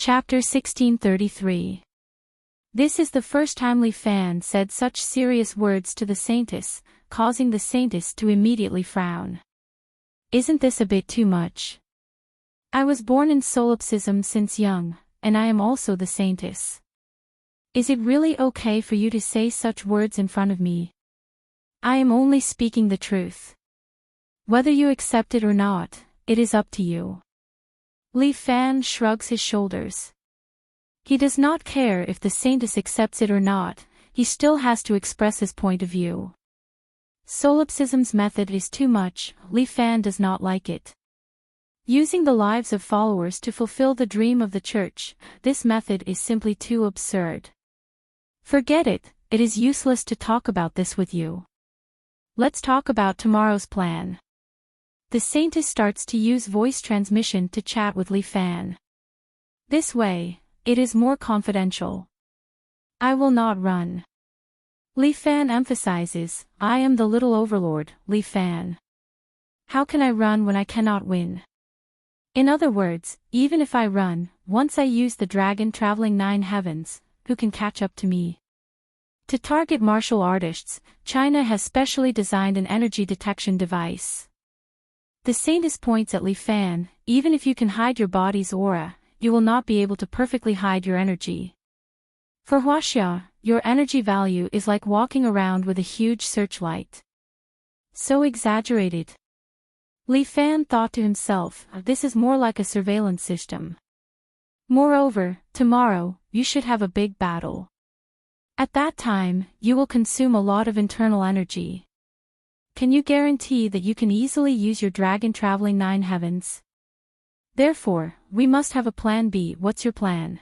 Chapter 1633. This is the first time Li Fan said such serious words to the Saintess, causing the Saintess to immediately frown. Isn't this a bit too much? I was born in solipsism since young, and I am also the Saintess. Is it really okay for you to say such words in front of me? I am only speaking the truth. Whether you accept it or not, it is up to you. Li Fan shrugs his shoulders. He does not care if the Saintess accepts it or not, he still has to express his point of view. Solipsism's method is too much, Li Fan does not like it. Using the lives of followers to fulfill the dream of the church, this method is simply too absurd. Forget it, it is useless to talk about this with you. Let's talk about tomorrow's plan. The Saintess starts to use voice transmission to chat with Li Fan. This way, it is more confidential. I will not run. Li Fan emphasizes, I am the little overlord, Li Fan. How can I run when I cannot win? In other words, even if I run, once I use the dragon traveling 9 heavens, who can catch up to me? To target martial artists, China has specially designed an energy detection device. The Saintess points at Li Fan, even if you can hide your body's aura, you will not be able to perfectly hide your energy. For Huaxia, your energy value is like walking around with a huge searchlight. So exaggerated. Li Fan thought to himself, this is more like a surveillance system. Moreover, tomorrow, you should have a big battle. At that time, you will consume a lot of internal energy. Can you guarantee that you can easily use your dragon traveling 9 heavens? Therefore, we must have a plan B. What's your plan?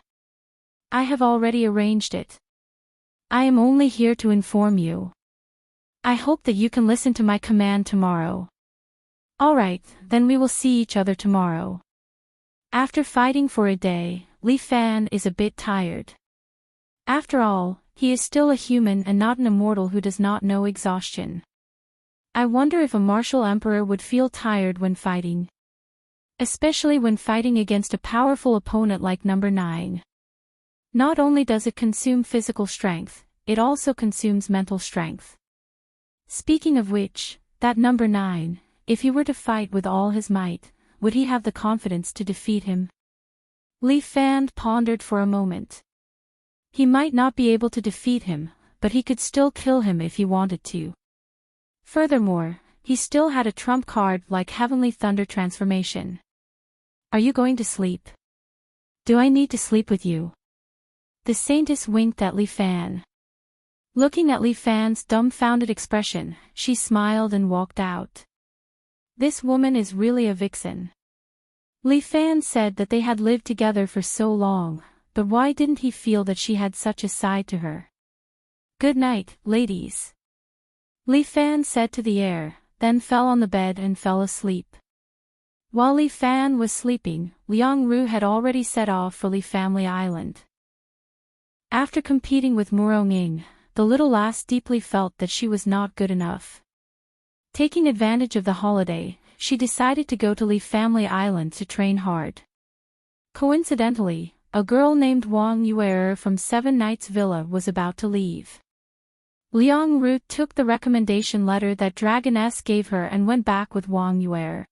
I have already arranged it. I am only here to inform you. I hope that you can listen to my command tomorrow. Alright, then we will see each other tomorrow. After fighting for a day, Li Fan is a bit tired. After all, he is still a human and not an immortal who does not know exhaustion. I wonder if a martial emperor would feel tired when fighting. Especially when fighting against a powerful opponent like number 9. Not only does it consume physical strength, it also consumes mental strength. Speaking of which, that number 9, if he were to fight with all his might, would he have the confidence to defeat him? Li Fan pondered for a moment. He might not be able to defeat him, but he could still kill him if he wanted to. Furthermore, he still had a trump card like Heavenly Thunder transformation. Are you going to sleep? Do I need to sleep with you? The Saintess winked at Li Fan. Looking at Li Fan's dumbfounded expression, she smiled and walked out. This woman is really a vixen. Li Fan said that they had lived together for so long, but why didn't he feel that she had such a side to her? Good night, ladies. Li Fan said to the air, then fell on the bed and fell asleep. While Li Fan was sleeping, Liang Ru had already set off for Li Family Island. After competing with Murong Ying, the little lass deeply felt that she was not good enough. Taking advantage of the holiday, she decided to go to Li Family Island to train hard. Coincidentally, a girl named Wang Yuer from 7 Nights Villa was about to leave. Liang Ru took the recommendation letter that Dragoness gave her and went back with Wang Yuer.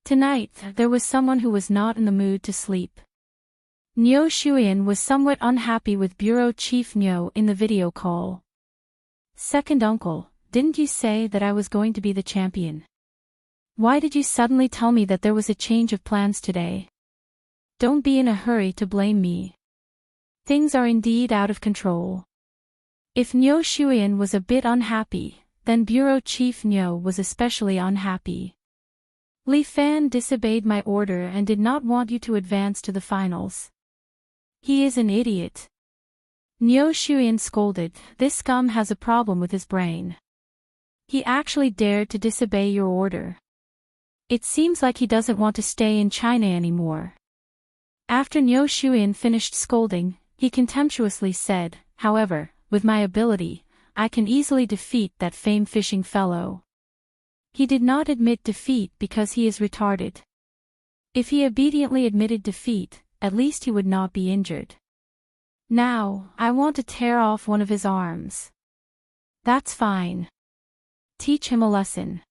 Tonight, there was someone who was not in the mood to sleep. Niu Shuyan was somewhat unhappy with Bureau Chief Niu in the video call. Second uncle, didn't you say that I was going to be the champion? Why did you suddenly tell me that there was a change of plans today? Don't be in a hurry to blame me. Things are indeed out of control. If Niu Shuyan was a bit unhappy, then Bureau Chief Niu was especially unhappy. Li Fan disobeyed my order and did not want you to advance to the finals. He is an idiot. Niu Shuyan scolded, this scum has a problem with his brain. He actually dared to disobey your order. It seems like he doesn't want to stay in China anymore. After Niu Shuyan finished scolding, he contemptuously said, however, with my ability, I can easily defeat that fame-fishing fellow. He did not admit defeat because he is retarded. If he obediently admitted defeat, at least he would not be injured. Now, I want to tear off one of his arms. That's fine. Teach him a lesson.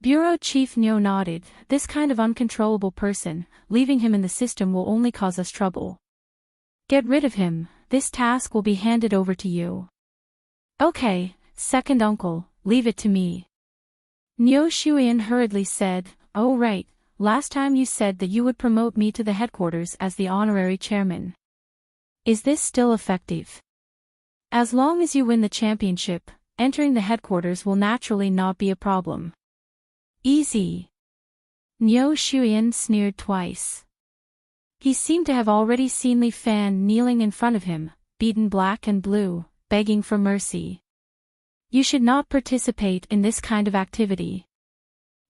Bureau Chief Neo nodded. This kind of uncontrollable person, leaving him in the system will only cause us trouble. Get rid of him, this task will be handed over to you. Okay, second uncle, leave it to me. Neo Shuian hurriedly said, oh right, last time you said that you would promote me to the headquarters as the honorary chairman. Is this still effective? As long as you win the championship, entering the headquarters will naturally not be a problem. Easy. Neo Shuian sneered twice. He seemed to have already seen Li Fan kneeling in front of him, beaten black and blue, begging for mercy. You should not participate in this kind of activity.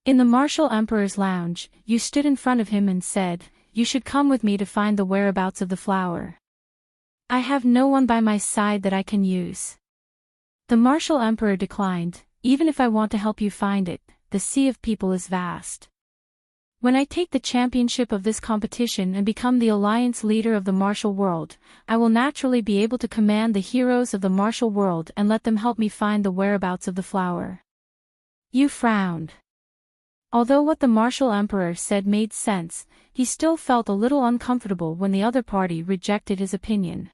In the Martial Emperor's lounge, you stood in front of him and said, you should come with me to find the whereabouts of the flower. I have no one by my side that I can use. The Martial Emperor declined, even if I want to help you find it, the sea of people is vast. When I take the championship of this competition and become the alliance leader of the martial world, I will naturally be able to command the heroes of the martial world and let them help me find the whereabouts of the flower. You frowned. Although what the Martial Emperor said made sense, he still felt a little uncomfortable when the other party rejected his opinion.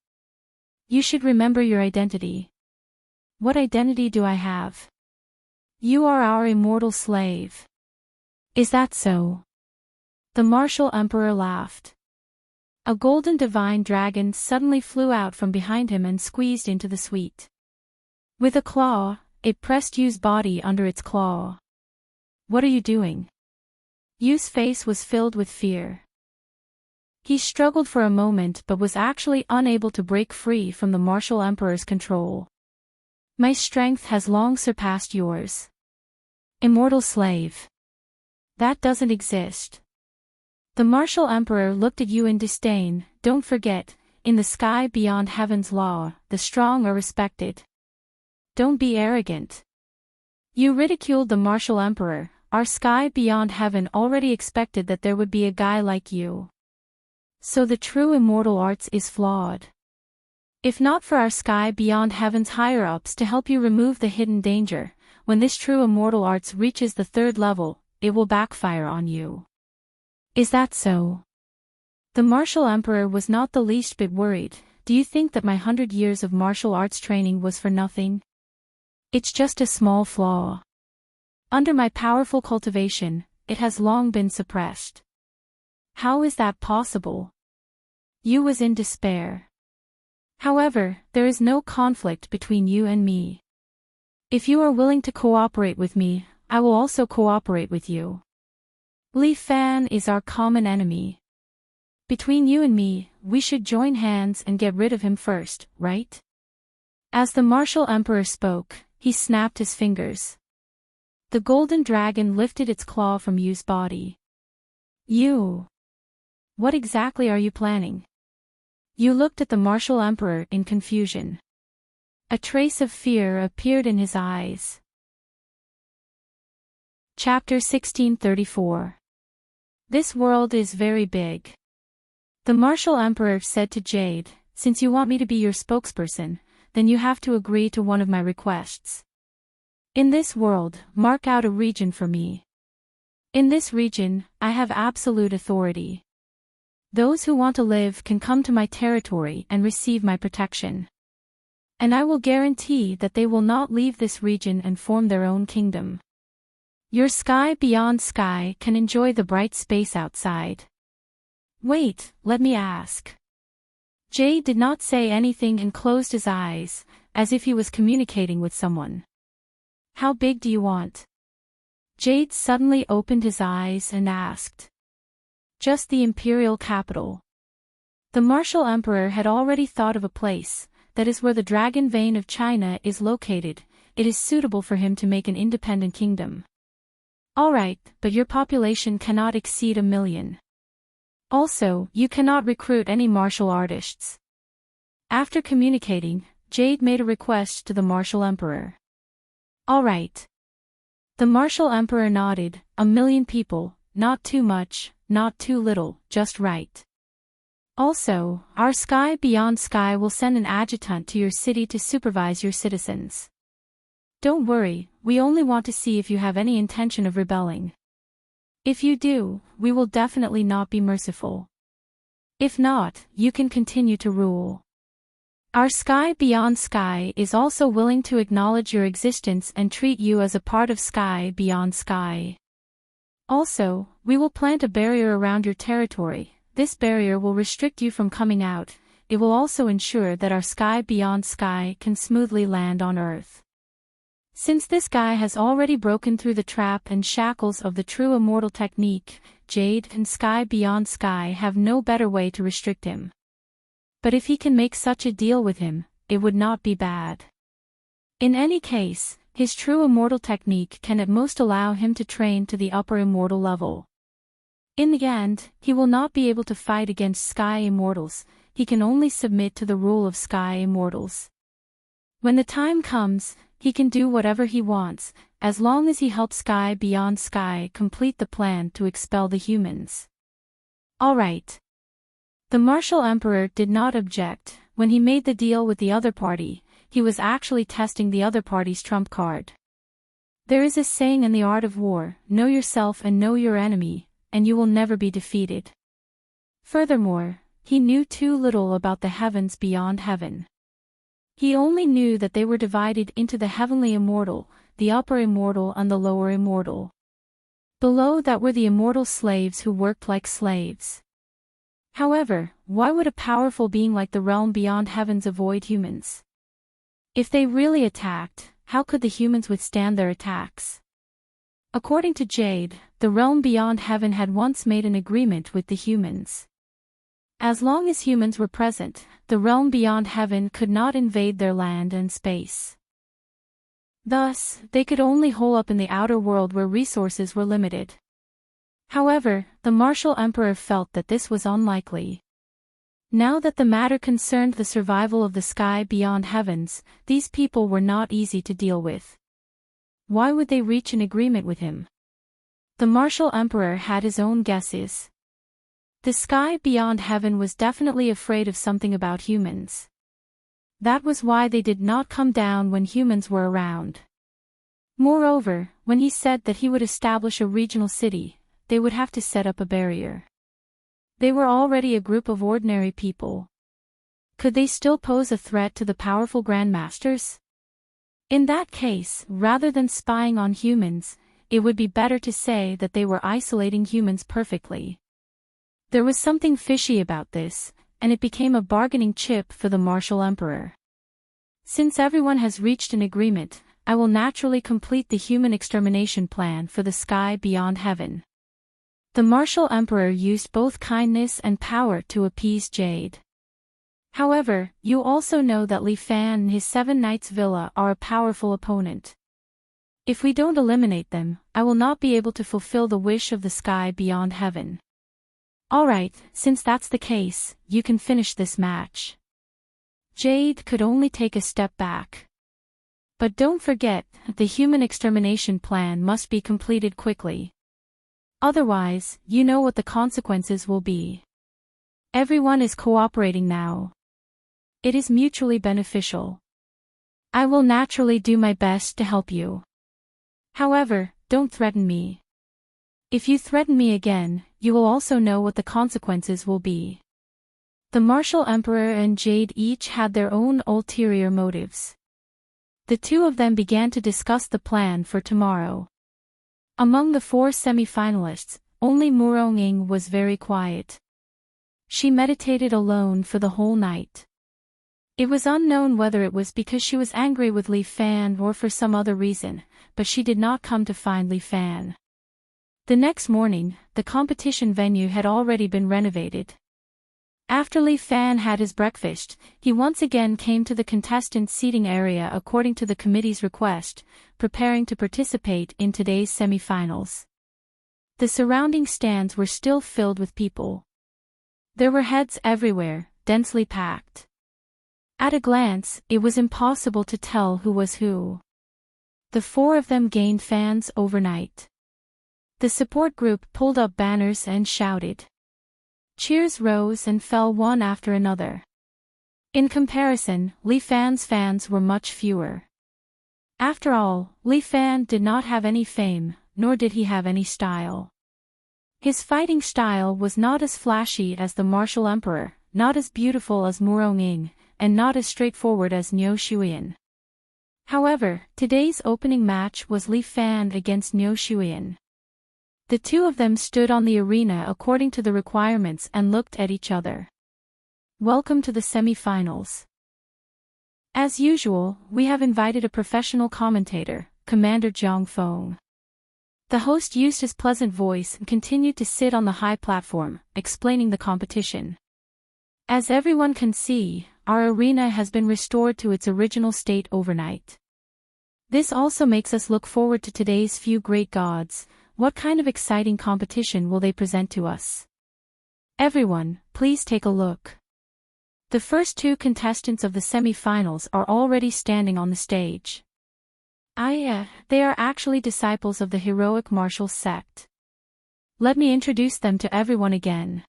You should remember your identity. What identity do I have? You are our immortal slave. Is that so? The Martial Emperor laughed. A golden divine dragon suddenly flew out from behind him and squeezed into the suite. With a claw, it pressed Yu's body under its claw. What are you doing? Yu's face was filled with fear. He struggled for a moment but was actually unable to break free from the Martial Emperor's control. My strength has long surpassed yours. Immortal slave. That doesn't exist. The Martial Emperor looked at Yu in disdain. Don't forget, in the sky beyond heaven's law, the strong are respected. Don't be arrogant. Yu ridiculed the Martial Emperor. Our sky beyond heaven already expected that there would be a guy like you. So the true immortal arts is flawed. If not for our sky beyond heaven's higher-ups to help you remove the hidden danger, when this true immortal arts reaches the third level, it will backfire on you. Is that so? The Martial Emperor was not the least bit worried. Do you think that my 100 years of martial arts training was for nothing? It's just a small flaw. Under my powerful cultivation, it has long been suppressed. How is that possible? Yu was in despair. However, there is no conflict between you and me. If you are willing to cooperate with me, I will also cooperate with you. Li Fan is our common enemy. Between you and me, we should join hands and get rid of him first, right? As the Martial Emperor spoke, he snapped his fingers. The golden dragon lifted its claw from Yu's body. You. What exactly are you planning? Yu looked at the Martial Emperor in confusion. A trace of fear appeared in his eyes. Chapter 1634. This world is very big. The Martial Emperor said to Jade, since you want me to be your spokesperson, then you have to agree to one of my requests. In this world, mark out a region for me. In this region, I have absolute authority. Those who want to live can come to my territory and receive my protection. And I will guarantee that they will not leave this region and form their own kingdom. Your sky beyond sky can enjoy the bright space outside. Wait, let me ask. Jade did not say anything and closed his eyes, as if he was communicating with someone. How big do you want? Jade suddenly opened his eyes and asked. Just the imperial capital. The Martial Emperor had already thought of a place, that is where the dragon vein of China is located. It is suitable for him to make an independent kingdom. Alright, but your population cannot exceed 1 million. Also, you cannot recruit any martial artists. After communicating, Jade made a request to the Martial Emperor. Alright. The Martial Emperor nodded. 1 million people, not too much, not too little, just right. Also, our Sky Beyond Sky will send an adjutant to your city to supervise your citizens. Don't worry, we only want to see if you have any intention of rebelling. If you do, we will definitely not be merciful. If not, you can continue to rule. Our Sky Beyond Sky is also willing to acknowledge your existence and treat you as a part of Sky Beyond Sky. Also, we will plant a barrier around your territory. This barrier will restrict you from coming out. It will also ensure that our Sky Beyond Sky can smoothly land on Earth. Since this guy has already broken through the trap and shackles of the true immortal technique, Jade and Sky Beyond Sky have no better way to restrict him. But if he can make such a deal with him, it would not be bad. In any case, his true immortal technique can at most allow him to train to the upper immortal level. In the end, he will not be able to fight against Sky Immortals, he can only submit to the rule of Sky Immortals. When the time comes, he can do whatever he wants, as long as he helps Sky Beyond Sky complete the plan to expel the humans. Alright. The Martial Emperor did not object. When he made the deal with the other party, he was actually testing the other party's trump card. There is a saying in the art of war, know yourself and know your enemy, and you will never be defeated. Furthermore, he knew too little about the heavens beyond heaven. He only knew that they were divided into the heavenly immortal, the upper immortal and the lower immortal. Below that were the immortal slaves who worked like slaves. However, why would a powerful being like the realm beyond heavens avoid humans? If they really attacked, how could the humans withstand their attacks? According to Jade, the realm beyond heaven had once made an agreement with the humans. As long as humans were present, the realm beyond heaven could not invade their land and space. Thus, they could only hole up in the outer world where resources were limited. However, the Martial Emperor felt that this was unlikely. Now that the matter concerned the survival of the Sky Beyond Heavens, these people were not easy to deal with. Why would they reach an agreement with him? The Martial Emperor had his own guesses. The Sky Beyond Heaven was definitely afraid of something about humans. That was why they did not come down when humans were around. Moreover, when he said that he would establish a regional city, they would have to set up a barrier. They were already a group of ordinary people. Could they still pose a threat to the powerful grandmasters? In that case, rather than spying on humans, it would be better to say that they were isolating humans perfectly. There was something fishy about this, and it became a bargaining chip for the Martial Emperor. Since everyone has reached an agreement, I will naturally complete the human extermination plan for the Sky Beyond Heaven. The Martial Emperor used both kindness and power to appease Jade. However, you also know that Li Fan and his 7 Knights Villa are a powerful opponent. If we don't eliminate them, I will not be able to fulfill the wish of the Sky Beyond Heaven. Alright, since that's the case, you can finish this match. Jade could only take a step back. But don't forget, the human extermination plan must be completed quickly. Otherwise, you know what the consequences will be. Everyone is cooperating now. It is mutually beneficial. I will naturally do my best to help you. However, don't threaten me. If you threaten me again, you will also know what the consequences will be. The Martial Emperor and Jade each had their own ulterior motives. The two of them began to discuss the plan for tomorrow. Among the 4 semi-finalists, only Murong-ing was very quiet. She meditated alone for the whole night. It was unknown whether it was because she was angry with Li Fan or for some other reason, but she did not come to find Li Fan. The next morning, the competition venue had already been renovated. After Li Fan had his breakfast, he once again came to the contestant seating area according to the committee's request, preparing to participate in today's semi-finals. The surrounding stands were still filled with people. There were heads everywhere, densely packed. At a glance, it was impossible to tell who was who. The 4 of them gained fans overnight. The support group pulled up banners and shouted. Cheers rose and fell one after another. In comparison, Li Fan's fans were much fewer. After all, Li Fan did not have any fame, nor did he have any style. His fighting style was not as flashy as the martial emperor, not as beautiful as Murong Ying, and not as straightforward as Niu Shuyan. However, today's opening match was Li Fan against Niu Shuyan. The two of them stood on the arena according to the requirements and looked at each other. Welcome to the semi-finals. As usual, we have invited a professional commentator, Commander Jiang Feng. The host used his pleasant voice and continued to sit on the high platform, explaining the competition. As everyone can see, our arena has been restored to its original state overnight. This also makes us look forward to today's few great gods. What kind of exciting competition will they present to us? Everyone, please take a look. The first two contestants of the semi-finals are already standing on the stage. They are actually disciples of the heroic martial sect. Let me introduce them to everyone again.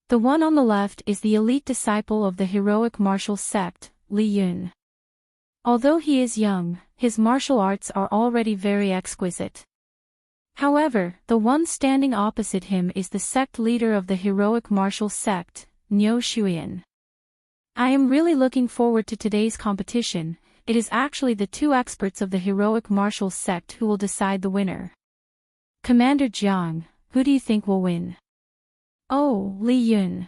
The one on the left is the elite disciple of the heroic martial sect, Li Yun. Although he is young, his martial arts are already very exquisite. However, the one standing opposite him is the sect leader of the heroic martial sect, Niu Shuyan. I am really looking forward to today's competition. It is actually the two experts of the heroic martial sect who will decide the winner. Commander Jiang, who do you think will win? Oh, Li Yun.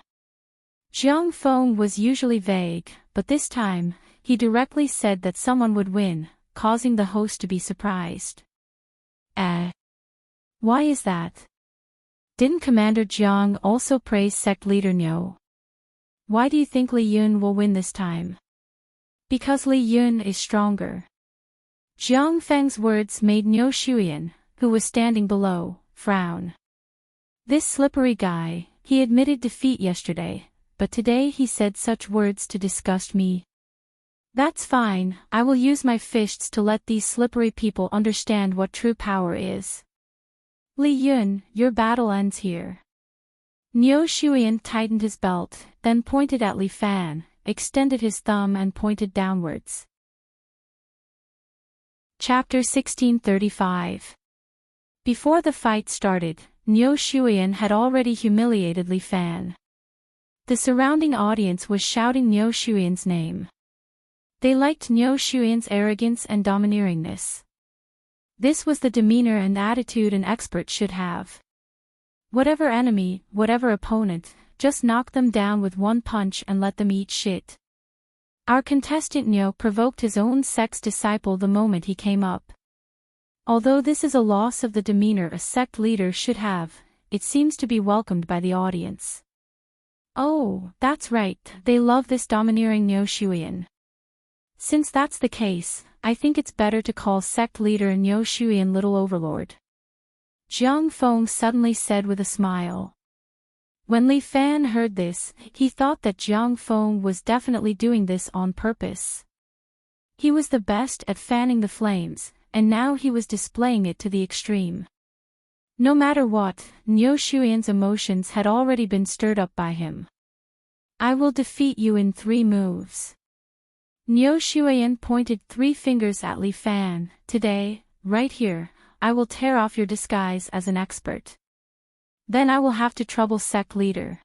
Jiang Feng was usually vague, but this time, he directly said that someone would win, causing the host to be surprised. Why is that? Didn't Commander Jiang also praise sect leader Niu? Why do you think Li Yun will win this time? Because Li Yun is stronger. Jiang Feng's words made Niu Shuyan, who was standing below, frown. This slippery guy, he admitted defeat yesterday, but today he said such words to disgust me. That's fine, I will use my fists to let these slippery people understand what true power is. Li Yun, your battle ends here. Niu Shuyan tightened his belt, then pointed at Li Fan, extended his thumb and pointed downwards. Chapter 1635. Before the fight started, Niu Shuyan had already humiliated Li Fan. The surrounding audience was shouting Niu Shuyan's name. They liked Niu Shuyan's arrogance and domineeringness. This was the demeanor and attitude an expert should have. Whatever enemy, whatever opponent, just knock them down with one punch and let them eat shit. Our contestant Niu provoked his own sect's disciple the moment he came up. Although this is a loss of the demeanor a sect leader should have, it seems to be welcomed by the audience. Oh, that's right, they love this domineering Niu Shuyan. Since that's the case, I think it's better to call sect leader Niu Shuyan Little Overlord. Jiang Feng suddenly said with a smile. When Li Fan heard this, he thought that Jiang Feng was definitely doing this on purpose. He was the best at fanning the flames, and now he was displaying it to the extreme. No matter what, Niu Shuyan's emotions had already been stirred up by him. I will defeat you in 3 moves. Niu Shuyan pointed 3 fingers at Li Fan. Today, right here, I will tear off your disguise as an expert. Then I will have to trouble sect leader.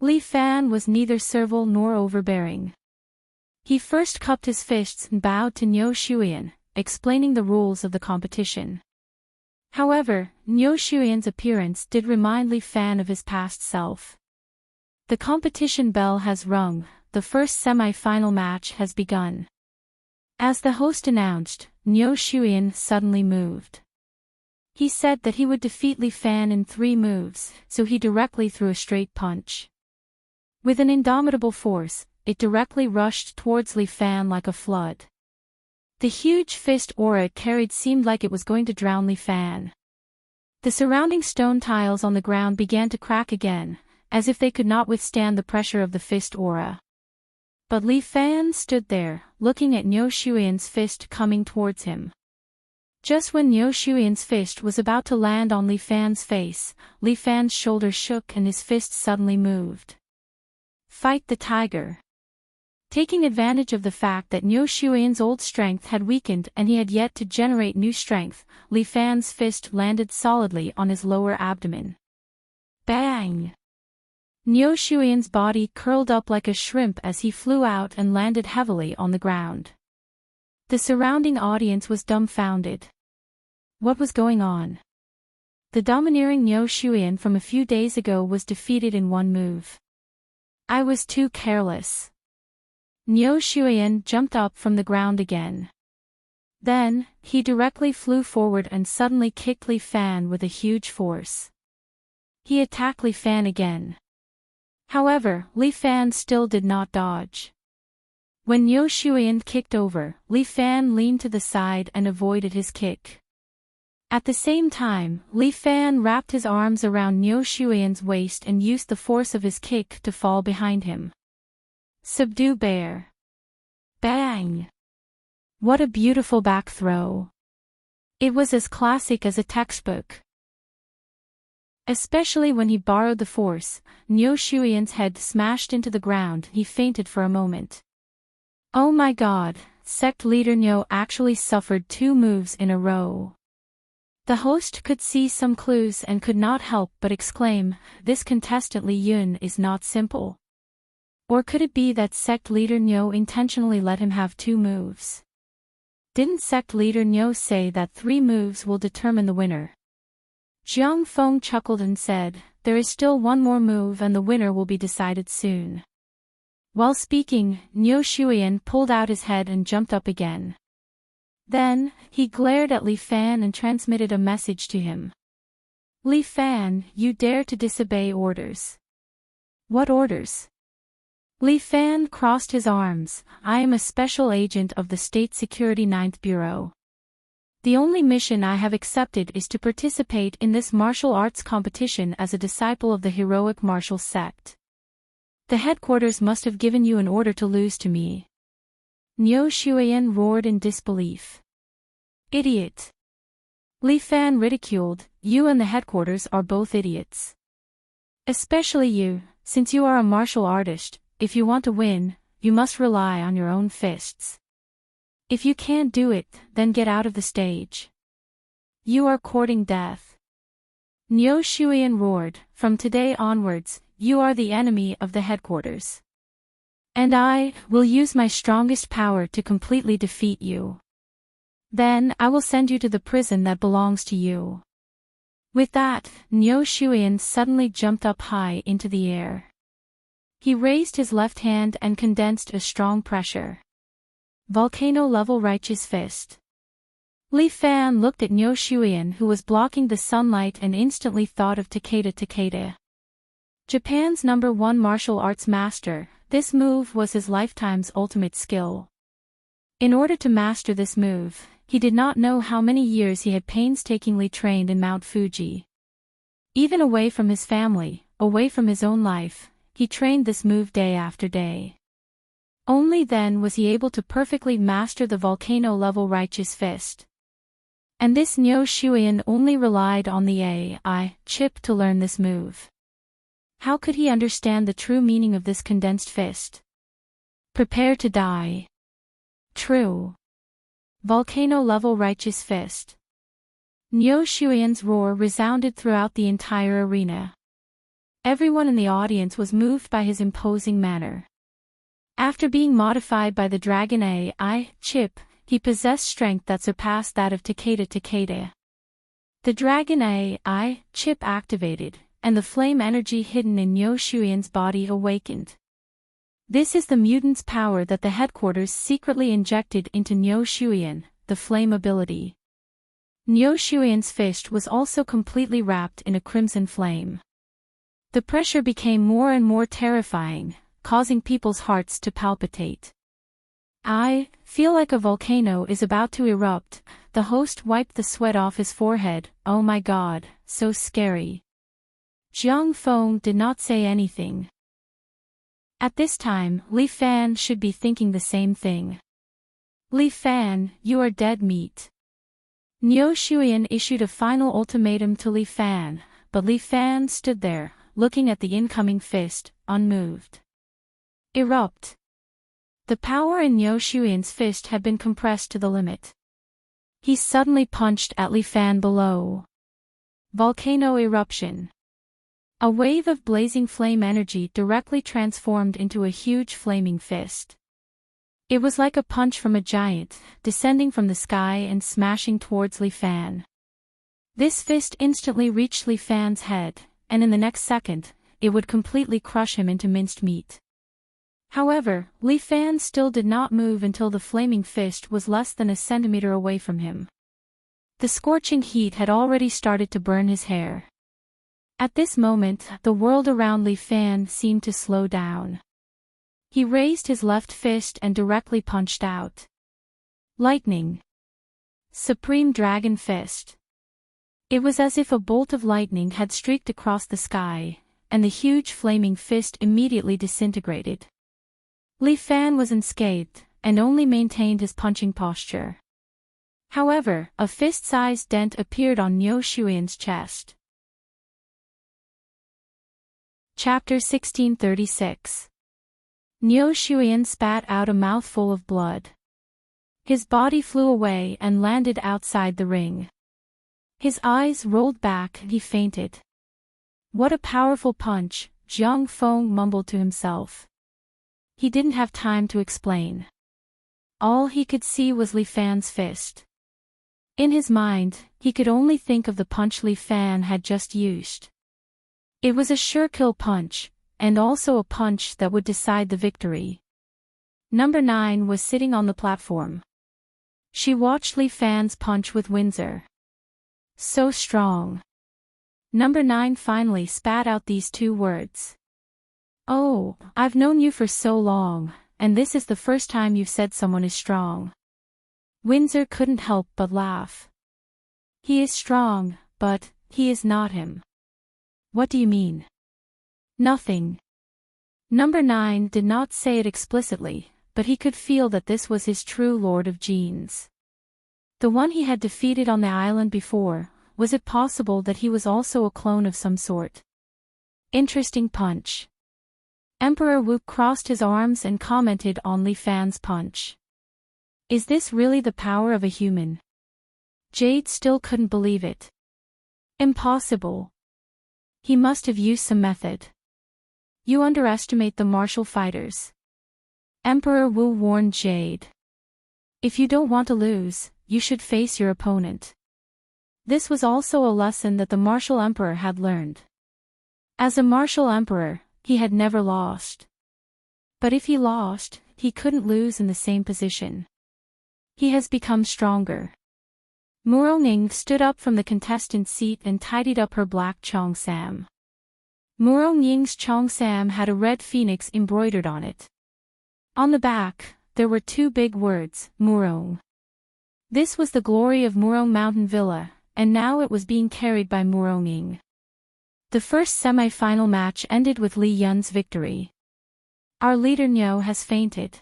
Li Fan was neither servile nor overbearing. He first cupped his fists and bowed to Niu Shuyan, explaining the rules of the competition. However, Niu Shuyan's appearance did remind Li Fan of his past self. The competition bell has rung, the first semi-final match has begun. As the host announced, Niu Shuyan suddenly moved. He said that he would defeat Li Fan in 3 moves, so he directly threw a straight punch. With an indomitable force, it directly rushed towards Li Fan like a flood. The huge fist aura it carried seemed like it was going to drown Li Fan. The surrounding stone tiles on the ground began to crack again, as if they could not withstand the pressure of the fist aura. But Li Fan stood there, looking at Niu Shuyan's fist coming towards him. Just when Niu Shuyan's fist was about to land on Li Fan's face, Li Fan's shoulders shook and his fist suddenly moved. Fight the tiger. Taking advantage of the fact that Niu Shuyan's old strength had weakened and he had yet to generate new strength, Li Fan's fist landed solidly on his lower abdomen. Bang! Niu Shuyan's body curled up like a shrimp as he flew out and landed heavily on the ground. The surrounding audience was dumbfounded. What was going on? The domineering Niu Shuyan from a few days ago was defeated in one move. I was too careless. Niu Shuyan jumped up from the ground again. Then, he directly flew forward and suddenly kicked Li Fan with a huge force. He attacked Li Fan again. However, Li Fan still did not dodge. When Niu Shuyan kicked over, Li Fan leaned to the side and avoided his kick. At the same time, Li Fan wrapped his arms around Niu Shuyan's waist and used the force of his kick to fall behind him. Subdue bear. Bang! What a beautiful back throw. It was as classic as a textbook. Especially when he borrowed the force, Niu Shuyan's head smashed into the ground. He fainted for a moment. Oh my god, sect leader Niu actually suffered 2 moves in a row. The host could see some clues and could not help but exclaim, this contestant Li Yun is not simple. Or could it be that sect leader Niu intentionally let him have 2 moves? Didn't sect leader Niu say that 3 moves will determine the winner? Jiang Feng chuckled and said, there is still 1 more move and the winner will be decided soon. While speaking, Niu Shuyan pulled out his head and jumped up again. Then, he glared at Li Fan and transmitted a message to him. Li Fan, you dare to disobey orders. What orders? Li Fan crossed his arms. I am a special agent of the State Security 9th Bureau. The only mission I have accepted is to participate in this martial arts competition as a disciple of the heroic martial sect. The headquarters must have given you an order to lose to me. Niu Shuyan roared in disbelief. Idiot! Li Fan ridiculed, you and the headquarters are both idiots. Especially you, since you are a martial artist, if you want to win, you must rely on your own fists. If you can't do it, then get out of the stage. You are courting death. Niu Shuyan roared, from today onwards, you are the enemy of the headquarters. And I will use my strongest power to completely defeat you. Then I will send you to the prison that belongs to you. With that, Niu Shuyan suddenly jumped up high into the air. He raised his left hand and condensed a strong pressure. Volcano-level righteous fist. Li Fan looked at Niu Shuyan who was blocking the sunlight and instantly thought of Takeda. Japan's #1 martial arts master, this move was his lifetime's ultimate skill. In order to master this move, he did not know how many years he had painstakingly trained in Mount Fuji. Even away from his family, away from his own life, he trained this move day after day. Only then was he able to perfectly master the volcano-level righteous fist. And this Niu Shuyan only relied on the AI chip to learn this move. How could he understand the true meaning of this condensed fist? Prepare to die. True. Volcano-level righteous fist. Niu Shuyan's roar resounded throughout the entire arena. Everyone in the audience was moved by his imposing manner. After being modified by the Dragon AI chip, he possessed strength that surpassed that of Takeda. The Dragon AI chip activated, and the flame energy hidden in Niu Shuyan's body awakened. This is the mutant's power that the headquarters secretly injected into Niu Shuyan, the flame ability. Niu Shuyan's fist was also completely wrapped in a crimson flame. The pressure became more and more terrifying, causing people's hearts to palpitate. I feel like a volcano is about to erupt. The host wiped the sweat off his forehead. Oh my god, so scary. Jiang Feng did not say anything. At this time, Li Fan should be thinking the same thing. Li Fan, you are dead meat. Niu Shuyan issued a final ultimatum to Li Fan, but Li Fan stood there, looking at the incoming fist, unmoved. Erupt. The power in Niu Shuyan's fist had been compressed to the limit. He suddenly punched at Li Fan below. Volcano eruption. A wave of blazing flame energy directly transformed into a huge flaming fist. It was like a punch from a giant, descending from the sky and smashing towards Li Fan. This fist instantly reached Li Fan's head, and in the next second, it would completely crush him into minced meat. However, Li Fan still did not move until the flaming fist was less than a centimeter away from him. The scorching heat had already started to burn his hair. At this moment, the world around Li Fan seemed to slow down. He raised his left fist and directly punched out. Lightning. Supreme Dragon Fist. It was as if a bolt of lightning had streaked across the sky, and the huge flaming fist immediately disintegrated. Li Fan was unscathed, and only maintained his punching posture. However, a fist-sized dent appeared on Niu Shuyan's chest. Chapter 1636. Niu Shuyan spat out a mouthful of blood. His body flew away and landed outside the ring. His eyes rolled back and he fainted. What a powerful punch, Zhang Feng mumbled to himself. He didn't have time to explain. All he could see was Li Fan's fist. In his mind, he could only think of the punch Li Fan had just used. It was a sure-kill punch, and also a punch that would decide the victory. Number 9 was sitting on the platform. She watched Li Fan's punch with Windsor. So strong. Number 9 finally spat out these two words. Oh, I've known you for so long, and this is the first time you've said someone is strong. Windsor couldn't help but laugh. He is strong, but he is not him. What do you mean? Nothing. Number 9 did not say it explicitly, but he could feel that this was his true Lord of Genes. The one he had defeated on the island before, was it possible that he was also a clone of some sort? Interesting punch. Emperor Wu crossed his arms and commented on Li Fan's punch. Is this really the power of a human? Jade still couldn't believe it. Impossible. He must have used some method. You underestimate the martial fighters. Emperor Wu warned Jade. If you don't want to lose, you should face your opponent. This was also a lesson that the martial emperor had learned. As a martial emperor, he had never lost. But if he lost, he couldn't lose in the same position. He has become stronger. Murongning stood up from the contestant's seat and tidied up her black cheongsam. Murongning's cheongsam had a red phoenix embroidered on it. On the back, there were two big words, Murong. This was the glory of Murong Mountain Villa, and now it was being carried by Murongning. The first semi-final match ended with Li Yun's victory. Our leader Niu has fainted.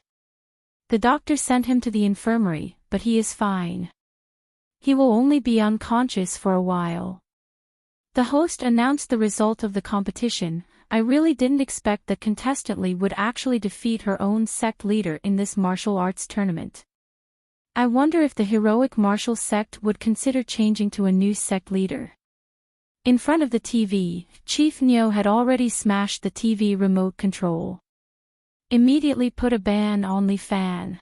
The doctor sent him to the infirmary, but he is fine. He will only be unconscious for a while. The host announced the result of the competition. I really didn't expect that contestant Li would actually defeat her own sect leader in this martial arts tournament. I wonder if the heroic martial sect would consider changing to a new sect leader. In front of the TV, Chief Niu had already smashed the TV remote control. Immediately put a ban on Li Fan.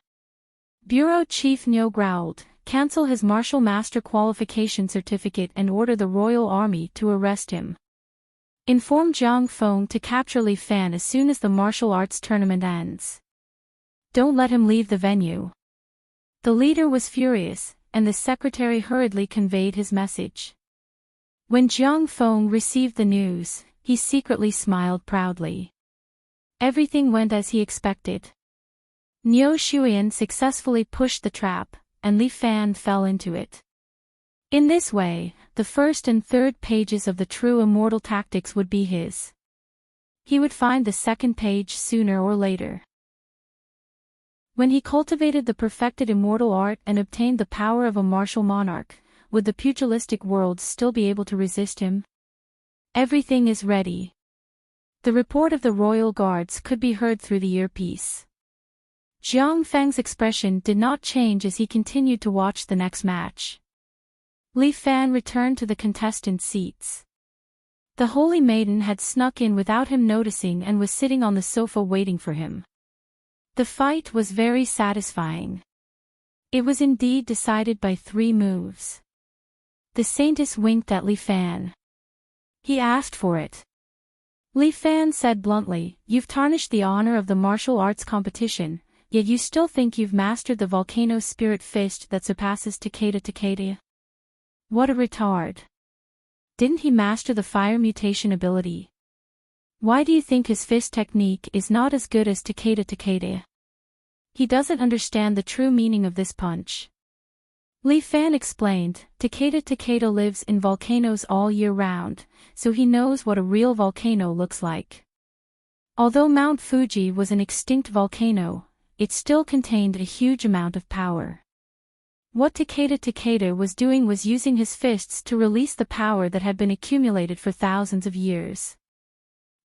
Bureau Chief Niu growled, cancel his martial master qualification certificate and order the royal army to arrest him. Inform Zhang Feng to capture Li Fan as soon as the martial arts tournament ends. Don't let him leave the venue. The leader was furious, and the secretary hurriedly conveyed his message. When Zhang Feng received the news, he secretly smiled proudly. Everything went as he expected. Niu Shuyan successfully pushed the trap, and Li Fan fell into it. In this way, the first and third pages of the true immortal tactics would be his. He would find the second page sooner or later. When he cultivated the perfected immortal art and obtained the power of a martial monarch, would the pugilistic world still be able to resist him? Everything is ready. The report of the royal guards could be heard through the earpiece. Jiang Feng's expression did not change as he continued to watch the next match. Li Fan returned to the contestant seats. The holy maiden had snuck in without him noticing and was sitting on the sofa waiting for him. The fight was very satisfying. It was indeed decided by 3 moves. The Saintess winked at Li Fan. He asked for it. Li Fan said bluntly, "You've tarnished the honor of the martial arts competition, yet you still think you've mastered the volcano spirit fist that surpasses Takeda. What a retard. Didn't he master the fire mutation ability? Why do you think his fist technique is not as good as Takeda? He doesn't understand the true meaning of this punch." Li Fan explained, Takeda lives in volcanoes all year round, so he knows what a real volcano looks like. Although Mount Fuji was an extinct volcano, it still contained a huge amount of power. What Takeda was doing was using his fists to release the power that had been accumulated for thousands of years.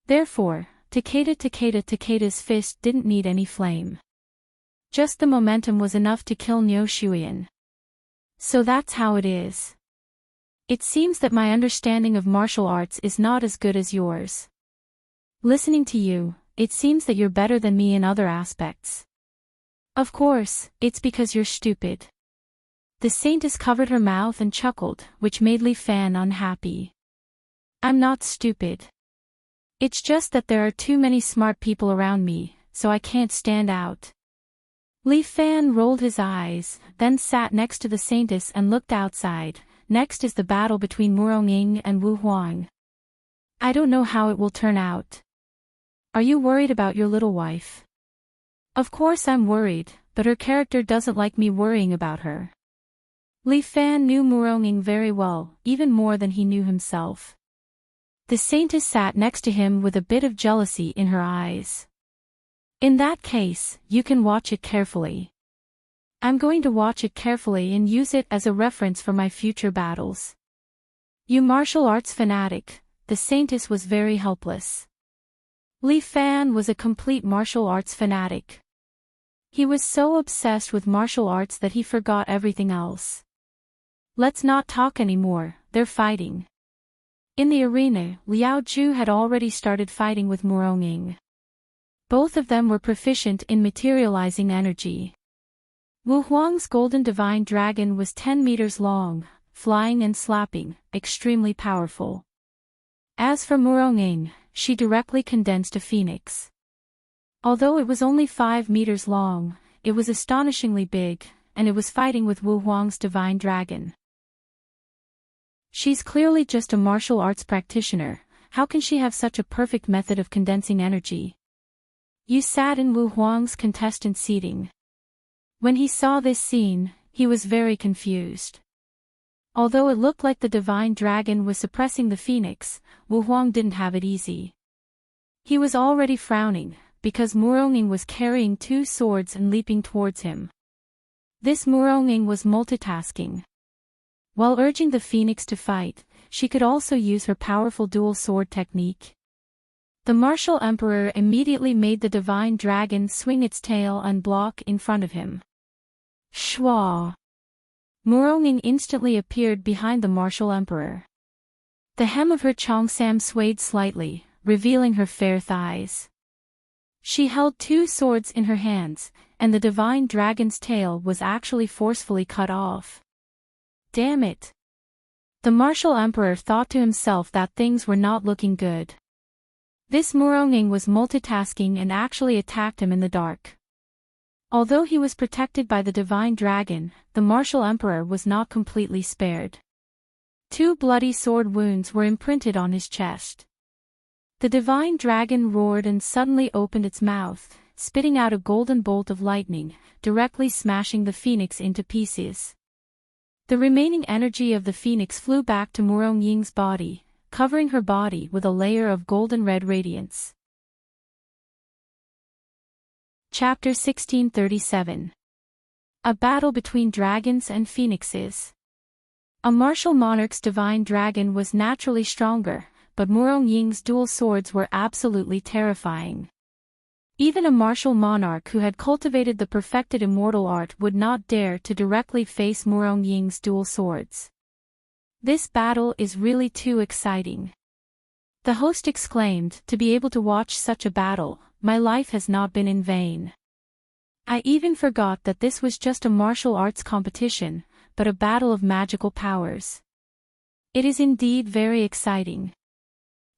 Therefore, Takeda's fist didn't need any flame. Just the momentum was enough to kill Niu Shuyan. So that's how it is. It seems that my understanding of martial arts is not as good as yours. Listening to you, it seems that you're better than me in other aspects. Of course, it's because you're stupid. The Saintess covered her mouth and chuckled, which made Li Fan unhappy. I'm not stupid. It's just that there are too many smart people around me, so I can't stand out. Li Fan rolled his eyes, then sat next to the Saintess and looked outside. Next is the battle between Murong and Wu Huang. I don't know how it will turn out. Are you worried about your little wife? Of course I'm worried, but her character doesn't like me worrying about her. Li Fan knew Murong very well, even more than he knew himself. The Saintess sat next to him with a bit of jealousy in her eyes. In that case, you can watch it carefully. I'm going to watch it carefully and use it as a reference for my future battles. You martial arts fanatic, the Saintess was very helpless. Li Fan was a complete martial arts fanatic. He was so obsessed with martial arts that he forgot everything else. Let's not talk anymore, they're fighting. In the arena, Liao Ju had already started fighting with Murong. Both of them were proficient in materializing energy. Wu Huang's golden divine dragon was 10 meters long, flying and slapping, extremely powerful. As for Murong, she directly condensed a phoenix. Although it was only 5 meters long, it was astonishingly big, and it was fighting with Wu Huang's divine dragon. She's clearly just a martial arts practitioner, how can she have such a perfect method of condensing energy? Yu sat in Wu Huang's contestant seating. When he saw this scene, he was very confused. Although it looked like the divine dragon was suppressing the phoenix, Wu Huang didn't have it easy. He was already frowning, because Murong was carrying 2 swords and leaping towards him. This Murong was multitasking. While urging the phoenix to fight, she could also use her powerful dual sword technique. The martial emperor immediately made the divine dragon swing its tail and block in front of him. Shwa! Murong instantly appeared behind the martial emperor. The hem of her cheongsam swayed slightly, revealing her fair thighs. She held 2 swords in her hands, and the divine dragon's tail was actually forcefully cut off. Damn it! The martial emperor thought to himself that things were not looking good. This Murong was multitasking and actually attacked him in the dark. Although he was protected by the divine dragon, the martial emperor was not completely spared. 2 bloody sword wounds were imprinted on his chest. The divine dragon roared and suddenly opened its mouth, spitting out a golden bolt of lightning, directly smashing the phoenix into pieces. The remaining energy of the phoenix flew back to Murong Ying's body, covering her body with a layer of golden red radiance. Chapter 1637. A battle between dragons and phoenixes. A martial monarch's divine dragon was naturally stronger, but Murong Ying's dual swords were absolutely terrifying. Even a martial monarch who had cultivated the perfected immortal art would not dare to directly face Murong Ying's dual swords. This battle is really too exciting. The host exclaimed, to be able to watch such a battle, my life has not been in vain. I even forgot that this was just a martial arts competition, but a battle of magical powers. It is indeed very exciting.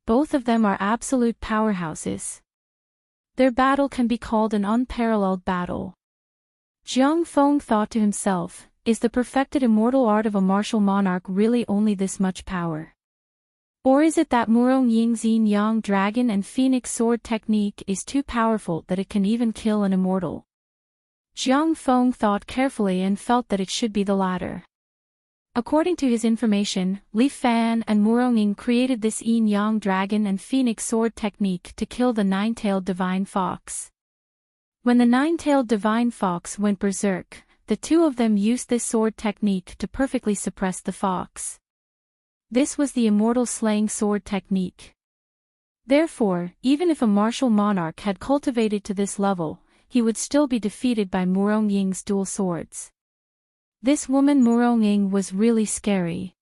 Both of them are absolute powerhouses. Their battle can be called an unparalleled battle. Jiang Feng thought to himself, is the perfected immortal art of a martial monarch really only this much power? Or is it that Murong Ying's yin-yang dragon and phoenix sword technique is too powerful that it can even kill an immortal? Jiang Feng thought carefully and felt that it should be the latter. According to his information, Li Fan and Murong Ying created this yin-yang dragon and phoenix sword technique to kill the nine-tailed divine fox. When the nine-tailed divine fox went berserk, the two of them used this sword technique to perfectly suppress the fox. This was the immortal slaying sword technique. Therefore, even if a martial monarch had cultivated to this level, he would still be defeated by Murong Ying's dual swords. This woman Murong Ying was really scary.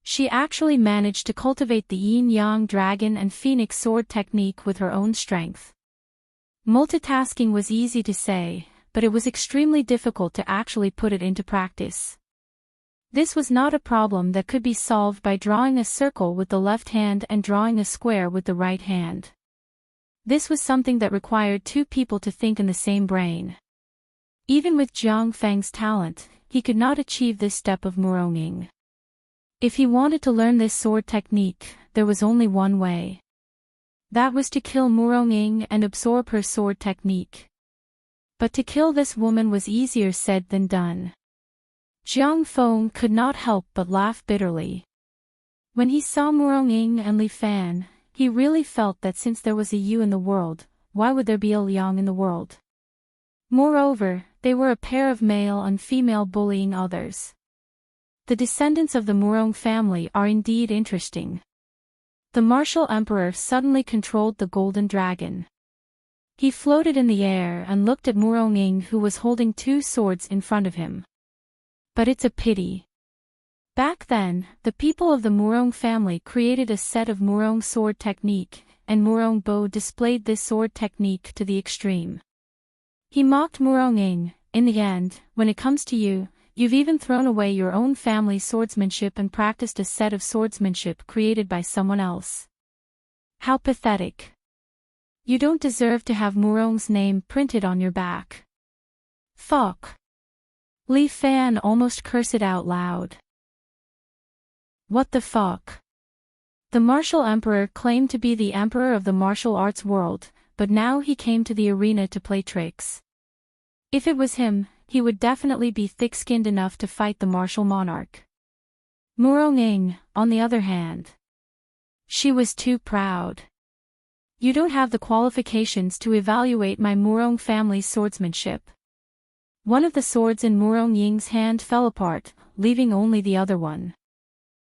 She actually managed to cultivate the yin-yang dragon and phoenix sword technique with her own strength. Multitasking was easy to say, but it was extremely difficult to actually put it into practice. This was not a problem that could be solved by drawing a circle with the left hand and drawing a square with the right hand. This was something that required two people to think in the same brain. Even with Jiang Feng's talent, he could not achieve this step of Murong Ying. If he wanted to learn this sword technique, there was only one way. That was to kill Murong Ying and absorb her sword technique. But to kill this woman was easier said than done. Jiang Feng could not help but laugh bitterly. When he saw Murong Ying and Li Fan, he really felt that since there was a Yu in the world, why would there be a Liang in the world? Moreover, they were a pair of male and female bullying others. The descendants of the Murong family are indeed interesting. The martial emperor suddenly controlled the golden dragon. He floated in the air and looked at Murong Ying, who was holding two swords in front of him. But it's a pity. Back then, the people of the Murong family created a set of Murong sword technique, and Murong Bo displayed this sword technique to the extreme. He mocked Murong Ying, in the end, when it comes to you, you've even thrown away your own family's swordsmanship and practiced a set of swordsmanship created by someone else. How pathetic. You don't deserve to have Murong's name printed on your back. Fuck. Li Fan almost cursed out loud. What the fuck? The martial emperor claimed to be the emperor of the martial arts world, but now he came to the arena to play tricks. If it was him, he would definitely be thick-skinned enough to fight the martial monarch. Murong Ying, on the other hand. She was too proud. You don't have the qualifications to evaluate my Murong family's swordsmanship. One of the swords in Murong Ying's hand fell apart, leaving only the other one.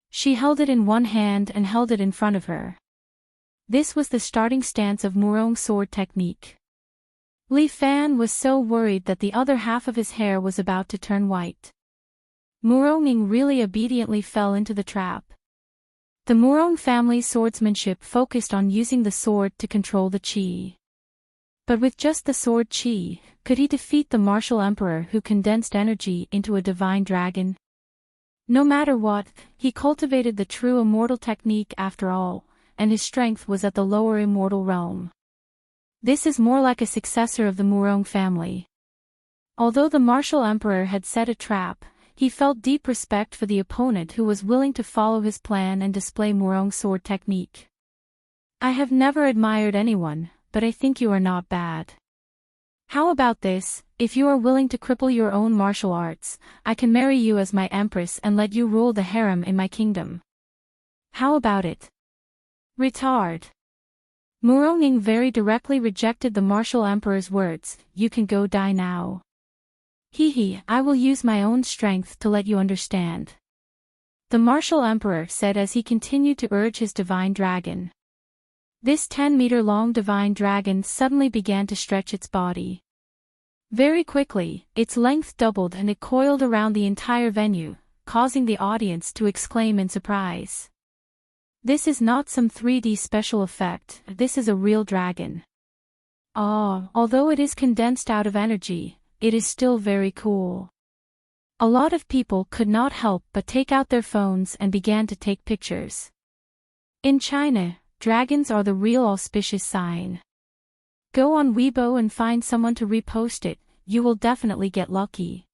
She held it in one hand and held it in front of her. This was the starting stance of Murong's sword technique. Li Fan was so worried that the other half of his hair was about to turn white. Murong Ying really obediently fell into the trap. The Murong family's swordsmanship focused on using the sword to control the qi. But with just the sword qi, could he defeat the martial emperor who condensed energy into a divine dragon? No matter what, he cultivated the true immortal technique after all, and his strength was at the lower immortal realm. This is more like a successor of the Murong family. Although the martial emperor had set a trap, he felt deep respect for the opponent who was willing to follow his plan and display Murong's sword technique. I have never admired anyone, but I think you are not bad. How about this, if you are willing to cripple your own martial arts, I can marry you as my empress and let you rule the harem in my kingdom. How about it? Retard. Murong Ying very directly rejected the martial emperor's words, you can go die now. Hee, I will use my own strength to let you understand. the martial emperor said as he continued to urge his divine dragon. This 10-meter-long divine dragon suddenly began to stretch its body. Very quickly, its length doubled and it coiled around the entire venue, causing the audience to exclaim in surprise. This is not some 3D special effect, this is a real dragon. Although it is condensed out of energy, it is still very cool. A lot of people could not help but take out their phones and began to take pictures. In China, dragons are the real auspicious sign. Go on Weibo and find someone to repost it, you will definitely get lucky.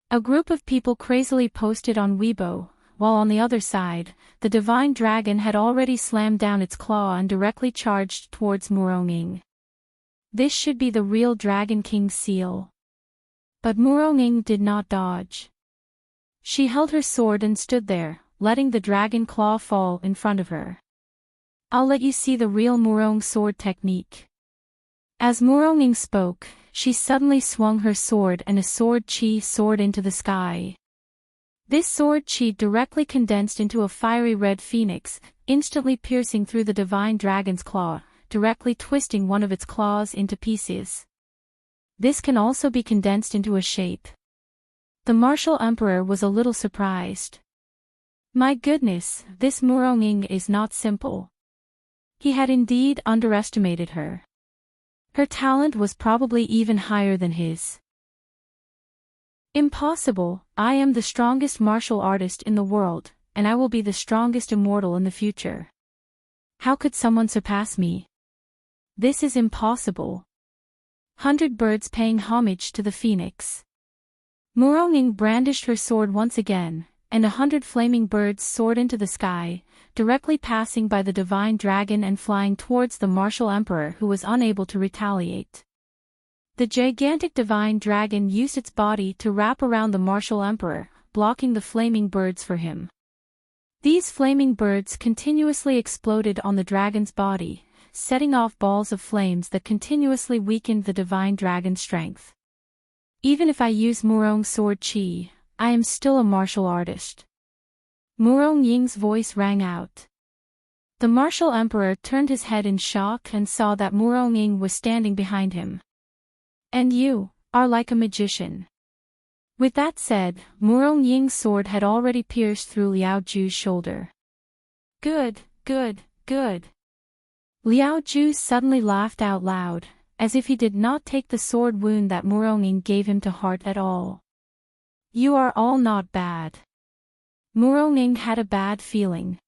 A group of people crazily posted on Weibo, while on the other side, the divine dragon had already slammed down its claw and directly charged towards Muronging. This should be the real Dragon King's seal. But Muronging did not dodge. She held her sword and stood there, letting the dragon claw fall in front of her. I'll let you see the real Murong sword technique. As Muronging spoke, she suddenly swung her sword and a sword chi soared into the sky. This sword chi directly condensed into a fiery red phoenix, instantly piercing through the divine dragon's claw, directly twisting one of its claws into pieces. This can also be condensed into a shape. The martial emperor was a little surprised. My goodness, this Muronging is not simple. He had indeed underestimated her. Her talent was probably even higher than his. Impossible, I am the strongest martial artist in the world, and I will be the strongest immortal in the future. How could someone surpass me? This is impossible. 100 birds paying homage to the phoenix. Muronging brandished her sword once again, and 100 flaming birds soared into the sky, directly passing by the divine dragon and flying towards the martial emperor who was unable to retaliate. The gigantic divine dragon used its body to wrap around the martial emperor, blocking the flaming birds for him. These flaming birds continuously exploded on the dragon's body, setting off balls of flames that continuously weakened the divine dragon's strength. Even if I use Murong's sword chi, I am still a martial artist. Murong-Ying's voice rang out. The martial emperor turned his head in shock and saw that Murong-Ying was standing behind him. And you are like a magician. With that said, Murong-Ying's sword had already pierced through Liao Ju's shoulder. Good. Liao Ju suddenly laughed out loud, as if he did not take the sword wound that Murong-Ying gave him to heart at all. You are all not bad. Murong-Ying had a bad feeling.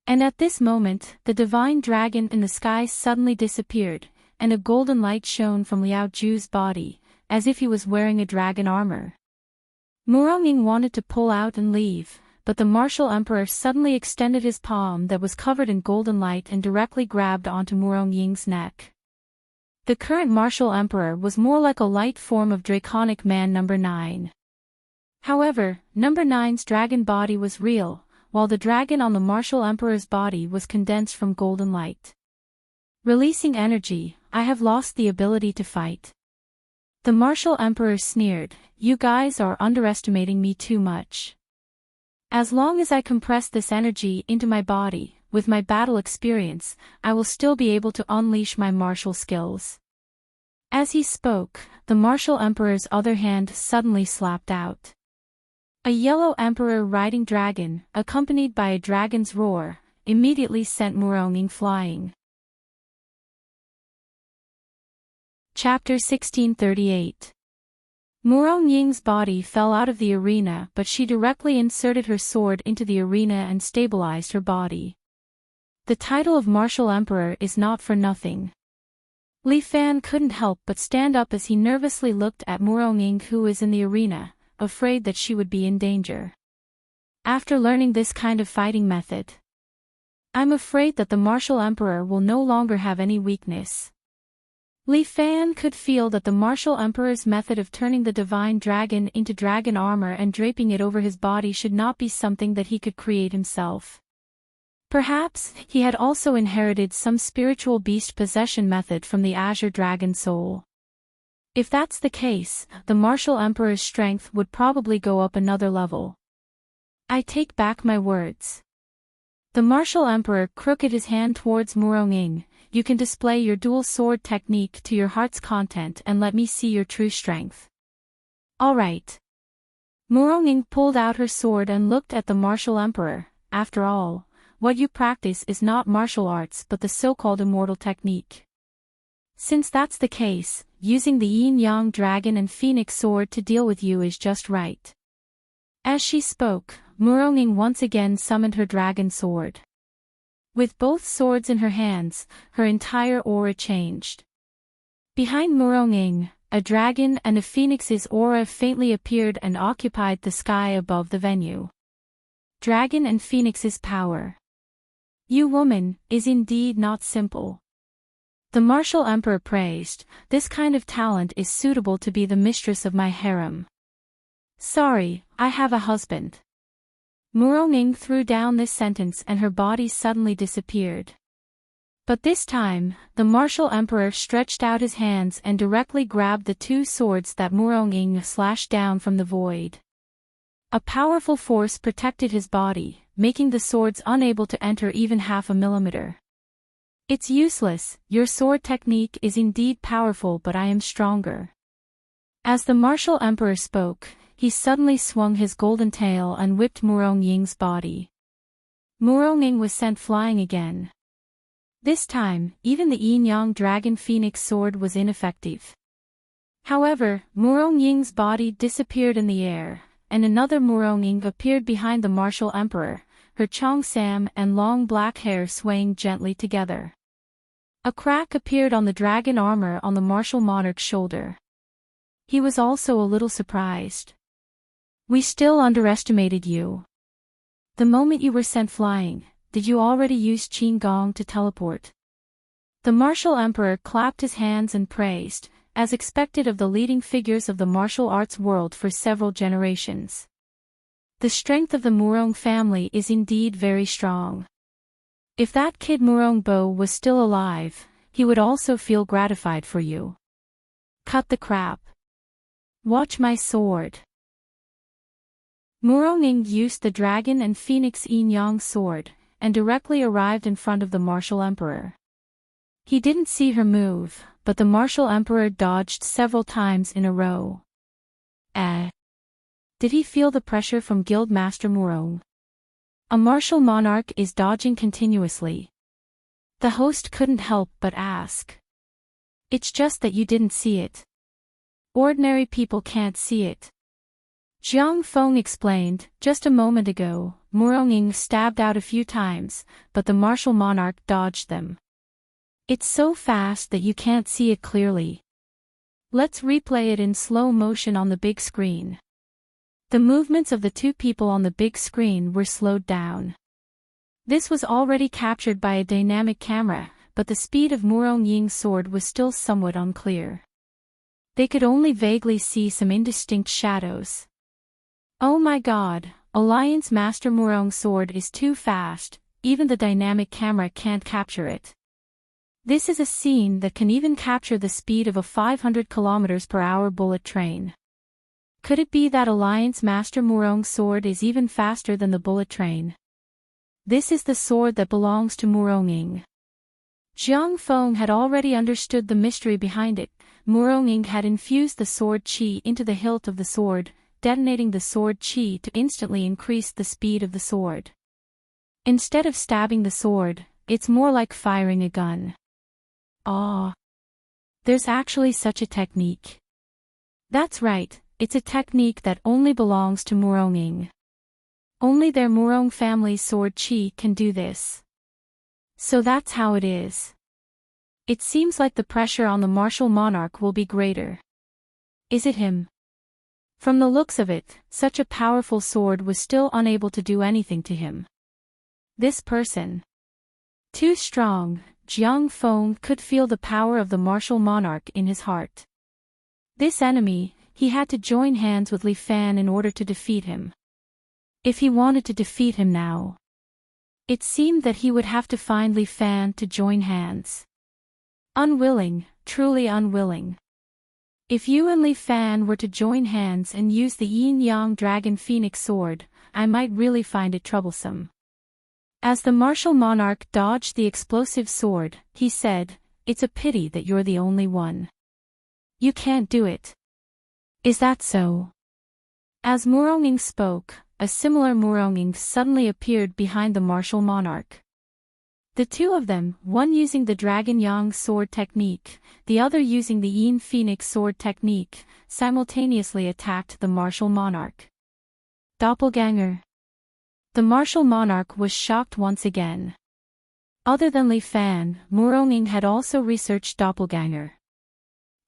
And at this moment, the divine dragon in the sky suddenly disappeared, and a golden light shone from Liao Ju's body, as if he was wearing a dragon armor. Murong-Ying wanted to pull out and leave, but the martial emperor suddenly extended his palm that was covered in golden light and directly grabbed onto Murong-Ying's neck. The current martial emperor was more like a light form of draconic man number 9. However, number 9's dragon body was real, while the dragon on the martial emperor's body was condensed from golden light. Releasing energy, I have lost the ability to fight. The martial emperor sneered, you guys are underestimating me too much. As long as I compress this energy into my body, with my battle experience, I will still be able to unleash my martial skills. As he spoke, the martial emperor's other hand suddenly slapped out. A yellow emperor riding dragon, accompanied by a dragon's roar, immediately sent Murong-Ying flying. Chapter 1638. Murong-Ying's body fell out of the arena, but she directly inserted her sword into the arena and stabilized her body. The title of martial emperor is not for nothing. Li Fan couldn't help but stand up as he nervously looked at Murong-Ying, who was in the arena, afraid that she would be in danger. After learning this kind of fighting method, I'm afraid that the martial emperor will no longer have any weakness. Li Fan could feel that the martial emperor's method of turning the divine dragon into dragon armor and draping it over his body should not be something that he could create himself. Perhaps he had also inherited some spiritual beast possession method from the Azure Dragon Soul. If that's the case, the martial emperor's strength would probably go up another level. I take back my words. The martial emperor crooked his hand towards Murong. You can display your dual sword technique to your heart's content and let me see your true strength. All right. Murong pulled out her sword and looked at the martial emperor. After all, what you practice is not martial arts but the so-called immortal technique. Since that's the case, using the yin-yang dragon and phoenix sword to deal with you is just right. As she spoke, Murong once again summoned her dragon sword. With both swords in her hands, her entire aura changed. Behind Murong, a dragon and a phoenix's aura faintly appeared and occupied the sky above the venue. Dragon and phoenix's power. You woman, is indeed not simple. The martial emperor praised, this kind of talent is suitable to be the mistress of my harem. Sorry, I have a husband. Murong threw down this sentence and her body suddenly disappeared. But this time, the martial emperor stretched out his hands and directly grabbed the two swords that Murong slashed down from the void. A powerful force protected his body, making the swords unable to enter even half a millimeter. It's useless, your sword technique is indeed powerful but I am stronger. As the martial emperor spoke, he suddenly swung his golden tail and whipped Murong body. Murong was sent flying again. This time, even the yin-yang dragon phoenix sword was ineffective. However, Murong body disappeared in the air, and another Murong appeared behind the martial emperor, her cheongsam and long black hair swaying gently together. A crack appeared on the dragon armor on the martial monarch's shoulder. He was also a little surprised. We still underestimated you. The moment you were sent flying, did you already use Qin Gong to teleport? The martial emperor clapped his hands and praised, as expected of the leading figures of the martial arts world for several generations. The strength of the Murong family is indeed very strong. If that kid Murong Bo was still alive, he would also feel gratified for you. Cut the crap. Watch my sword. Murong used the dragon and phoenix yin-yang sword, and directly arrived in front of the martial emperor. He didn't see her move, but the martial emperor dodged several times in a row. Did he feel the pressure from Guild Master Murong? A martial monarch is dodging continuously. The host couldn't help but ask. It's just that you didn't see it. Ordinary people can't see it. Jiang Feng explained, just a moment ago, Murong stabbed out a few times, but the martial monarch dodged them. It's so fast that you can't see it clearly. Let's replay it in slow motion on the big screen. The movements of the two people on the big screen were slowed down. This was already captured by a dynamic camera, but the speed of Murong sword was still somewhat unclear. They could only vaguely see some indistinct shadows. Oh my god, Alliance Master Murong sword is too fast, even the dynamic camera can't capture it. This is a scene that can even capture the speed of a 500 km/h bullet train. Could it be that Alliance Master Murong sword is even faster than the bullet train? This is the sword that belongs to Murong. Jiang Feng had already understood the mystery behind it. Murong had infused the sword qi into the hilt of the sword, detonating the sword qi to instantly increase the speed of the sword. Instead of stabbing the sword, it's more like firing a gun. There's actually such a technique. That's right, it's a technique that only belongs to Murong. Only their Murong family's sword qi can do this. So that's how it is. It seems like the pressure on the martial monarch will be greater. Is it him? From the looks of it, such a powerful sword was still unable to do anything to him. This person. Too strong, Jiang Feng could feel the power of the martial monarch in his heart. This enemy, he had to join hands with Li Fan in order to defeat him. If he wanted to defeat him now, it seemed that he would have to find Li Fan to join hands. Unwilling, truly unwilling. If you and Li Fan were to join hands and use the Yin-Yang Dragon Phoenix Sword, I might really find it troublesome. As the martial monarch dodged the explosive sword, he said, "It's a pity that you're the only one. You can't do it." "Is that so?" As Muronging spoke, a similar Muronging suddenly appeared behind the martial monarch. The two of them, one using the Dragon Yang sword technique, the other using the Yin Phoenix sword technique, simultaneously attacked the martial monarch. Doppelganger. The martial monarch was shocked once again. Other than Li Fan, Muronging had also researched doppelganger.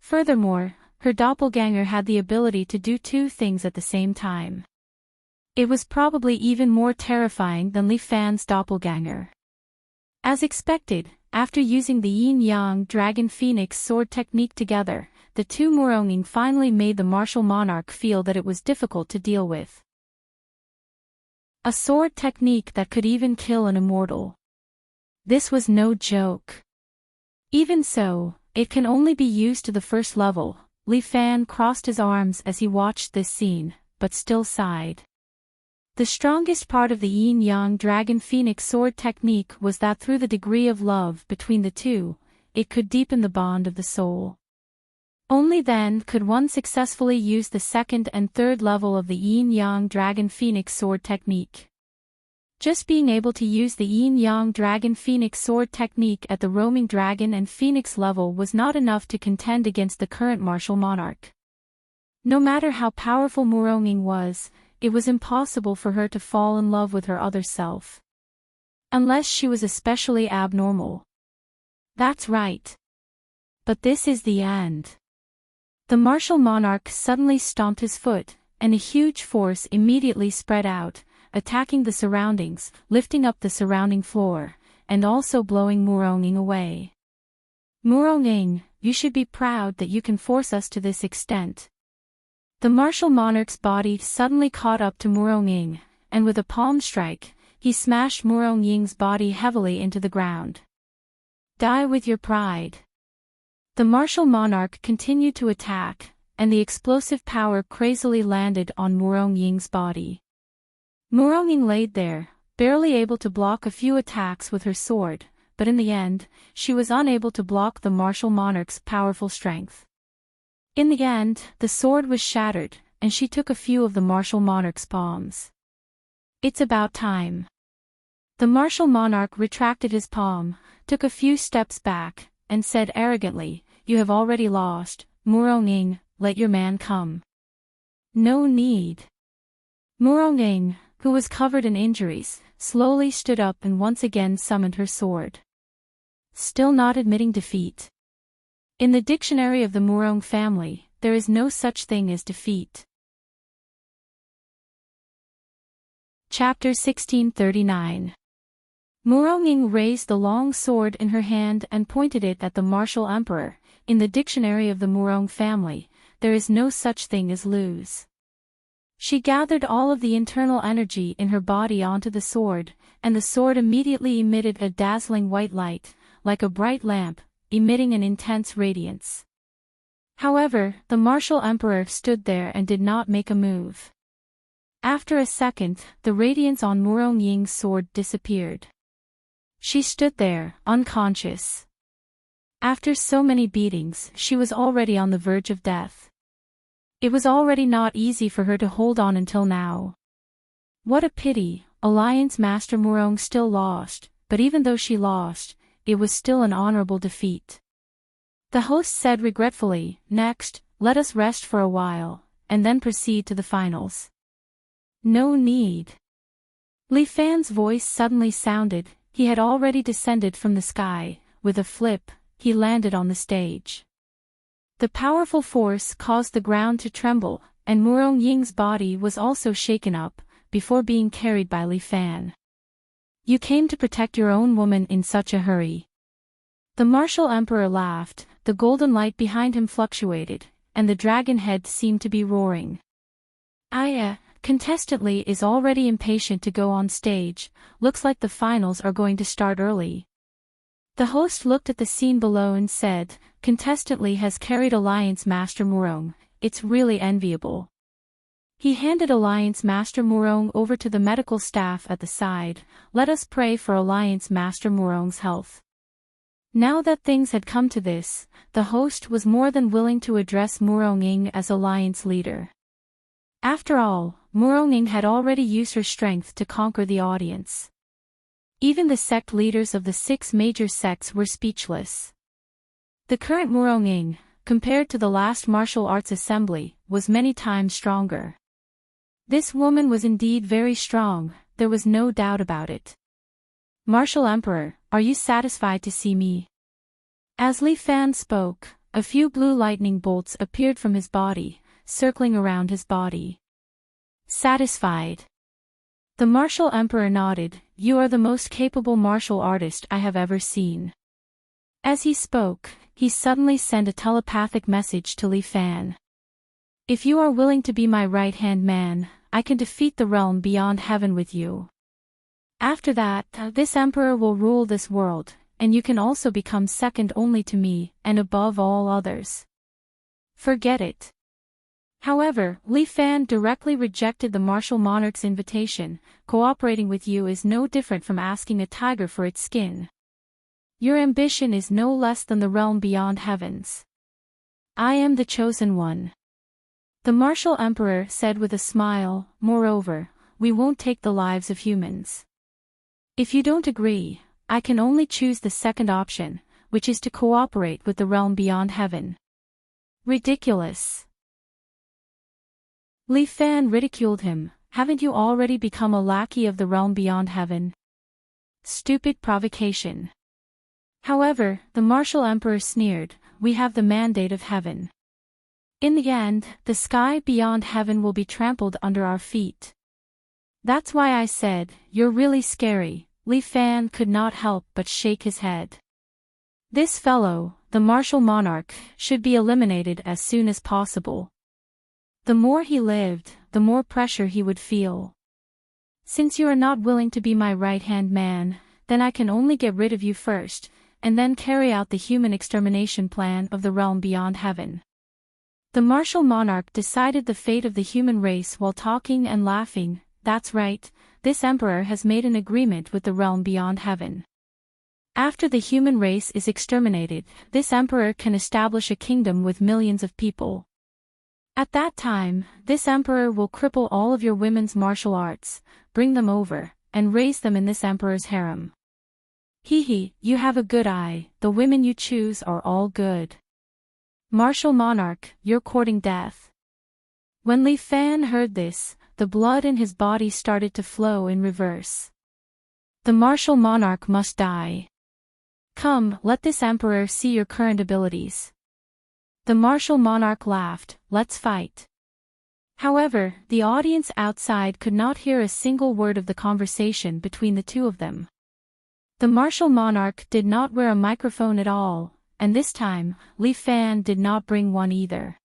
Furthermore, her doppelganger had the ability to do two things at the same time. It was probably even more terrifying than Li Fan's doppelganger. As expected, after using the Yin-Yang Dragon Phoenix sword technique together, the two Muronging finally made the martial monarch feel that it was difficult to deal with. A sword technique that could even kill an immortal. This was no joke. Even so, it can only be used to the first level. Li Fan crossed his arms as he watched this scene, but still sighed. The strongest part of the Yin-Yang Dragon Phoenix sword technique was that through the degree of love between the two, it could deepen the bond of the soul. Only then could one successfully use the second and third level of the Yin-Yang Dragon Phoenix sword technique. Just being able to use the Yin-Yang Dragon Phoenix sword technique at the roaming dragon and phoenix level was not enough to contend against the current martial monarch. No matter how powerful Muronging was, it was impossible for her to fall in love with her other self. Unless she was especially abnormal. That's right. But this is the end. The martial monarch suddenly stomped his foot, and a huge force immediately spread out, attacking the surroundings, lifting up the surrounding floor, and also blowing Muronging away. "Muronging, you should be proud that you can force us to this extent." The martial monarch's body suddenly caught up to Muronging, and with a palm strike, he smashed Muronging's body heavily into the ground. "Die with your pride." The martial monarch continued to attack, and the explosive power crazily landed on Muronging's body. Muronging laid there, barely able to block a few attacks with her sword, but in the end, she was unable to block the martial monarch's powerful strength. In the end, the sword was shattered, and she took a few of the martial monarch's palms. "It's about time." The martial monarch retracted his palm, took a few steps back, and said arrogantly, "You have already lost, Muronging, let your man come." "No need." Muronging, who was covered in injuries, slowly stood up and once again summoned her sword. Still not admitting defeat. In the dictionary of the Murong family, there is no such thing as defeat. Chapter 1639. Muronging raised the long sword in her hand and pointed it at the martial emperor. In the dictionary of the Murong family, there is no such thing as lose. She gathered all of the internal energy in her body onto the sword, and the sword immediately emitted a dazzling white light, like a bright lamp, emitting an intense radiance. However, the martial emperor stood there and did not make a move. After a second, the radiance on Muronging's sword disappeared. She stood there, unconscious. After so many beatings, she was already on the verge of death. It was already not easy for her to hold on until now. What a pity, Alliance Master Murong still lost, but even though she lost, it was still an honorable defeat. The host said regretfully, "Next, let us rest for a while, and then proceed to the finals." "No need." Li Fan's voice suddenly sounded. He had already descended from the sky. With a flip, he landed on the stage. The powerful force caused the ground to tremble, and Muronging's body was also shaken up, before being carried by Li Fan. "You came to protect your own woman in such a hurry." The martial emperor laughed, the golden light behind him fluctuated, and the dragon head seemed to be roaring. "Aya, contestant is already impatient to go on stage, looks like the finals are going to start early." The host looked at the scene below and said, "Contestant Lee has carried Alliance Master Murong, it's really enviable." He handed Alliance Master Murong over to the medical staff at the side. "Let us pray for Alliance Master Murong's health." Now that things had come to this, the host was more than willing to address Murong as Alliance leader. After all, Murong had already used her strength to conquer the audience. Even the sect leaders of the 6 major sects were speechless. The current Murong, compared to the last martial arts assembly, was many times stronger. This woman was indeed very strong, there was no doubt about it. "Martial Emperor, are you satisfied to see me?" As Li Fan spoke, a few blue lightning bolts appeared from his body, circling around his body. "Satisfied." The martial emperor nodded. "You are the most capable martial artist I have ever seen." As he spoke, he suddenly sent a telepathic message to Li Fan. "If you are willing to be my right-hand man, I can defeat the realm beyond heaven with you. After that, this emperor will rule this world, and you can also become second only to me, and above all others." "Forget it." However, Li Fan directly rejected the martial monarch's invitation. "Cooperating with you is no different from asking a tiger for its skin. Your ambition is no less than the realm beyond heavens. I am the chosen one." The martial emperor said with a smile, "Moreover, we won't take the lives of humans. If you don't agree, I can only choose the second option, which is to cooperate with the realm beyond heaven." "Ridiculous." Li Fan ridiculed him. "Haven't you already become a lackey of the realm beyond heaven?" Stupid provocation. However, the martial emperor sneered, "We have the mandate of heaven. In the end, the sky beyond heaven will be trampled under our feet." "That's why I said, you're really scary." Li Fan could not help but shake his head. This fellow, the martial monarch, should be eliminated as soon as possible. The more he lived, the more pressure he would feel. "Since you are not willing to be my right-hand man, then I can only get rid of you first, and then carry out the human extermination plan of the realm beyond heaven." The martial monarch decided the fate of the human race while talking and laughing. "That's right, this emperor has made an agreement with the realm beyond heaven. After the human race is exterminated, this emperor can establish a kingdom with millions of people. At that time, this emperor will cripple all of your women's martial arts, bring them over, and raise them in this emperor's harem. Hee, you have a good eye, the women you choose are all good. Martial monarch, you're courting death." When Li Fan heard this, the blood in his body started to flow in reverse. "The martial monarch must die. Come, let this emperor see your current abilities." The martial monarch laughed, "Let's fight." However, the audience outside could not hear a single word of the conversation between the two of them. The martial monarch did not wear a microphone at all, and this time, Li Fan did not bring one either.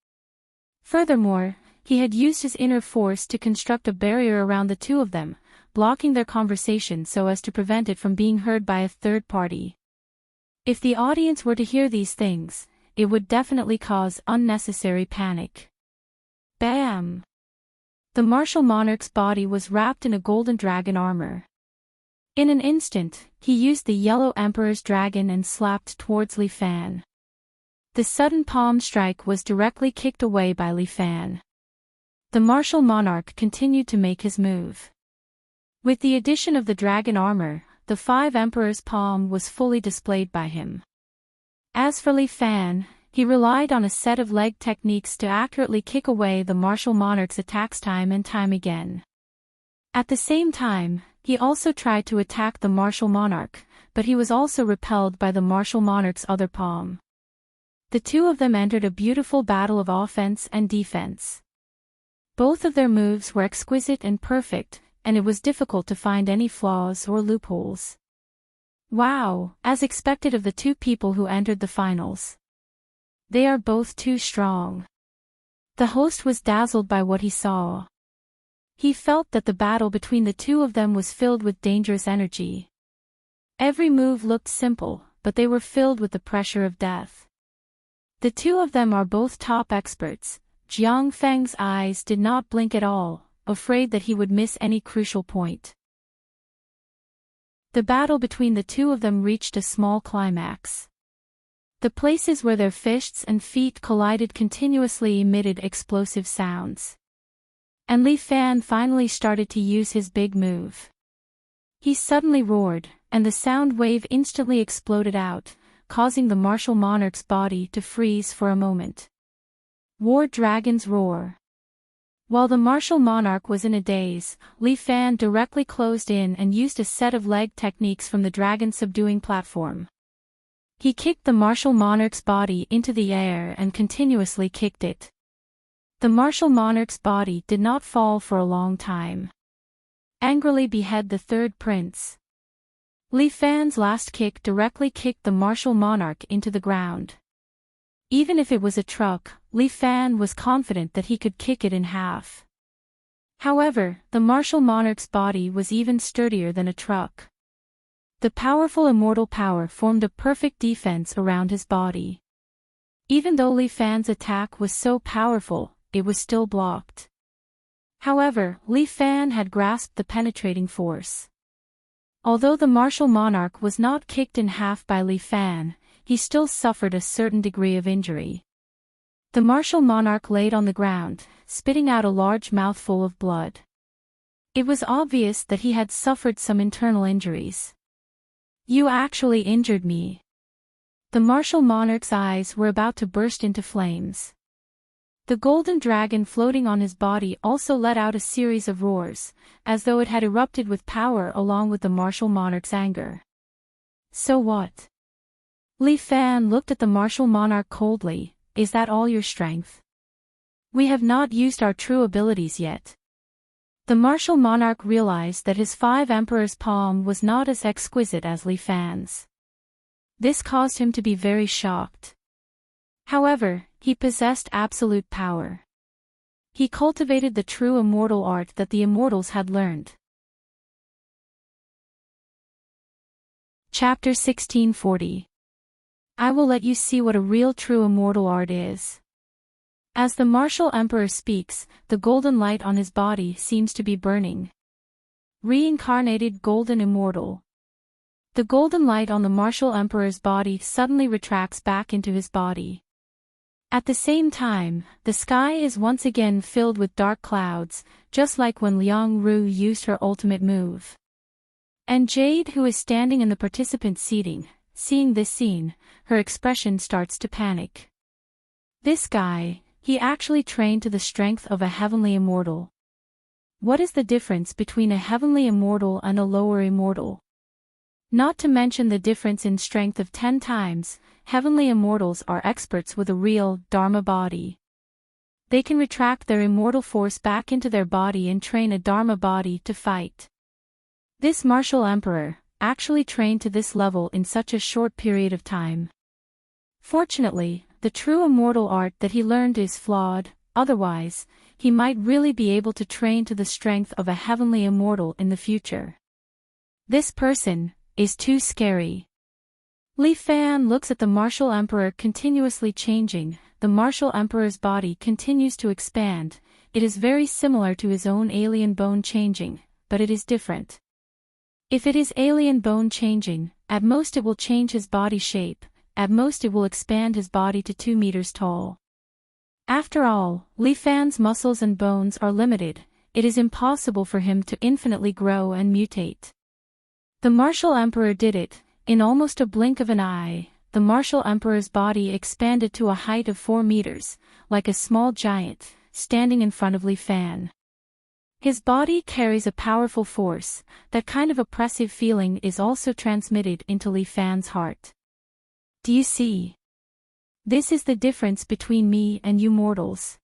Furthermore, he had used his inner force to construct a barrier around the two of them, blocking their conversation so as to prevent it from being heard by a third party. If the audience were to hear these things, it would definitely cause unnecessary panic. Bam! The martial monarch's body was wrapped in a golden dragon armor. In an instant, he used the yellow emperor's dragon and slapped towards Li Fan. The sudden palm strike was directly kicked away by Li Fan. The martial monarch continued to make his move. With the addition of the dragon armor, the 5 emperor's palm was fully displayed by him. As for Li Fan, he relied on a set of leg techniques to accurately kick away the martial monarch's attacks time and time again. At the same time, he also tried to attack the martial monarch, but he was also repelled by the martial monarch's other palm. The two of them entered a beautiful battle of offense and defense. Both of their moves were exquisite and perfect, and it was difficult to find any flaws or loopholes. Wow, as expected of the two people who entered the finals. They are both too strong. The host was dazzled by what he saw. He felt that the battle between the two of them was filled with dangerous energy. Every move looked simple, but they were filled with the pressure of death. The two of them are both top experts. Jiang Feng's eyes did not blink at all, afraid that he would miss any crucial point. The battle between the two of them reached a small climax. The places where their fists and feet collided continuously emitted explosive sounds. And Li Fan finally started to use his big move. He suddenly roared, and the sound wave instantly exploded out, causing the martial monarch's body to freeze for a moment. War Dragon's Roar. While the martial monarch was in a daze, Li Fan directly closed in and used a set of leg techniques from the dragon subduing platform. He kicked the martial monarch's body into the air and continuously kicked it. The martial monarch's body did not fall for a long time. Angrily behead the third prince. Li Fan's last kick directly kicked the martial monarch into the ground. Even if it was a truck, Li Fan was confident that he could kick it in half. However, the martial monarch's body was even sturdier than a truck. The powerful immortal power formed a perfect defense around his body. Even though Li Fan's attack was so powerful, it was still blocked. However, Li Fan had grasped the penetrating force. Although the martial monarch was not kicked in half by Li Fan, he still suffered a certain degree of injury. The martial monarch laid on the ground, spitting out a large mouthful of blood. It was obvious that he had suffered some internal injuries. "You actually injured me." The martial monarch's eyes were about to burst into flames. The golden dragon floating on his body also let out a series of roars, as though it had erupted with power along with the martial monarch's anger. "So what?" Li Fan looked at the martial monarch coldly. "Is that all your strength? We have not used our true abilities yet." The martial monarch realized that his 5 emperor's palm was not as exquisite as Li Fan's. This caused him to be very shocked. However, he possessed absolute power. He cultivated the true immortal art that the immortals had learned. Chapter 1640. I will let you see what a real true immortal art is. As the martial emperor speaks, the golden light on his body seems to be burning. Reincarnated golden immortal. The golden light on the martial emperor's body suddenly retracts back into his body. At the same time, the sky is once again filled with dark clouds, just like when Liang Ru used her ultimate move. And Jade, who is standing in the participant seating, seeing this scene, her expression starts to panic. This guy, he actually trained to the strength of a heavenly immortal. What is the difference between a heavenly immortal and a lower immortal? Not to mention the difference in strength of 10 times, heavenly immortals are experts with a real Dharma body. They can retract their immortal force back into their body and train a Dharma body to fight. This martial emperor actually trained to this level in such a short period of time. Fortunately, the true immortal art that he learned is flawed, otherwise, he might really be able to train to the strength of a heavenly immortal in the future. This person is too scary. Li Fan looks at the martial emperor continuously changing. The martial emperor's body continues to expand. It is very similar to his own alien bone changing, but it is different. If it is alien bone changing, at most it will change his body shape, at most it will expand his body to 2 meters tall. After all, Li Fan's muscles and bones are limited. It is impossible for him to infinitely grow and mutate. The martial emperor did it. In almost a blink of an eye, the martial emperor's body expanded to a height of 4 meters, like a small giant, standing in front of Li Fan. His body carries a powerful force. That kind of oppressive feeling is also transmitted into Li Fan's heart. Do you see? This is the difference between me and you mortals.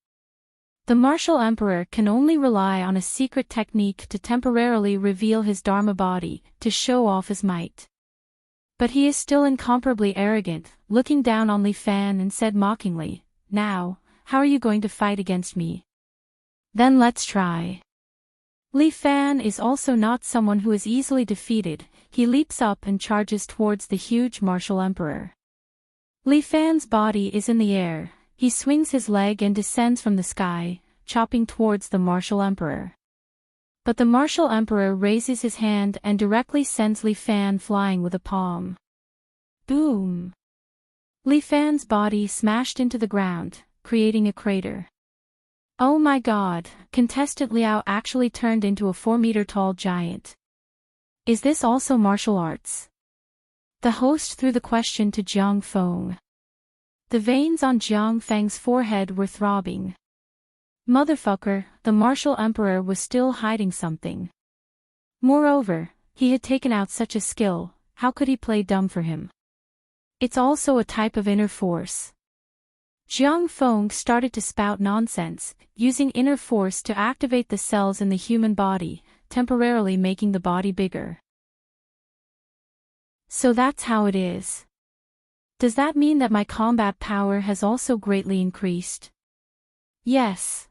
The martial emperor can only rely on a secret technique to temporarily reveal his Dharma body, to show off his might. But he is still incomparably arrogant, looking down on Li Fan and said mockingly, "Now, how are you going to fight against me? Then let's try." Li Fan is also not someone who is easily defeated. He leaps up and charges towards the huge martial emperor. Li Fan's body is in the air. He swings his leg and descends from the sky, chopping towards the martial emperor. But the martial emperor raises his hand and directly sends Li Fan flying with a palm. Boom! Li Fan's body smashed into the ground, creating a crater. Oh my god, contestant Liao actually turned into a 4-meter-tall giant. Is this also martial arts? The host threw the question to Jiang Feng. The veins on Jiang Feng's forehead were throbbing. Motherfucker, the martial emperor was still hiding something. Moreover, he had taken out such a skill, how could he play dumb for him? It's also a type of inner force. Jiang Feng started to spout nonsense, using inner force to activate the cells in the human body, temporarily making the body bigger. So that's how it is. Does that mean that my combat power has also greatly increased? Yes.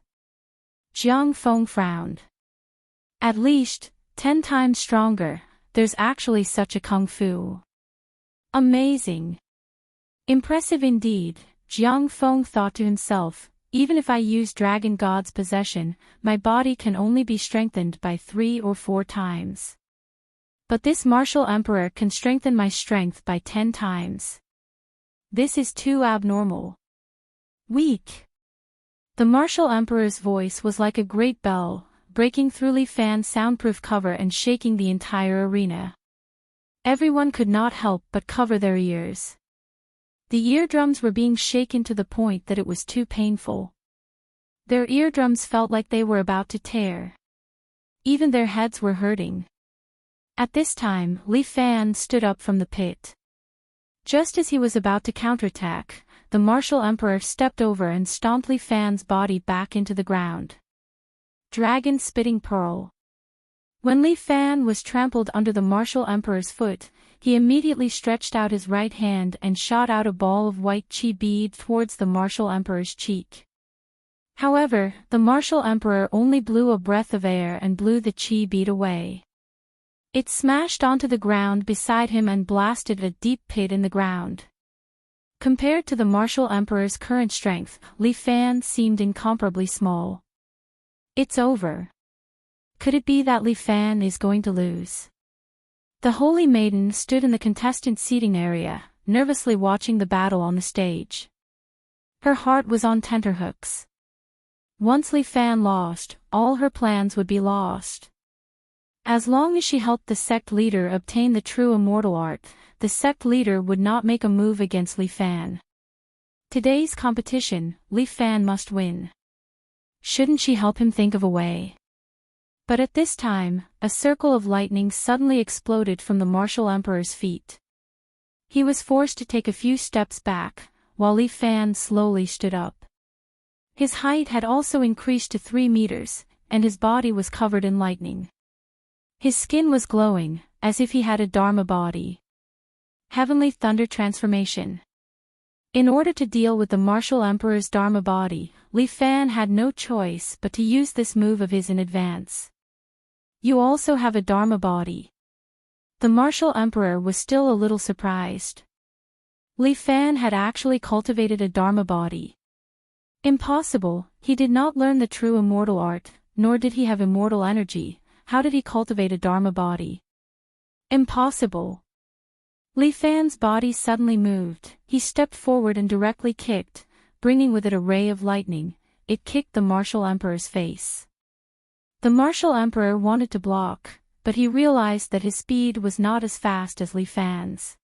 Jiang Feng frowned. At least, 10 times stronger. There's actually such a kung fu. Amazing. Impressive indeed, Jiang Feng thought to himself. Even if I use Dragon God's possession, my body can only be strengthened by 3 or 4 times. But this martial emperor can strengthen my strength by 10 times. This is too abnormal. Weak. The martial emperor's voice was like a great bell, breaking through Li Fan's soundproof cover and shaking the entire arena. Everyone could not help but cover their ears. The eardrums were being shaken to the point that it was too painful. Their eardrums felt like they were about to tear. Even their heads were hurting. At this time, Li Fan stood up from the pit. Just as he was about to counterattack, the martial emperor stepped over and stomped Li Fan's body back into the ground. Dragon Spitting Pearl. When Li Fan was trampled under the martial emperor's foot, he immediately stretched out his right hand and shot out a ball of white qi bead towards the martial emperor's cheek. However, the martial emperor only blew a breath of air and blew the qi bead away. It smashed onto the ground beside him and blasted a deep pit in the ground. Compared to the martial emperor's current strength, Li Fan seemed incomparably small. It's over. Could it be that Li Fan is going to lose? The holy maiden stood in the contestant seating area, nervously watching the battle on the stage. Her heart was on tenterhooks. Once Li Fan lost, all her plans would be lost. As long as she helped the sect leader obtain the true immortal art, the sect leader would not make a move against Li Fan. Today's competition, Li Fan must win. Shouldn't she help him think of a way? But at this time, a circle of lightning suddenly exploded from the martial emperor's feet. He was forced to take a few steps back, while Li Fan slowly stood up. His height had also increased to 3 meters, and his body was covered in lightning. His skin was glowing, as if he had a Dharma body. Heavenly Thunder Transformation. In order to deal with the martial emperor's Dharma body, Li Fan had no choice but to use this move of his in advance. You also have a Dharma body. The martial emperor was still a little surprised. Li Fan had actually cultivated a Dharma body. Impossible, he did not learn the true immortal art, nor did he have immortal energy. How did he cultivate a Dharma body? Impossible. Li Fan's body suddenly moved. He stepped forward and directly kicked, bringing with it a ray of lightning. It kicked the martial emperor's face. The martial emperor wanted to block, but he realized that his speed was not as fast as Li Fan's.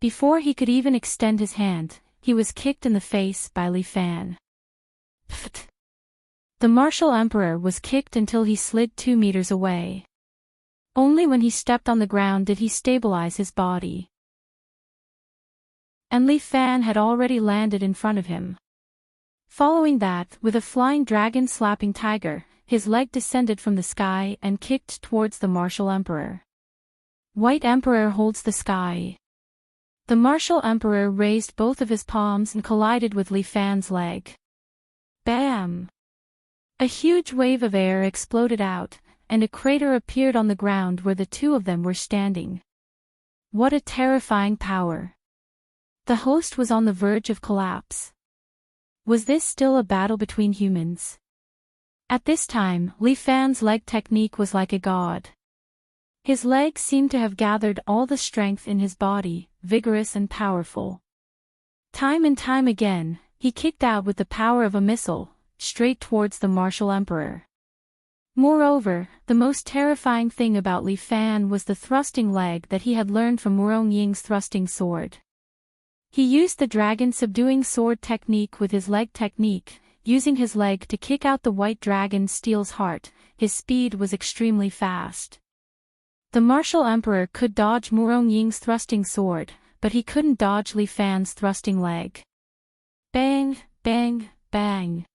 Before he could even extend his hand, he was kicked in the face by Li Fan. Pfft. The martial emperor was kicked until he slid 2 meters away. Only when he stepped on the ground did he stabilize his body. And Li Fan had already landed in front of him. Following that, with a flying dragon slapping tiger, his leg descended from the sky and kicked towards the martial emperor. White Emperor holds the sky. The martial emperor raised both of his palms and collided with Li Fan's leg. Bam! A huge wave of air exploded out, and a crater appeared on the ground where the two of them were standing. What a terrifying power! The host was on the verge of collapse. Was this still a battle between humans? At this time, Li Fan's leg technique was like a god. His legs seemed to have gathered all the strength in his body, vigorous and powerful. Time and time again, he kicked out with the power of a missile, straight towards the martial emperor. Moreover, the most terrifying thing about Li Fan was the thrusting leg that he had learned from Murong Ying's thrusting sword. He used the dragon subduing sword technique with his leg technique, using his leg to kick out the white dragon Steel's heart. His speed was extremely fast. The martial emperor could dodge Murong Ying's thrusting sword, but he couldn't dodge Li Fan's thrusting leg. Bang, bang, bang.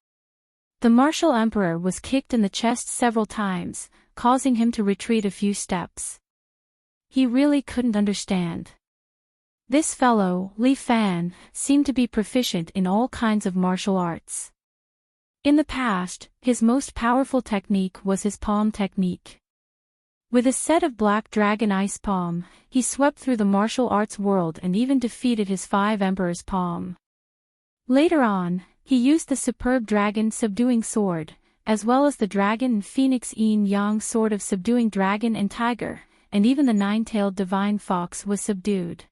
The martial emperor was kicked in the chest several times, causing him to retreat a few steps. He really couldn't understand. This fellow, Li Fan, seemed to be proficient in all kinds of martial arts. In the past, his most powerful technique was his palm technique. With a set of black dragon ice palm, he swept through the martial arts world and even defeated his 5 emperors' palm. Later on, he used the superb dragon subduing sword, as well as the dragon and phoenix yin yang sword of subduing dragon and tiger, and even the 9-tailed divine fox was subdued.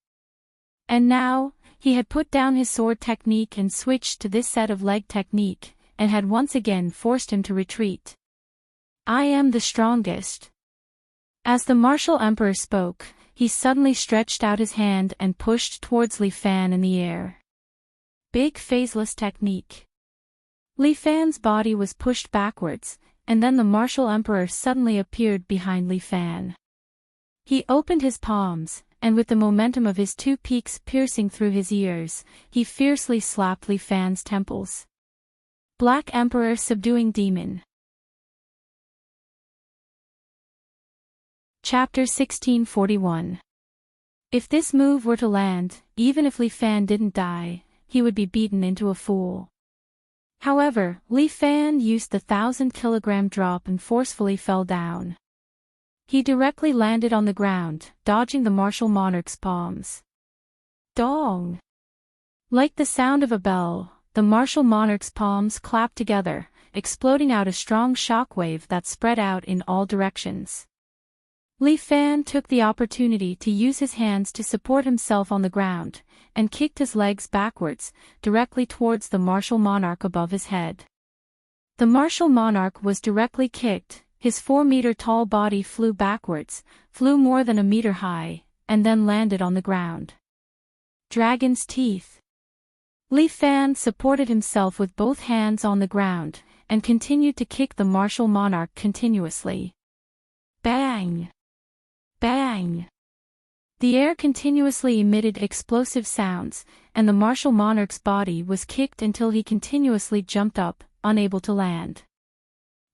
And now, he had put down his sword technique and switched to this set of leg technique, and had once again forced him to retreat. I am the strongest. As the martial emperor spoke, he suddenly stretched out his hand and pushed towards Li Fan in the air. Big phaseless technique. Li Fan's body was pushed backwards, and then the martial emperor suddenly appeared behind Li Fan. He opened his palms, and with the momentum of his 2 peaks piercing through his ears, he fiercely slapped Li Fan's temples. Black Emperor subduing demon. Chapter 1641. If this move were to land, even if Li Fan didn't die, he would be beaten into a fool. However, Li Fan used the 1,000-kilogram drop and forcefully fell down. He directly landed on the ground, dodging the martial monarch's palms. Dong! Like the sound of a bell, the martial monarch's palms clapped together, exploding out a strong shockwave that spread out in all directions. Li Fan took the opportunity to use his hands to support himself on the ground, and kicked his legs backwards, directly towards the martial monarch above his head. The martial monarch was directly kicked, his 4-meter-tall body flew backwards, flew more than a meter high, and then landed on the ground. Dragon's teeth. Li Fan supported himself with both hands on the ground, and continued to kick the martial monarch continuously. Bang! Bang! The air continuously emitted explosive sounds, and the martial monarch's body was kicked until he continuously jumped up, unable to land.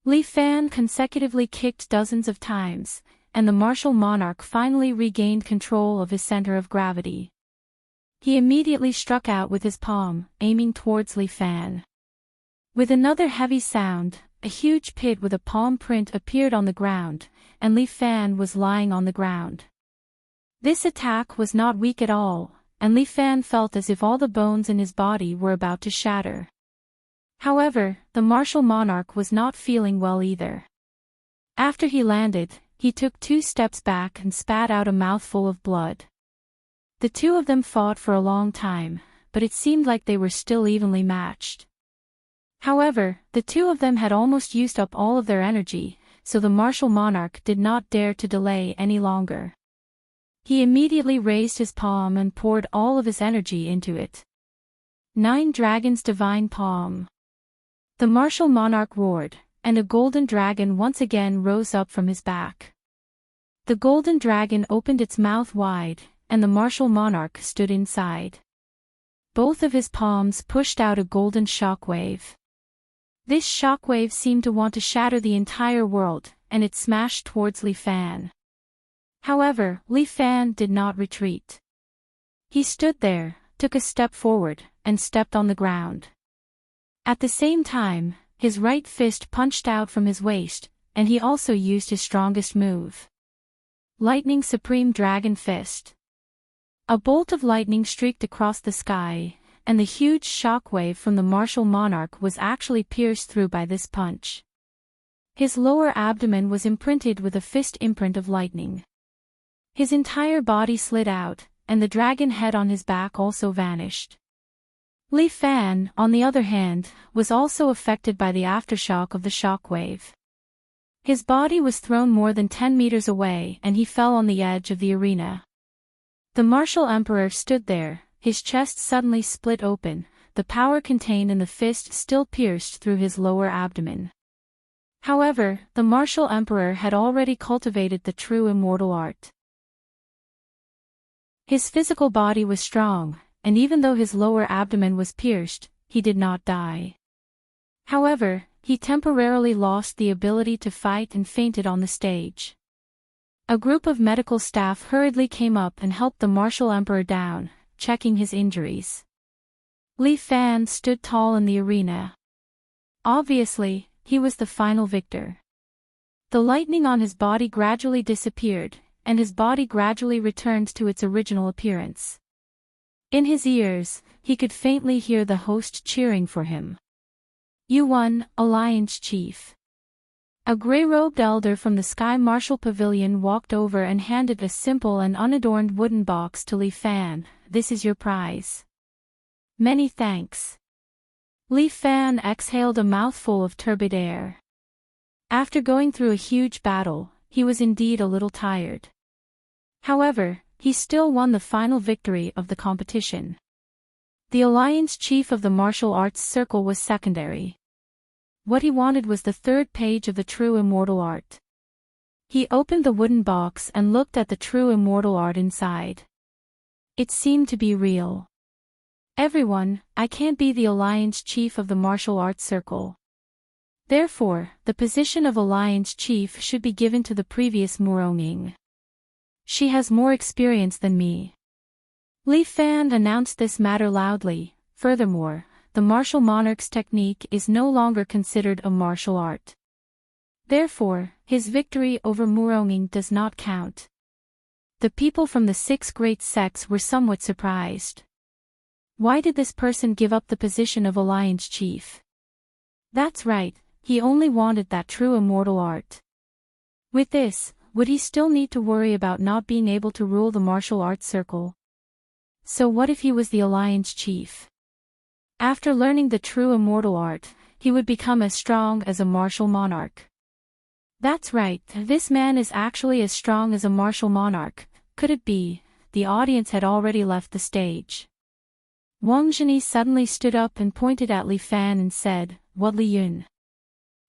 Li Fan consecutively kicked dozens of times, and the martial monarch finally regained control of his center of gravity. He immediately struck out with his palm, aiming towards Li Fan. With another heavy sound, a huge pit with a palm print appeared on the ground, and Li Fan was lying on the ground. This attack was not weak at all, and Li Fan felt as if all the bones in his body were about to shatter. However, the martial monarch was not feeling well either. After he landed, he took 2 steps back and spat out a mouthful of blood. The two of them fought for a long time, but it seemed like they were still evenly matched. However, the two of them had almost used up all of their energy, so the martial monarch did not dare to delay any longer. He immediately raised his palm and poured all of his energy into it. 9 Dragons Divine Palm. The martial monarch roared, and a golden dragon once again rose up from his back. The golden dragon opened its mouth wide, and the martial monarch stood inside. Both of his palms pushed out a golden shockwave. This shockwave seemed to want to shatter the entire world, and it smashed towards Li Fan. However, Li Fan did not retreat. He stood there, took a step forward, and stepped on the ground. At the same time, his right fist punched out from his waist, and he also used his strongest move. Lightning Supreme Dragon Fist. A bolt of lightning streaked across the sky, and the huge shockwave from the martial monarch was actually pierced through by this punch. His lower abdomen was imprinted with a fist imprint of lightning. His entire body slid out, and the dragon head on his back also vanished. Li Fan, on the other hand, was also affected by the aftershock of the shockwave. His body was thrown more than 10 meters away and he fell on the edge of the arena. The martial emperor stood there, his chest suddenly split open, the power contained in the fist still pierced through his lower abdomen. However, the martial emperor had already cultivated the true immortal art. His physical body was strong, and even though his lower abdomen was pierced, he did not die. However, he temporarily lost the ability to fight and fainted on the stage. A group of medical staff hurriedly came up and helped the martial emperor down, checking his injuries. Li Fan stood tall in the arena. Obviously, he was the final victor. The lightning on his body gradually disappeared, and his body gradually returned to its original appearance. In his ears, he could faintly hear the host cheering for him. "You won, Alliance Chief." A gray-robed elder from the Sky Marshal Pavilion walked over and handed a simple and unadorned wooden box to Li Fan. "This is your prize." "Many thanks." Li Fan exhaled a mouthful of turbid air. After going through a huge battle, he was indeed a little tired. However, he still won the final victory of the competition. The Alliance Chief of the Martial Arts Circle was secondary. What he wanted was the third page of the true immortal art. He opened the wooden box and looked at the true immortal art inside. It seemed to be real. "Everyone, I can't be the Alliance Chief of the Martial Arts Circle. Therefore, the position of Alliance Chief should be given to the previous Muronging. She has more experience than me." Li Fan announced this matter loudly. Furthermore, the martial monarch's technique is no longer considered a martial art. Therefore, his victory over Muronging does not count. The people from the 6 great sects were somewhat surprised. Why did this person give up the position of Alliance Chief? That's right, he only wanted that true immortal art. With this, would he still need to worry about not being able to rule the martial arts circle? So what if he was the Alliance Chief? After learning the true immortal art, he would become as strong as a martial monarch. That's right, this man is actually as strong as a martial monarch. Could it be? The audience had already left the stage. Wang Zhini suddenly stood up and pointed at Li Fan and said, "What, Li Yun?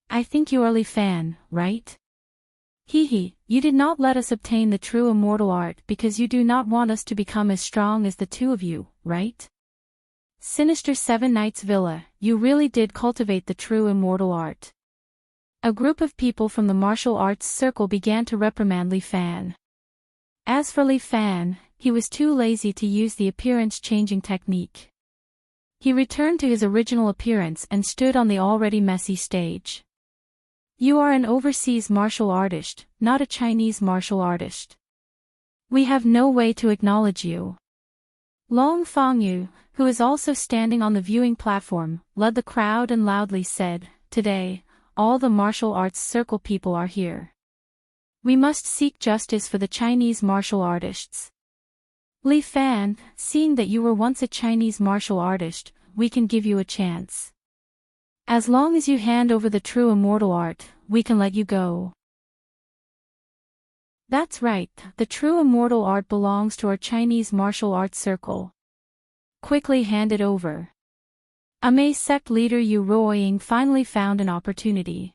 I think you are Li Fan, right? He, you did not let us obtain the true immortal art because you do not want us to become as strong as the two of you, right? Sinister Seven Knights Villa, you really did cultivate the true immortal art." A group of people from the martial arts circle began to reprimand Li Fan. As for Li Fan, he was too lazy to use the appearance-changing technique. He returned to his original appearance and stood on the already messy stage. "You are an overseas martial artist, not a Chinese martial artist. We have no way to acknowledge you." Long Fangyu, who is also standing on the viewing platform, led the crowd and loudly said, "Today, all the martial arts circle people are here. We must seek justice for the Chinese martial artists. Li Fan, seeing that you were once a Chinese martial artist, we can give you a chance. As long as you hand over the true immortal art, we can let you go." That's right, the true immortal art belongs to our Chinese martial arts circle. Quickly hand it over. Amei sect leader Yu Ruoying finally found an opportunity.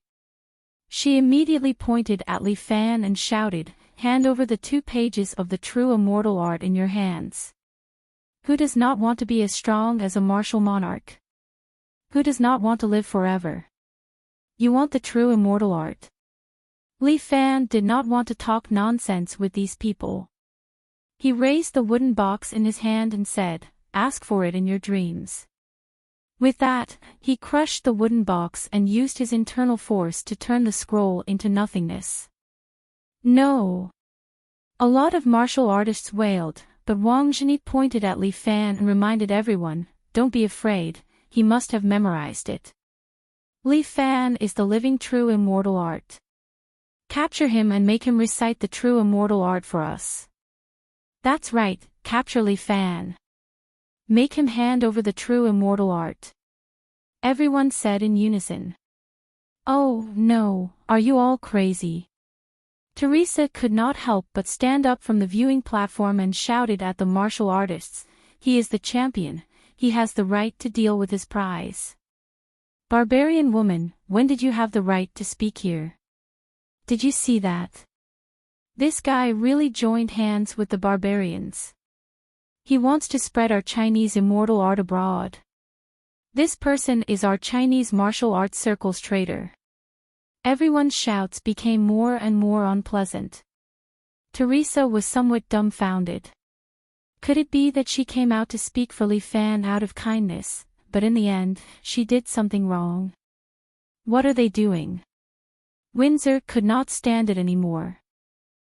She immediately pointed at Li Fan and shouted, "Hand over the 2 pages of the true immortal art in your hands. Who does not want to be as strong as a martial monarch? Who does not want to live forever? You want the true immortal art." Li Fan did not want to talk nonsense with these people. He raised the wooden box in his hand and said, "Ask for it in your dreams." With that, he crushed the wooden box and used his internal force to turn the scroll into nothingness. No! A lot of martial artists wailed, but Wang Zhenyi pointed at Li Fan and reminded everyone, "Don't be afraid, he must have memorized it. Li Fan is the living true immortal art. Capture him and make him recite the true immortal art for us." "That's right, capture Li Fan. Make him hand over the true immortal art," everyone said in unison. "Oh, no, are you all crazy?" Teresa could not help but stand up from the viewing platform and shouted at the martial artists, "He is the champion, he has the right to deal with his prize." "Barbarian woman, when did you have the right to speak here? Did you see that? This guy really joined hands with the barbarians. He wants to spread our Chinese immortal art abroad. This person is our Chinese martial arts circle's traitor." Everyone's shouts became more and more unpleasant. Teresa was somewhat dumbfounded. Could it be that she came out to speak for Li Fan out of kindness, but in the end, she did something wrong? What are they doing? Windsor could not stand it anymore.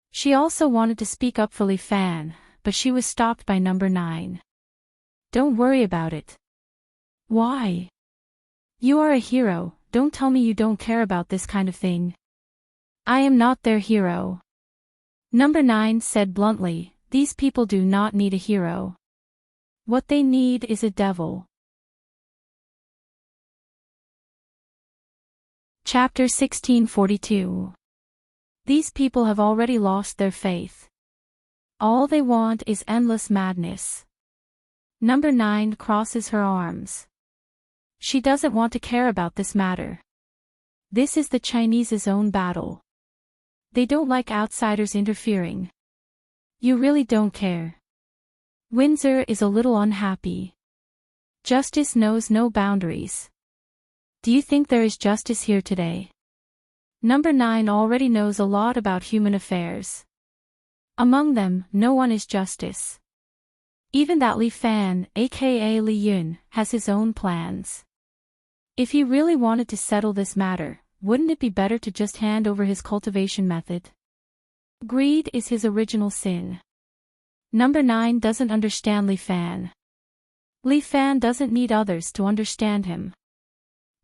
She also wanted to speak up for Li Fan, but she was stopped by number 9. "Don't worry about it." "Why? You are a hero, don't tell me you don't care about this kind of thing." "I am not their hero." Number 9 said bluntly, "These people do not need a hero. What they need is a devil." Chapter 1642. These people have already lost their faith. All they want is endless madness. Number 9 crosses her arms. She doesn't want to care about this matter. This is the Chinese's own battle. They don't like outsiders interfering. You really don't care. Windsor is a little unhappy. Justice knows no boundaries. Do you think there is justice here today? Number 9 already knows a lot about human affairs. Among them, no one is justice. Even that Li Fan, aka Li Yun, has his own plans. If he really wanted to settle this matter, wouldn't it be better to just hand over his cultivation method? Greed is his original sin. Number 9 doesn't understand Li Fan. Li Fan doesn't need others to understand him.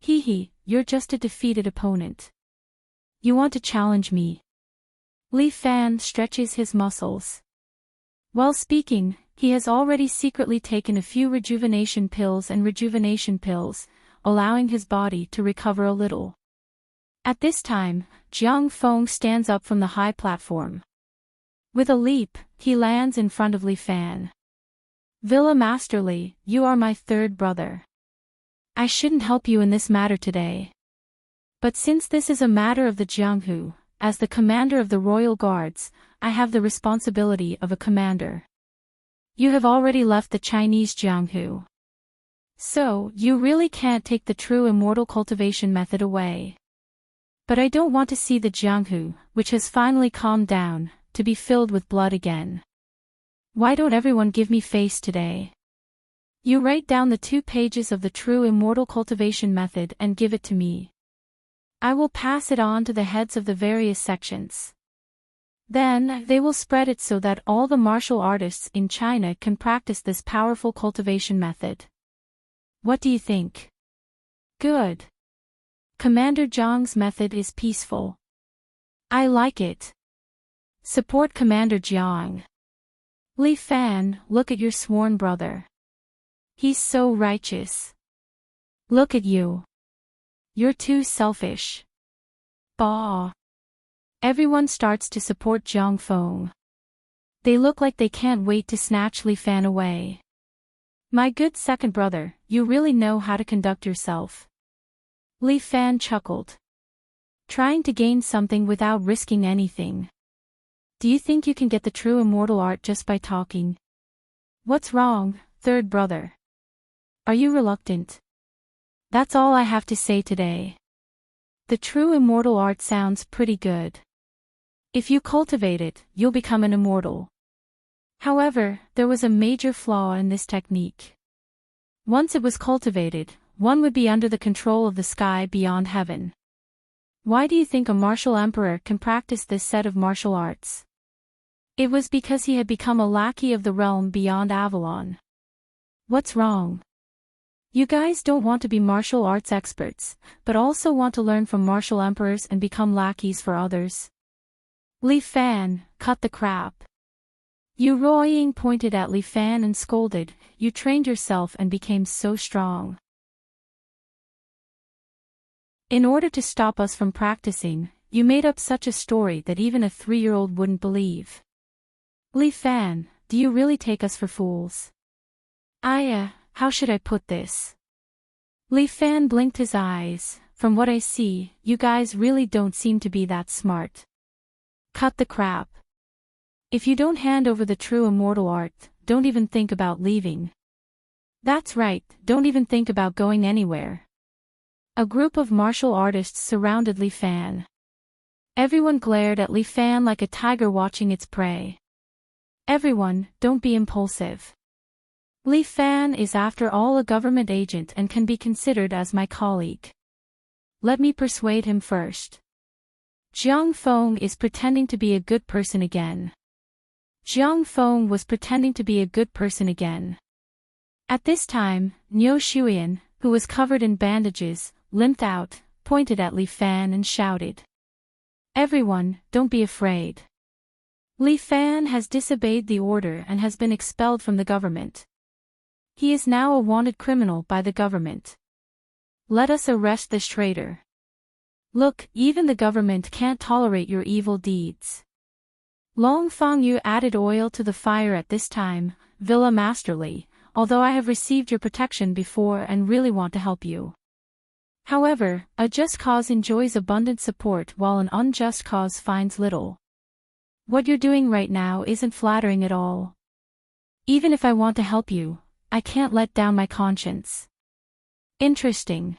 Hee, you're just a defeated opponent. You want to challenge me? Li Fan stretches his muscles. While speaking, he has already secretly taken a few rejuvenation pills, allowing his body to recover a little. At this time, Jiang Feng stands up from the high platform. With a leap, he lands in front of Li Fan. "Villa Master Li, you are my third brother. I shouldn't help you in this matter today. But since this is a matter of the Jianghu, as the commander of the royal guards, I have the responsibility of a commander. You have already left the Chinese Jianghu. So, you really can't take the true immortal cultivation method away. But I don't want to see the Jianghu, which has finally calmed down, to be filled with blood again. Why don't everyone give me face today? You write down the 2 pages of the true immortal cultivation method and give it to me. I will pass it on to the heads of the various sections. Then, they will spread it so that all the martial artists in China can practice this powerful cultivation method. What do you think? Good. Commander Jiang's method is peaceful. I like it. Support Commander Jiang. Li Fan, look at your sworn brother. He's so righteous. Look at you. You're too selfish. Bah. Everyone starts to support Jiang Feng. They look like they can't wait to snatch Li Fan away. My good second brother, you really know how to conduct yourself. Li Fan chuckled. Trying to gain something without risking anything. Do you think you can get the true immortal art just by talking? What's wrong, third brother? Are you reluctant? That's all I have to say today. The true immortal art sounds pretty good. If you cultivate it, you'll become an immortal. However, there was a major flaw in this technique. Once it was cultivated, one would be under the control of the sky beyond heaven. Why do you think a martial emperor can practice this set of martial arts? It was because he had become a lackey of the realm beyond Avalon. What's wrong? You guys don't want to be martial arts experts, but also want to learn from martial emperors and become lackeys for others. Li Fan, cut the crap. Yu Ruoying pointed at Li Fan and scolded, you trained yourself and became so strong. In order to stop us from practicing, you made up such a story that even a 3-year-old wouldn't believe. Li Fan, do you really take us for fools? How should I put this? Li Fan blinked his eyes. From what I see, you guys really don't seem to be that smart. Cut the crap. If you don't hand over the true immortal art, don't even think about leaving. That's right, don't even think about going anywhere. A group of martial artists surrounded Li Fan. Everyone glared at Li Fan like a tiger watching its prey. Everyone, don't be impulsive. Li Fan is after all a government agent and can be considered as my colleague. Let me persuade him first. Jiang Feng is pretending to be a good person again. Jiang Feng was pretending to be a good person again. At this time, Niu Shuyan, who was covered in bandages, limped out, pointed at Li Fan and shouted. Everyone, don't be afraid. Li Fan has disobeyed the order and has been expelled from the government. He is now a wanted criminal by the government. Let us arrest this traitor. Look, even the government can't tolerate your evil deeds. Long Fangyu added oil to the fire at this time, Villa Masterly, although I have received your protection before and really want to help you. However, a just cause enjoys abundant support while an unjust cause finds little. What you're doing right now isn't flattering at all. Even if I want to help you, I can't let down my conscience. Interesting.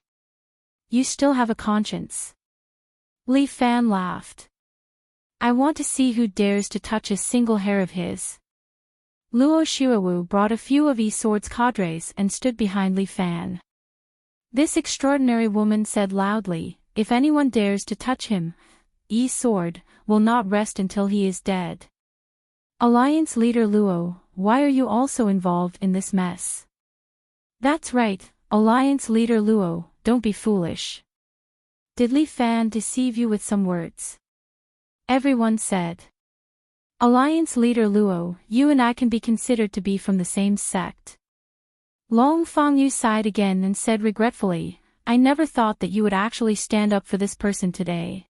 You still have a conscience. Li Fan laughed. I want to see who dares to touch a single hair of his. Luo Shuawu brought a few of Yi Sword's cadres and stood behind Li Fan. This extraordinary woman said loudly, if anyone dares to touch him, Yi Sword will not rest until he is dead. Alliance leader Luo, why are you also involved in this mess? That's right, Alliance leader Luo, don't be foolish. Did Li Fan deceive you with some words? Everyone said. Alliance leader Luo, you and I can be considered to be from the same sect. Long Fangyu sighed again and said regretfully, I never thought that you would actually stand up for this person today.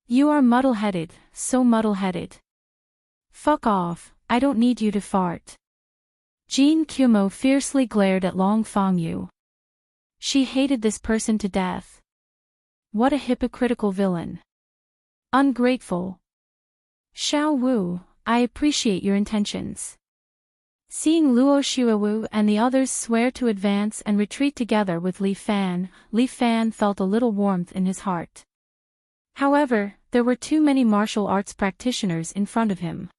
You are muddle-headed, so muddle-headed. Fuck off, I don't need you to fart. Jean Kumo fiercely glared at Long Fangyu. She hated this person to death. What a hypocritical villain. Ungrateful. Xiao Wu, I appreciate your intentions. Seeing Luo Shuawu and the others swear to advance and retreat together with Li Fan felt a little warmth in his heart. However, there were too many martial arts practitioners in front of him.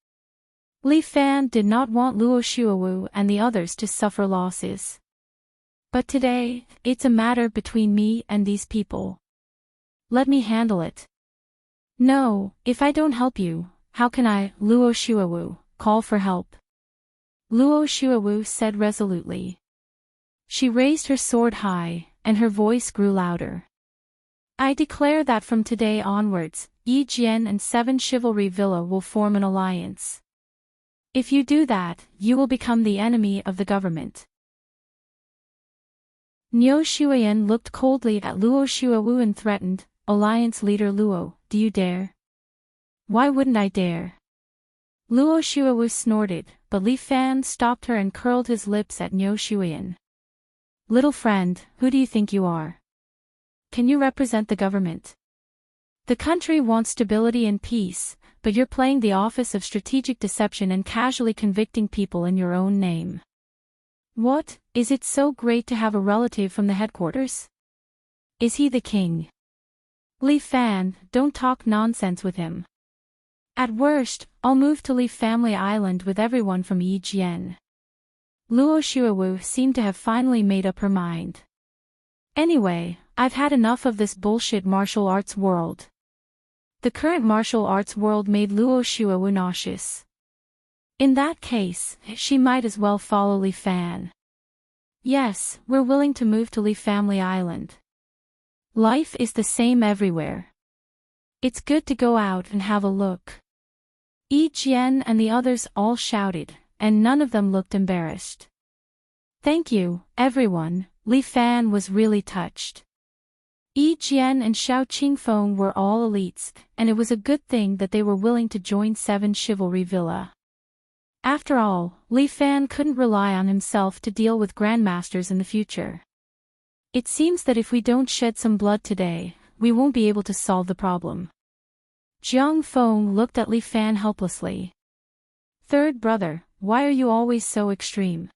Li Fan did not want Luo Shuawu and the others to suffer losses. But today, it's a matter between me and these people. Let me handle it. No, if I don't help you, how can I, Luo Shuawu, call for help? Luo Shuawu said resolutely. She raised her sword high, and her voice grew louder. I declare that from today onwards, Yi Jian and 7 Chivalry Villa will form an alliance. If you do that, you will become the enemy of the government. Niu Shuyan looked coldly at Luo Shuawu and threatened, Alliance leader Luo, do you dare? Why wouldn't I dare? Luo Shuawu snorted, but Li Fan stopped her and curled his lips at Niu Shuyan. Little friend, who do you think you are? Can you represent the government? The country wants stability and peace, but you're playing the office of strategic deception and casually convicting people in your own name. What, is it so great to have a relative from the headquarters? Is he the king? Li Fan, don't talk nonsense with him. At worst, I'll move to Li Family Island with everyone from Yi Jian. Luo Shuawu seemed to have finally made up her mind. Anyway, I've had enough of this bullshit martial arts world. The current martial arts world made Luo Shuowu nauseous. In that case, she might as well follow Li Fan. Yes, we're willing to move to Li Family Island. Life is the same everywhere. It's good to go out and have a look. Yi Jian and the others all shouted, and none of them looked embarrassed. Thank you, everyone, Li Fan was really touched. Yi Jian and Xiao Qingfeng were all elites, and it was a good thing that they were willing to join 7 Chivalry Villa. After all, Li Fan couldn't rely on himself to deal with grandmasters in the future. It seems that if we don't shed some blood today, we won't be able to solve the problem. Jiang Feng looked at Li Fan helplessly. Third brother, why are you always so extreme?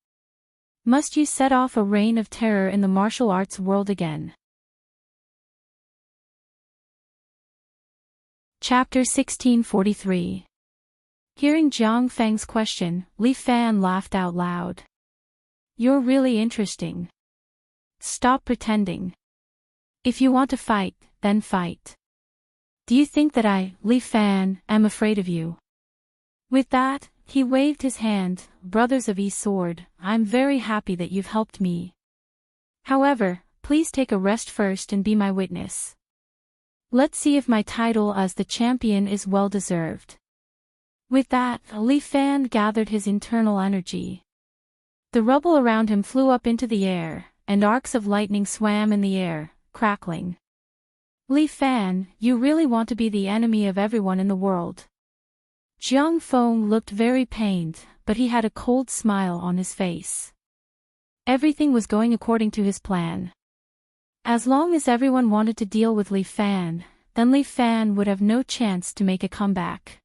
Must you set off a reign of terror in the martial arts world again? Chapter 1643. Hearing Jiang Feng's question, Li Fan laughed out loud. You're really interesting. Stop pretending. If you want to fight, then fight. Do you think that I, Li Fan, am afraid of you? With that, he waved his hand. Brothers of Yi Sword, I'm very happy that you've helped me. However, please take a rest first and be my witness. Let's see if my title as the champion is well deserved. With that, Li Fan gathered his internal energy. The rubble around him flew up into the air, and arcs of lightning swam in the air, crackling. Li Fan, you really want to be the enemy of everyone in the world. Jiang Feng looked very pained, but he had a cold smile on his face. Everything was going according to his plan. As long as everyone wanted to deal with Li Fan, then Li Fan would have no chance to make a comeback.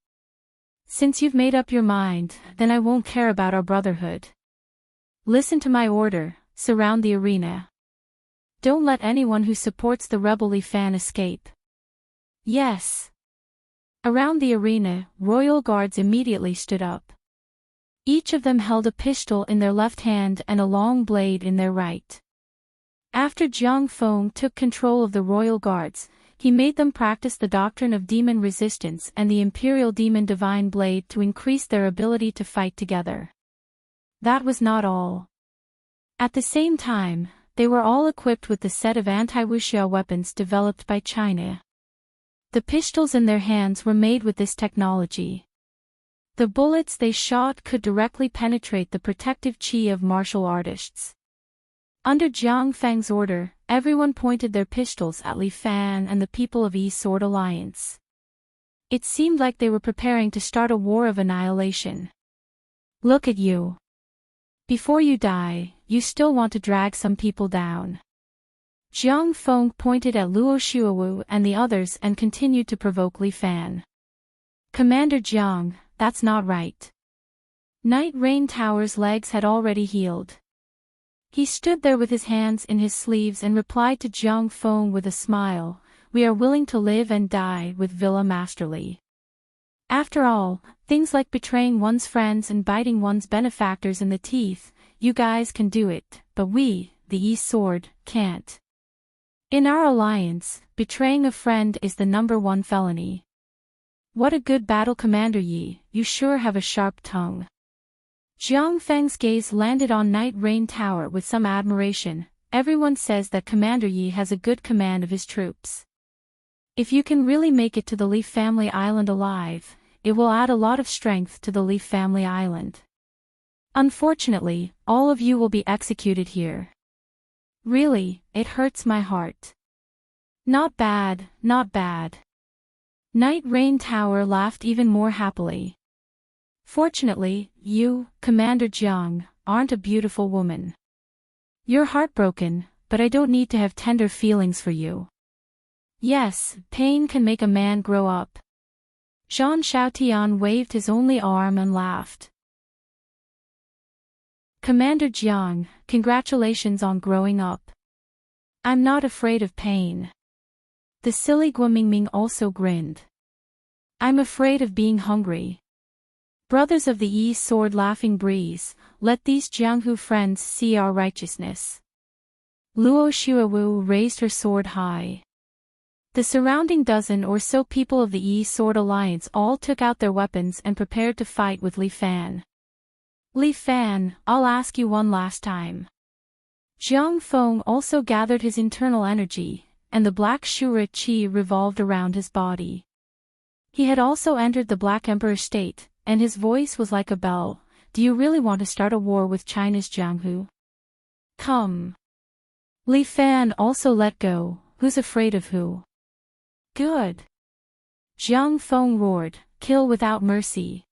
Since you've made up your mind, then I won't care about our brotherhood. Listen to my order, surround the arena. Don't let anyone who supports the rebel Li Fan escape. Yes. Around the arena, royal guards immediately stood up. Each of them held a pistol in their left hand and a long blade in their right. After Jiang Feng took control of the royal guards, he made them practice the doctrine of demon resistance and the imperial demon divine blade to increase their ability to fight together. That was not all. At the same time, they were all equipped with the set of anti-wuxia weapons developed by China. The pistols in their hands were made with this technology. The bullets they shot could directly penetrate the protective chi of martial artists. Under Jiang Feng's order, everyone pointed their pistols at Li Fan and the people of Yi Sword Alliance. It seemed like they were preparing to start a war of annihilation. Look at you. Before you die, you still want to drag some people down. Jiang Feng pointed at Luo Shuowu and the others and continued to provoke Li Fan. Commander Jiang, that's not right. Night Rain Tower's legs had already healed. He stood there with his hands in his sleeves and replied to Jiang Feng with a smile, we are willing to live and die with Villa Masterly. After all, things like betraying one's friends and biting one's benefactors in the teeth, you guys can do it, but we, the Yi Sword, can't. In our alliance, betraying a friend is the #1 felony. What a good battle commander Yi, you sure have a sharp tongue. Jiang Feng's gaze landed on Night Rain Tower with some admiration. Everyone says that Commander Yi has a good command of his troops. If you can really make it to the Li Family Island alive, it will add a lot of strength to the Li Family Island. Unfortunately, all of you will be executed here. Really, it hurts my heart. Not bad, not bad. Night Rain Tower laughed even more happily. Fortunately, you, Commander Jiang, aren't a beautiful woman. You're heartbroken, but I don't need to have tender feelings for you. Yes, pain can make a man grow up. Zhang Xiaotian waved his only arm and laughed. Commander Jiang, congratulations on growing up. I'm not afraid of pain. The silly Guomingming also grinned. I'm afraid of being hungry. Brothers of the Yi Sword Laughing Breeze, let these Jianghu friends see our righteousness. Luo Xuewu raised her sword high. The surrounding dozen or so people of the Yi Sword Alliance all took out their weapons and prepared to fight with Li Fan. Li Fan, I'll ask you one last time. Jiang Feng also gathered his internal energy, and the black Shura Qi revolved around his body. He had also entered the Black Emperor state, and his voice was like a bell. Do you really want to start a war with China's Jianghu? Come. Li Fan also let go. Who's afraid of who? Good. Jiang Feng roared, kill without mercy.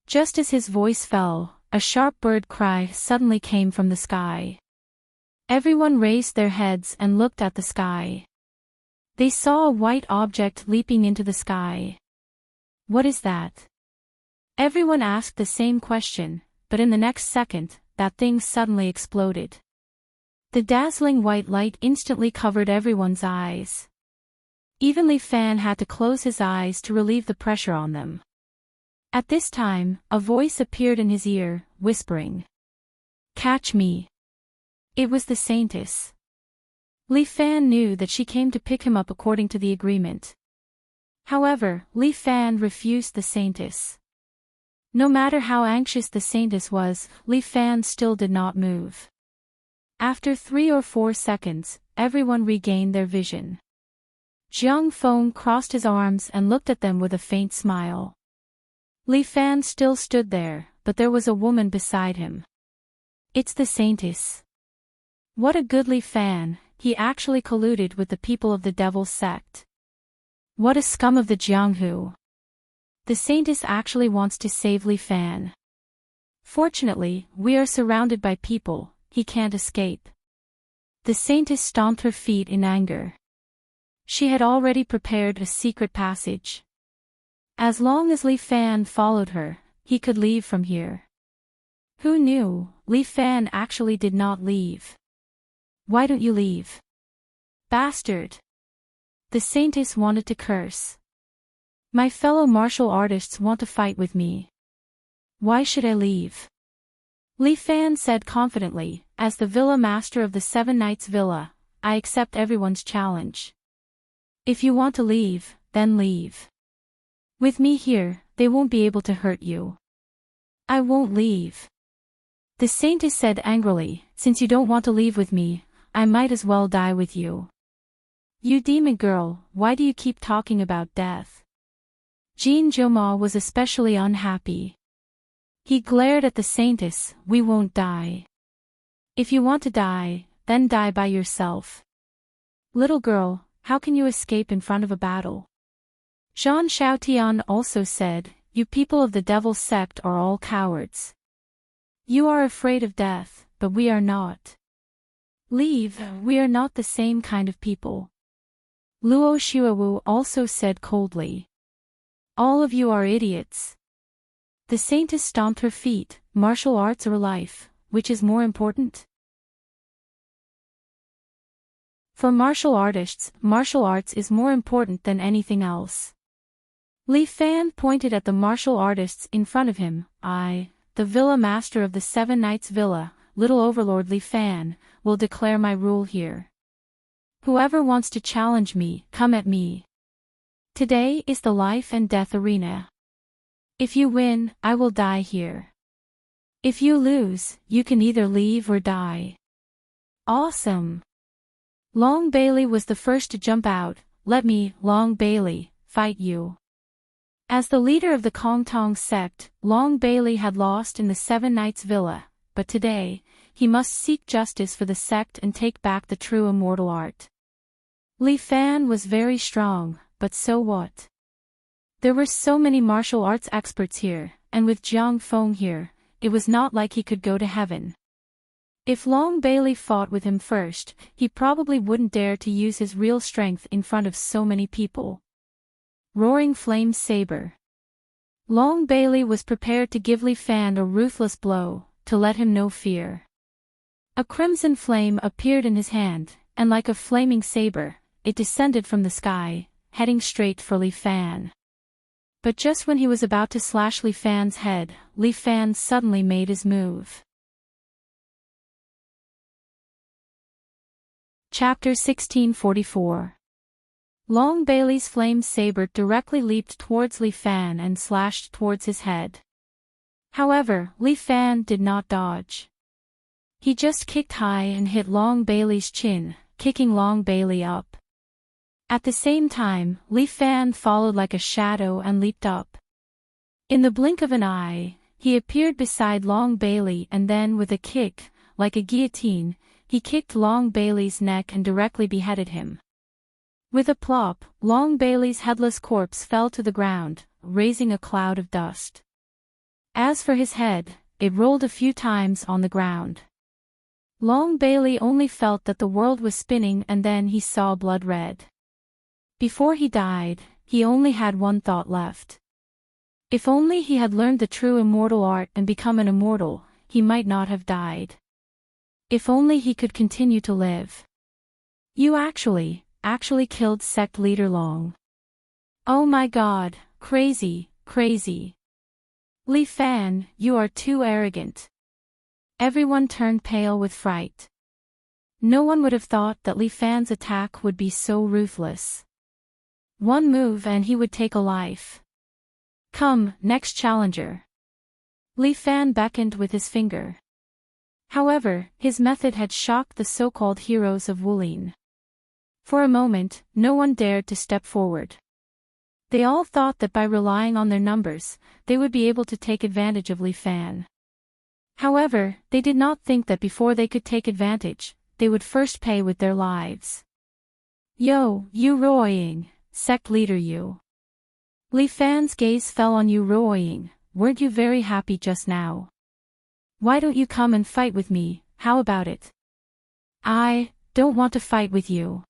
Just as his voice fell, a sharp bird cry suddenly came from the sky. Everyone raised their heads and looked at the sky. They saw a white object leaping into the sky. What is that? Everyone asked the same question, but in the next second, that thing suddenly exploded. The dazzling white light instantly covered everyone's eyes. Even Li Fan had to close his eyes to relieve the pressure on them. At this time, a voice appeared in his ear, whispering, "Catch me." It was the Saintess. Li Fan knew that she came to pick him up according to the agreement. However, Li Fan refused the Saintess. No matter how anxious the Saintess was, Li Fan still did not move. After 3 or 4 seconds, everyone regained their vision. Jiang Feng crossed his arms and looked at them with a faint smile. Li Fan still stood there, but there was a woman beside him. It's the Saintess. What a good Li Fan, he actually colluded with the people of the Devil's Sect. What a scum of the Jianghu. The Saintess actually wants to save Li Fan. Fortunately, we are surrounded by people, he can't escape. The Saintess stomped her feet in anger. She had already prepared a secret passage. As long as Li Fan followed her, he could leave from here. Who knew, Li Fan actually did not leave. Why don't you leave? Bastard! The Saintess wanted to curse. My fellow martial artists want to fight with me. Why should I leave? Li Fan said confidently, as the Villa Master of the Seven Knights Villa, I accept everyone's challenge. If you want to leave, then leave. With me here, they won't be able to hurt you. I won't leave. The Saintess said angrily, since you don't want to leave with me, I might as well die with you. You demon girl, why do you keep talking about death? Jean Joma was especially unhappy. He glared at the Saintess, we won't die. If you want to die, then die by yourself. Little girl, how can you escape in front of a battle? Zhang Xiaotian also said, you people of the Devil's Sect are all cowards. You are afraid of death, but we are not. Leave, we are not the same kind of people. Luo Xuewu also said coldly. All of you are idiots. The Saintess stomped her feet, martial arts or life, which is more important? For martial artists, martial arts is more important than anything else. Li Fan pointed at the martial artists in front of him. I, the Villa Master of the Seven Knights Villa, Little Overlord Li Fan, will declare my rule here. Whoever wants to challenge me, come at me. Today is the life and death arena. If you win, I will die here. If you lose, you can either leave or die. Awesome! Long Bailey was the first to jump out. Let me, Long Bailey, fight you. As the leader of the Kongtong sect, Long Bailey had lost in the Seven Knights Villa, but today, he must seek justice for the sect and take back the true immortal art. Li Fan was very strong, but so what? There were so many martial arts experts here, and with Jiang Feng here, it was not like he could go to heaven. If Long Bailey fought with him first, he probably wouldn't dare to use his real strength in front of so many people. Roaring Flame Saber. Long Bailey was prepared to give Li Fan a ruthless blow, to let him know fear. A crimson flame appeared in his hand, and like a flaming saber, it descended from the sky, heading straight for Li Fan. But just when he was about to slash Li Fan's head, Li Fan suddenly made his move. Chapter 1644. Long Bailey's flame saber directly leaped towards Li Fan and slashed towards his head. However, Li Fan did not dodge. He just kicked high and hit Long Bailey's chin, kicking Long Bailey up. At the same time, Li Fan followed like a shadow and leaped up. In the blink of an eye, he appeared beside Long Bailey and then with a kick, like a guillotine, he kicked Long Bailey's neck and directly beheaded him. With a plop, Long Bailey's headless corpse fell to the ground, raising a cloud of dust. As for his head, it rolled a few times on the ground. Long Bailey only felt that the world was spinning and then he saw blood red. Before he died, he only had one thought left. If only he had learned the true immortal art and become an immortal, he might not have died. If only he could continue to live. You actually killed sect leader Long. Oh my god, crazy. Li Fan, you are too arrogant. Everyone turned pale with fright. No one would have thought that Li Fan's attack would be so ruthless. One move and he would take a life. Come, next challenger. Li Fan beckoned with his finger. However, his method had shocked the so-called heroes of Wulin. For a moment, no one dared to step forward. They all thought that by relying on their numbers, they would be able to take advantage of Li Fan. However, they did not think that before they could take advantage, they would first pay with their lives. Yo, you Ruoying, sect leader you. Li Fan's gaze fell on you Ruoying, weren't you very happy just now? Why don't you come and fight with me, how about it? I don't want to fight with you.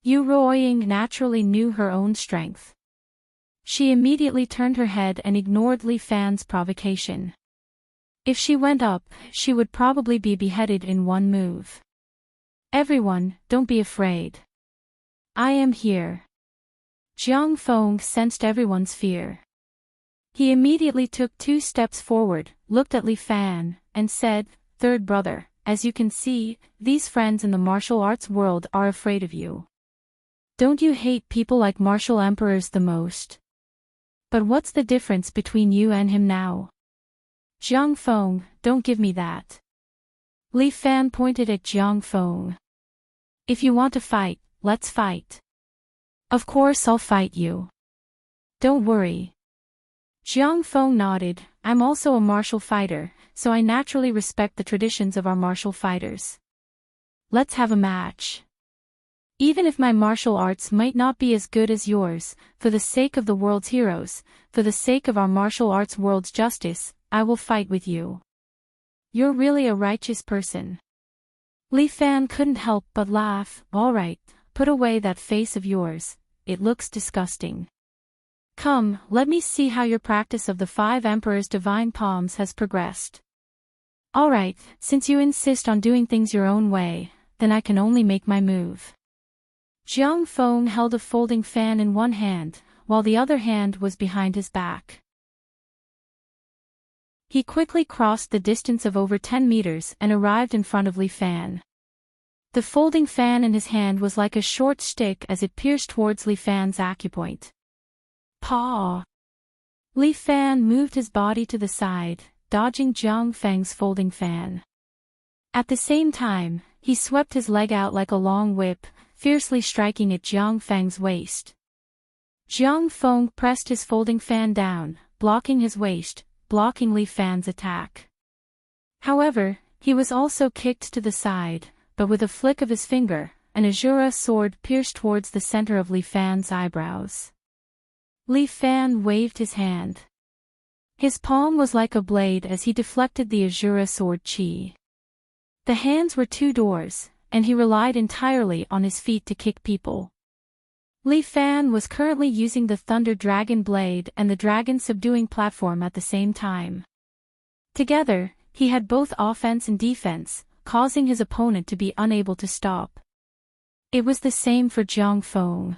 Yu Ruoying naturally knew her own strength. She immediately turned her head and ignored Li Fan's provocation. If she went up, she would probably be beheaded in one move. Everyone, don't be afraid. I am here. Jiang Feng sensed everyone's fear. He immediately took 2 steps forward, looked at Li Fan, and said, "Third brother, as you can see, these friends in the martial arts world are afraid of you. Don't you hate people like martial emperors the most? But what's the difference between you and him now? Jiang Feng, don't give me that." Li Fan pointed at Jiang Feng. "If you want to fight, let's fight. Of course I'll fight you. Don't worry." Jiang Feng nodded, "I'm also a martial fighter, so I naturally respect the traditions of our martial fighters. Let's have a match. Even if my martial arts might not be as good as yours, for the sake of the world's heroes, for the sake of our martial arts world's justice, I will fight with you. You're really a righteous person." Li Fan couldn't help but laugh. "All right, put away that face of yours, it looks disgusting. Come, let me see how your practice of the 5 Emperors' divine palms has progressed. All right, since you insist on doing things your own way, then I can only make my move." Jiang Feng held a folding fan in one hand, while the other hand was behind his back. He quickly crossed the distance of over 10 meters and arrived in front of Li Fan. The folding fan in his hand was like a short stick as it pierced towards Li Fan's acupoint. Paw! Li Fan moved his body to the side, dodging Jiang Feng's folding fan. At the same time, he swept his leg out like a long whip, fiercely striking at Jiang Feng's waist. Jiang Feng pressed his folding fan down, blocking his waist, blocking Li Fan's attack. However, he was also kicked to the side, but with a flick of his finger, an Azura sword pierced towards the center of Li Fan's eyebrows. Li Fan waved his hand. His palm was like a blade as he deflected the Azura sword chi. The hands were 2 doors, and he relied entirely on his feet to kick people. Li Fan was currently using the Thunder Dragon Blade and the Dragon Subduing Platform at the same time. Together, he had both offense and defense, causing his opponent to be unable to stop. It was the same for Jiang Feng.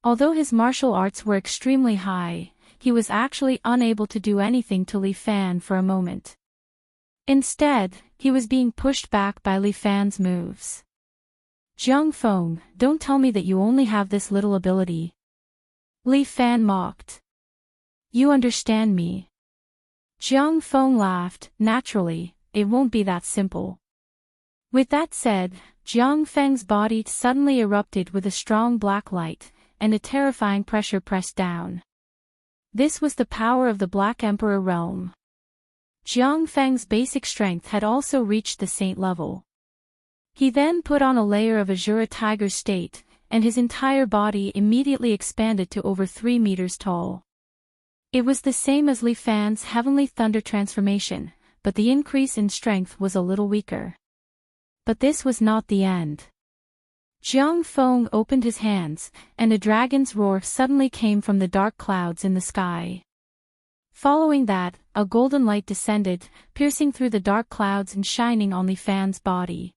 Although his martial arts were extremely high, he was actually unable to do anything to Li Fan for a moment. Instead, he was being pushed back by Li Fan's moves. Jiang Feng, don't tell me that you only have this little ability. Li Fan mocked. You understand me. Jiang Feng laughed. Naturally, it won't be that simple. With that said, Jiang Feng's body suddenly erupted with a strong black light, and a terrifying pressure pressed down. This was the power of the Black Emperor realm. Jiang Feng's basic strength had also reached the saint level. He then put on a layer of Azure Tiger state, and his entire body immediately expanded to over 3 meters tall. It was the same as Li Fan's Heavenly Thunder transformation, but the increase in strength was a little weaker. But this was not the end. Jiang Feng opened his hands, and a dragon's roar suddenly came from the dark clouds in the sky. Following that, a golden light descended, piercing through the dark clouds and shining on Li Fan's body.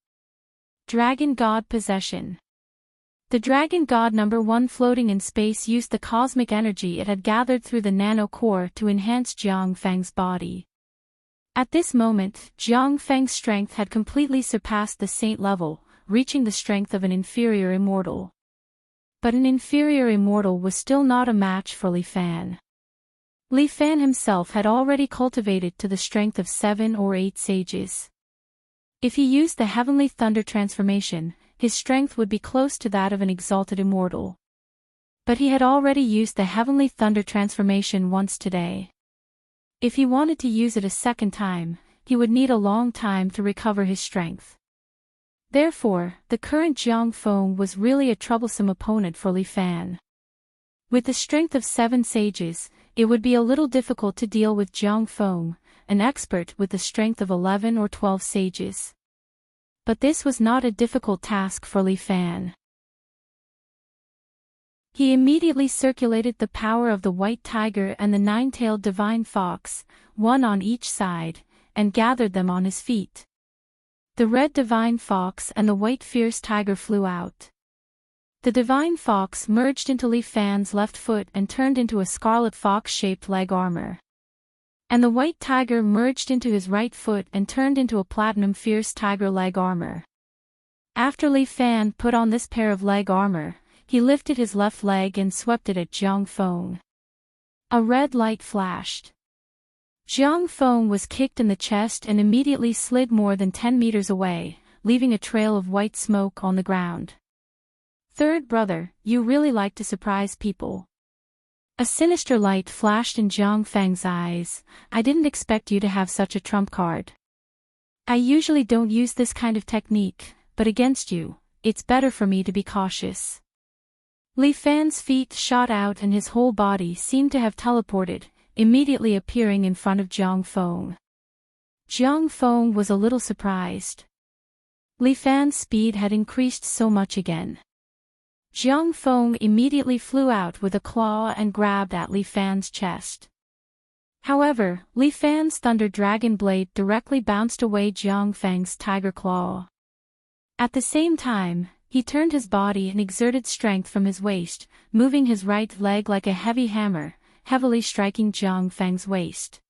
Dragon God Possession. The Dragon God number 1 floating in space used the cosmic energy it had gathered through the nano core to enhance Jiang Feng's body. At this moment, Jiang Feng's strength had completely surpassed the saint level, reaching the strength of an inferior immortal. But an inferior immortal was still not a match for Li Fan. Li Fan himself had already cultivated to the strength of 7 or 8 sages. If he used the Heavenly Thunder transformation, his strength would be close to that of an exalted immortal. But he had already used the Heavenly Thunder transformation once today. If he wanted to use it a second time, he would need a long time to recover his strength. Therefore, the current Jiang Feng was really a troublesome opponent for Li Fan. With the strength of 7 sages, it would be a little difficult to deal with Jiang Feng, an expert with the strength of 11 or 12 sages. But this was not a difficult task for Li Fan. He immediately circulated the power of the White Tiger and the 9-tailed Divine Fox, one on each side, and gathered them on his feet. The Red Divine Fox and the White Fierce Tiger flew out. The Divine Fox merged into Li Fan's left foot and turned into a scarlet fox-shaped leg armor. And the White Tiger merged into his right foot and turned into a platinum fierce tiger leg armor. After Li Fan put on this pair of leg armor, he lifted his left leg and swept it at Jiang Feng. A red light flashed. Jiang Feng was kicked in the chest and immediately slid more than 10 meters away, leaving a trail of white smoke on the ground. Third brother, you really like to surprise people. A sinister light flashed in Jiang Feng's eyes. I didn't expect you to have such a trump card. I usually don't use this kind of technique, but against you, it's better for me to be cautious. Li Fan's feet shot out and his whole body seemed to have teleported, immediately appearing in front of Jiang Feng. Jiang Feng was a little surprised. Li Fan's speed had increased so much again. Jiang Feng immediately flew out with a claw and grabbed at Li Fan's chest. However, Li Fan's Thunder Dragon Blade directly bounced away Jiang Feng's Tiger Claw. At the same time, he turned his body and exerted strength from his waist, moving his right leg like a heavy hammer, heavily striking Jiang Feng's waist.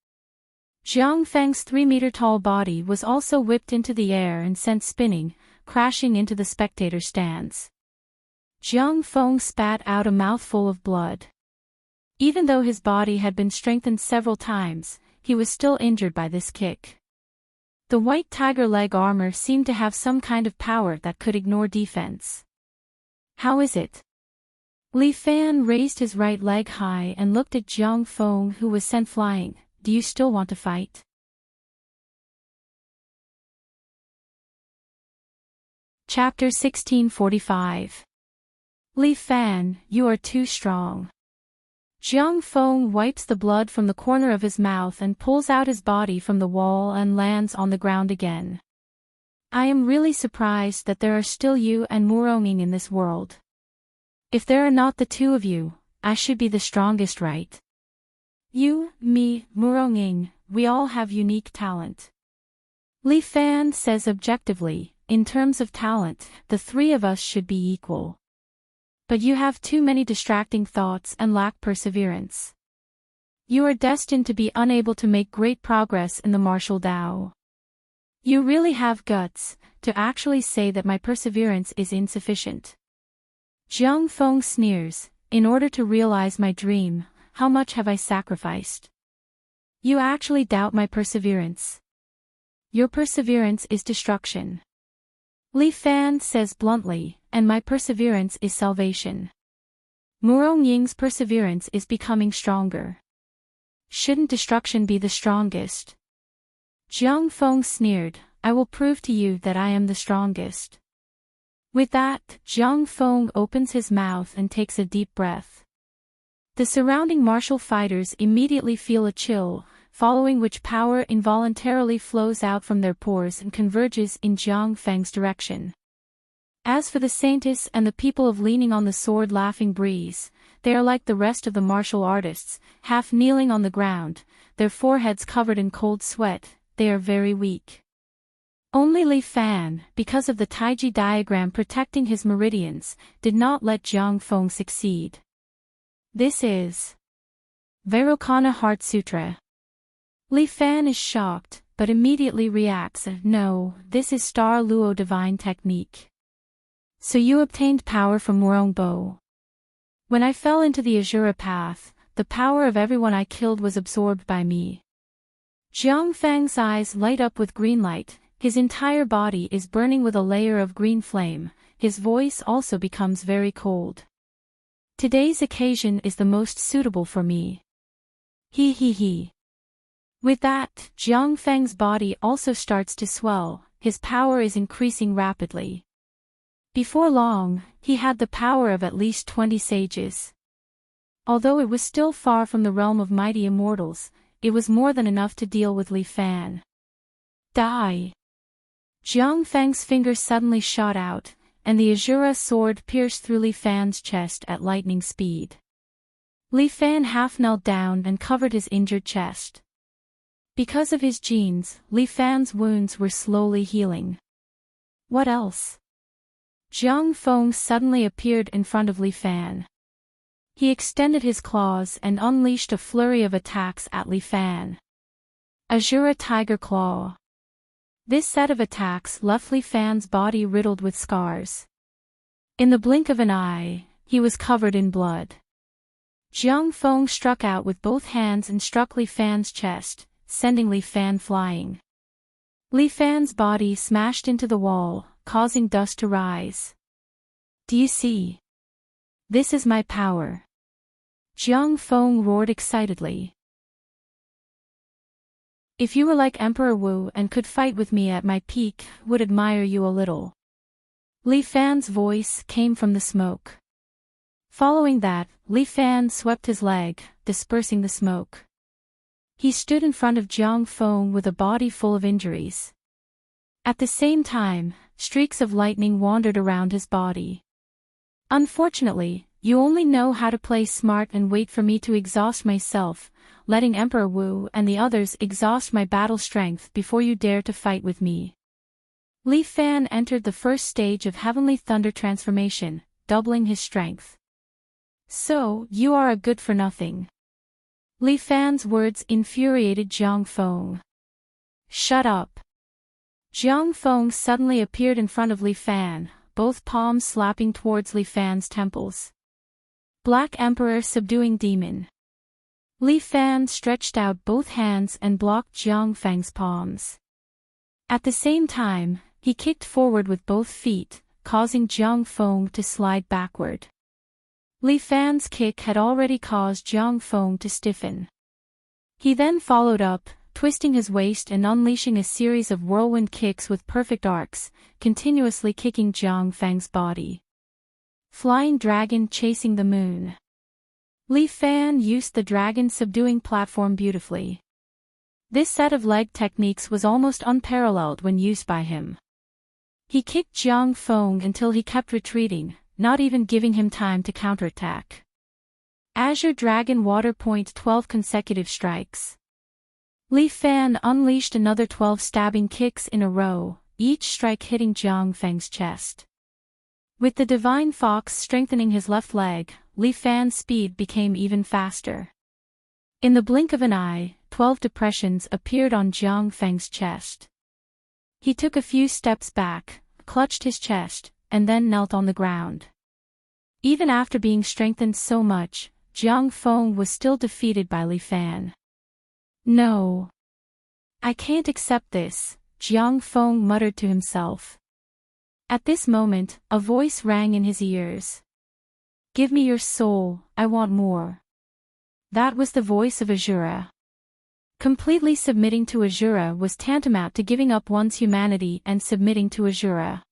Jiang Feng's 3-meter-tall body was also whipped into the air and sent spinning, crashing into the spectator stands. Jiang Feng spat out a mouthful of blood. Even though his body had been strengthened several times, he was still injured by this kick. The White Tiger leg armor seemed to have some kind of power that could ignore defense. How is it? Li Fan raised his right leg high and looked at Jiang Feng, who was sent flying. Do you still want to fight? Chapter 1645. Li Fan, you are too strong. Jiang Feng wipes the blood from the corner of his mouth and pulls out his body from the wall and lands on the ground again. I am really surprised that there are still you and Muronging in this world. If there are not the two of you, I should be the strongest, right? You, me, Muronging, we all have unique talent. Li Fan says objectively, in terms of talent, the three of us should be equal. But you have too many distracting thoughts and lack perseverance. You are destined to be unable to make great progress in the martial Tao. You really have guts, to actually say that my perseverance is insufficient. Jiang Feng sneers, in order to realize my dream, how much have I sacrificed? You actually doubt my perseverance. Your perseverance is destruction. Li Fan says bluntly, and my perseverance is salvation. Murong Ying's perseverance is becoming stronger. Shouldn't destruction be the strongest? Jiang Feng sneered, I will prove to you that I am the strongest. With that, Jiang Feng opens his mouth and takes a deep breath. The surrounding martial fighters immediately feel a chill, following which power involuntarily flows out from their pores and converges in Jiang Feng's direction. As for the Saintess and the people of Leaning on the Sword Laughing Breeze, they are like the rest of the martial artists, half kneeling on the ground, their foreheads covered in cold sweat. They are very weak. Only Li Fan, because of the Taiji diagram protecting his meridians, did not let Jiang Feng succeed. This is Vairocana Heart Sutra. Li Fan is shocked, but immediately reacts, no, this is Star Luo Divine Technique. So you obtained power from Murong Bo. When I fell into the Azura path, the power of everyone I killed was absorbed by me. Jiang Feng's eyes light up with green light, his entire body is burning with a layer of green flame, his voice also becomes very cold. Today's occasion is the most suitable for me. He he he. With that, Jiang Feng's body also starts to swell, his power is increasing rapidly. Before long, he had the power of at least 20 sages. Although it was still far from the realm of mighty immortals, it was more than enough to deal with Li Fan. Die! Jiang Feng's fingers suddenly shot out, and the Azura sword pierced through Li Fan's chest at lightning speed. Li Fan half knelt down and covered his injured chest. Because of his genes, Li Fan's wounds were slowly healing. What else? Jiang Feng suddenly appeared in front of Li Fan. He extended his claws and unleashed a flurry of attacks at Li Fan. Azura Tiger Claw. This set of attacks left Li Fan's body riddled with scars. In the blink of an eye, he was covered in blood. Jiang Feng struck out with both hands and struck Li Fan's chest, sending Li Fan flying. Li Fan's body smashed into the wall, causing dust to rise. Do you see? This is my power. Jiang Feng roared excitedly. If you were like Emperor Wu and could fight with me at my peak, would admire you a little. Li Fan's voice came from the smoke. Following that, Li Fan swept his leg, dispersing the smoke. He stood in front of Jiang Feng with a body full of injuries. At the same time, streaks of lightning wandered around his body. Unfortunately, you only know how to play smart and wait for me to exhaust myself, letting Emperor Wu and the others exhaust my battle strength before you dare to fight with me. Li Fan entered the first stage of Heavenly Thunder transformation, doubling his strength. So, you are a good-for-nothing. Li Fan's words infuriated Jiang Feng. Shut up. Jiang Feng suddenly appeared in front of Li Fan, both palms slapping towards Li Fan's temples. Black Emperor Subduing Demon. Li Fan stretched out both hands and blocked Jiang Feng's palms. At the same time, he kicked forward with both feet, causing Jiang Feng to slide backward. Li Fan's kick had already caused Jiang Feng to stiffen. He then followed up, twisting his waist and unleashing a series of whirlwind kicks with perfect arcs, continuously kicking Jiang Feng's body. Flying Dragon Chasing the Moon. Li Fan used the dragon subduing platform beautifully. This set of leg techniques was almost unparalleled when used by him. He kicked Jiang Feng until he kept retreating, not even giving him time to counterattack. Azure Dragon Water Point 12 consecutive strikes. Li Fan unleashed another 12 stabbing kicks in a row, each strike hitting Jiang Feng's chest. With the Divine Fox strengthening his left leg, Li Fan's speed became even faster. In the blink of an eye, 12 depressions appeared on Jiang Feng's chest. He took a few steps back, clutched his chest, and then knelt on the ground. Even after being strengthened so much, Jiang Feng was still defeated by Li Fan. No. I can't accept this, Jiang Feng muttered to himself. At this moment, a voice rang in his ears. Give me your soul, I want more. That was the voice of Azura. Completely submitting to Azura was tantamount to giving up one's humanity and submitting to Azura.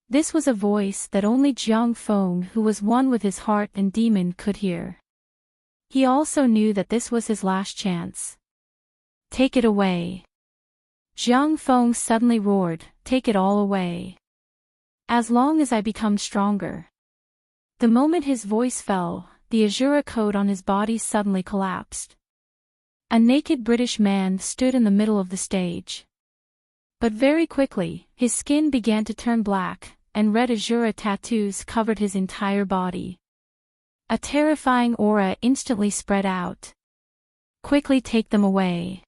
This was a voice that only Jiang Feng, who was one with his heart and demon, could hear. He also knew that this was his last chance. Take it away. Jiang Feng suddenly roared, take it all away. As long as I become stronger. The moment his voice fell, the Azura coat on his body suddenly collapsed. A naked British man stood in the middle of the stage. But very quickly, his skin began to turn black, and red Azura tattoos covered his entire body. A terrifying aura instantly spread out. Quickly take them away.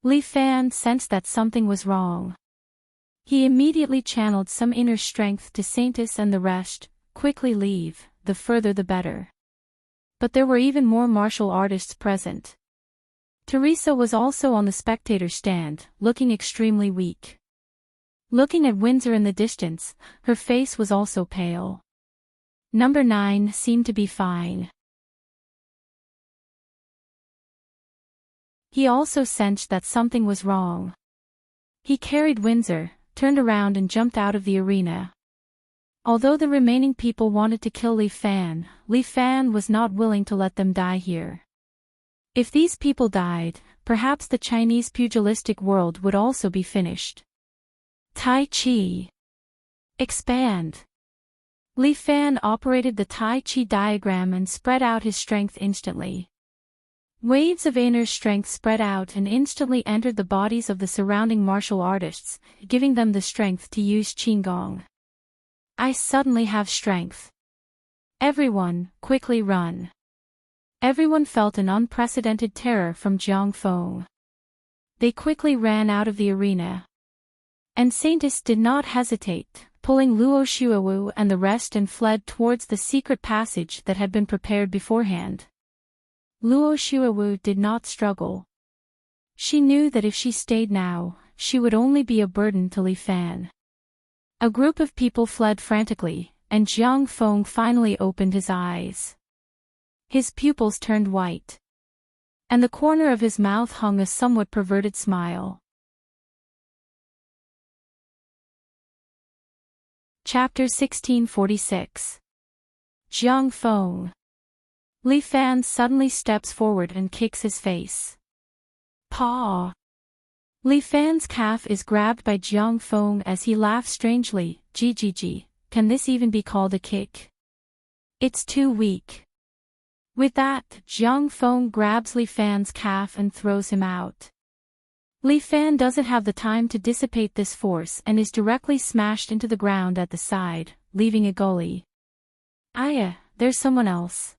Li Fan sensed that something was wrong. He immediately channeled some inner strength to Saintis and the rest. Quickly leave, the further the better. But there were even more martial artists present. Teresa was also on the spectator stand, looking extremely weak. Looking at Windsor in the distance, her face was also pale. Number 9 seemed to be fine. He also sensed that something was wrong. He carried Windsor, turned around and jumped out of the arena. Although the remaining people wanted to kill Li Fan was not willing to let them die here. If these people died, perhaps the Chinese pugilistic world would also be finished. Tai Chi. Expand. Li Fan operated the Tai Chi diagram and spread out his strength instantly. Waves of inner strength spread out and instantly entered the bodies of the surrounding martial artists, giving them the strength to use Qigong. I suddenly have strength. Everyone, quickly run. Everyone felt an unprecedented terror from Jiang Feng. They quickly ran out of the arena. And Saintis did not hesitate, pulling Luo Shuowu and the rest and fled towards the secret passage that had been prepared beforehand. Luo Shuowu did not struggle. She knew that if she stayed now, she would only be a burden to Li Fan. A group of people fled frantically, and Jiang Feng finally opened his eyes. His pupils turned white. And the corner of his mouth hung a somewhat perverted smile. Chapter 1646. Jiang Feng. Li Fan suddenly steps forward and kicks his face. Paw. Li Fan's calf is grabbed by Jiang Feng as he laughs strangely. Gg, can this even be called a kick? It's too weak. With that, Jiang Feng grabs Li Fan's calf and throws him out. Li Fan doesn't have the time to dissipate this force and is directly smashed into the ground at the side, leaving a gully. Aya, there's someone else.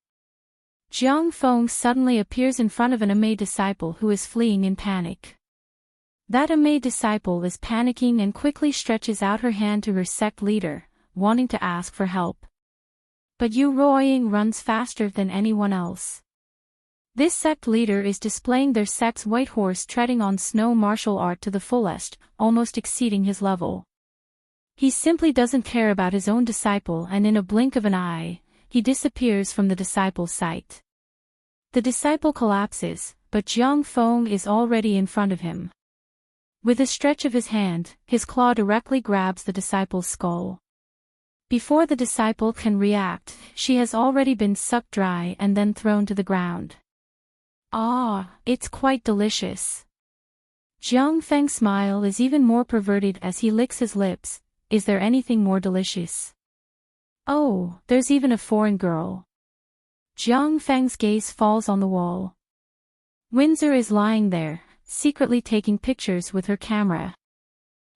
Jiang Feng suddenly appears in front of an Amei disciple who is fleeing in panic. That Amei disciple is panicking and quickly stretches out her hand to her sect leader, wanting to ask for help. But Yu Ruoying runs faster than anyone else. This sect leader is displaying their sect's white horse treading on snow martial art to the fullest, almost exceeding his level. He simply doesn't care about his own disciple and in a blink of an eye, he disappears from the disciple's sight. The disciple collapses, but Jiang Feng is already in front of him. With a stretch of his hand, his claw directly grabs the disciple's skull. Before the disciple can react, she has already been sucked dry and then thrown to the ground. Ah, it's quite delicious. Jiang Feng's smile is even more perverted as he licks his lips. Is there anything more delicious? Oh, there's even a foreign girl. Jiang Feng's gaze falls on the wall. Windsor is lying there, secretly taking pictures with her camera.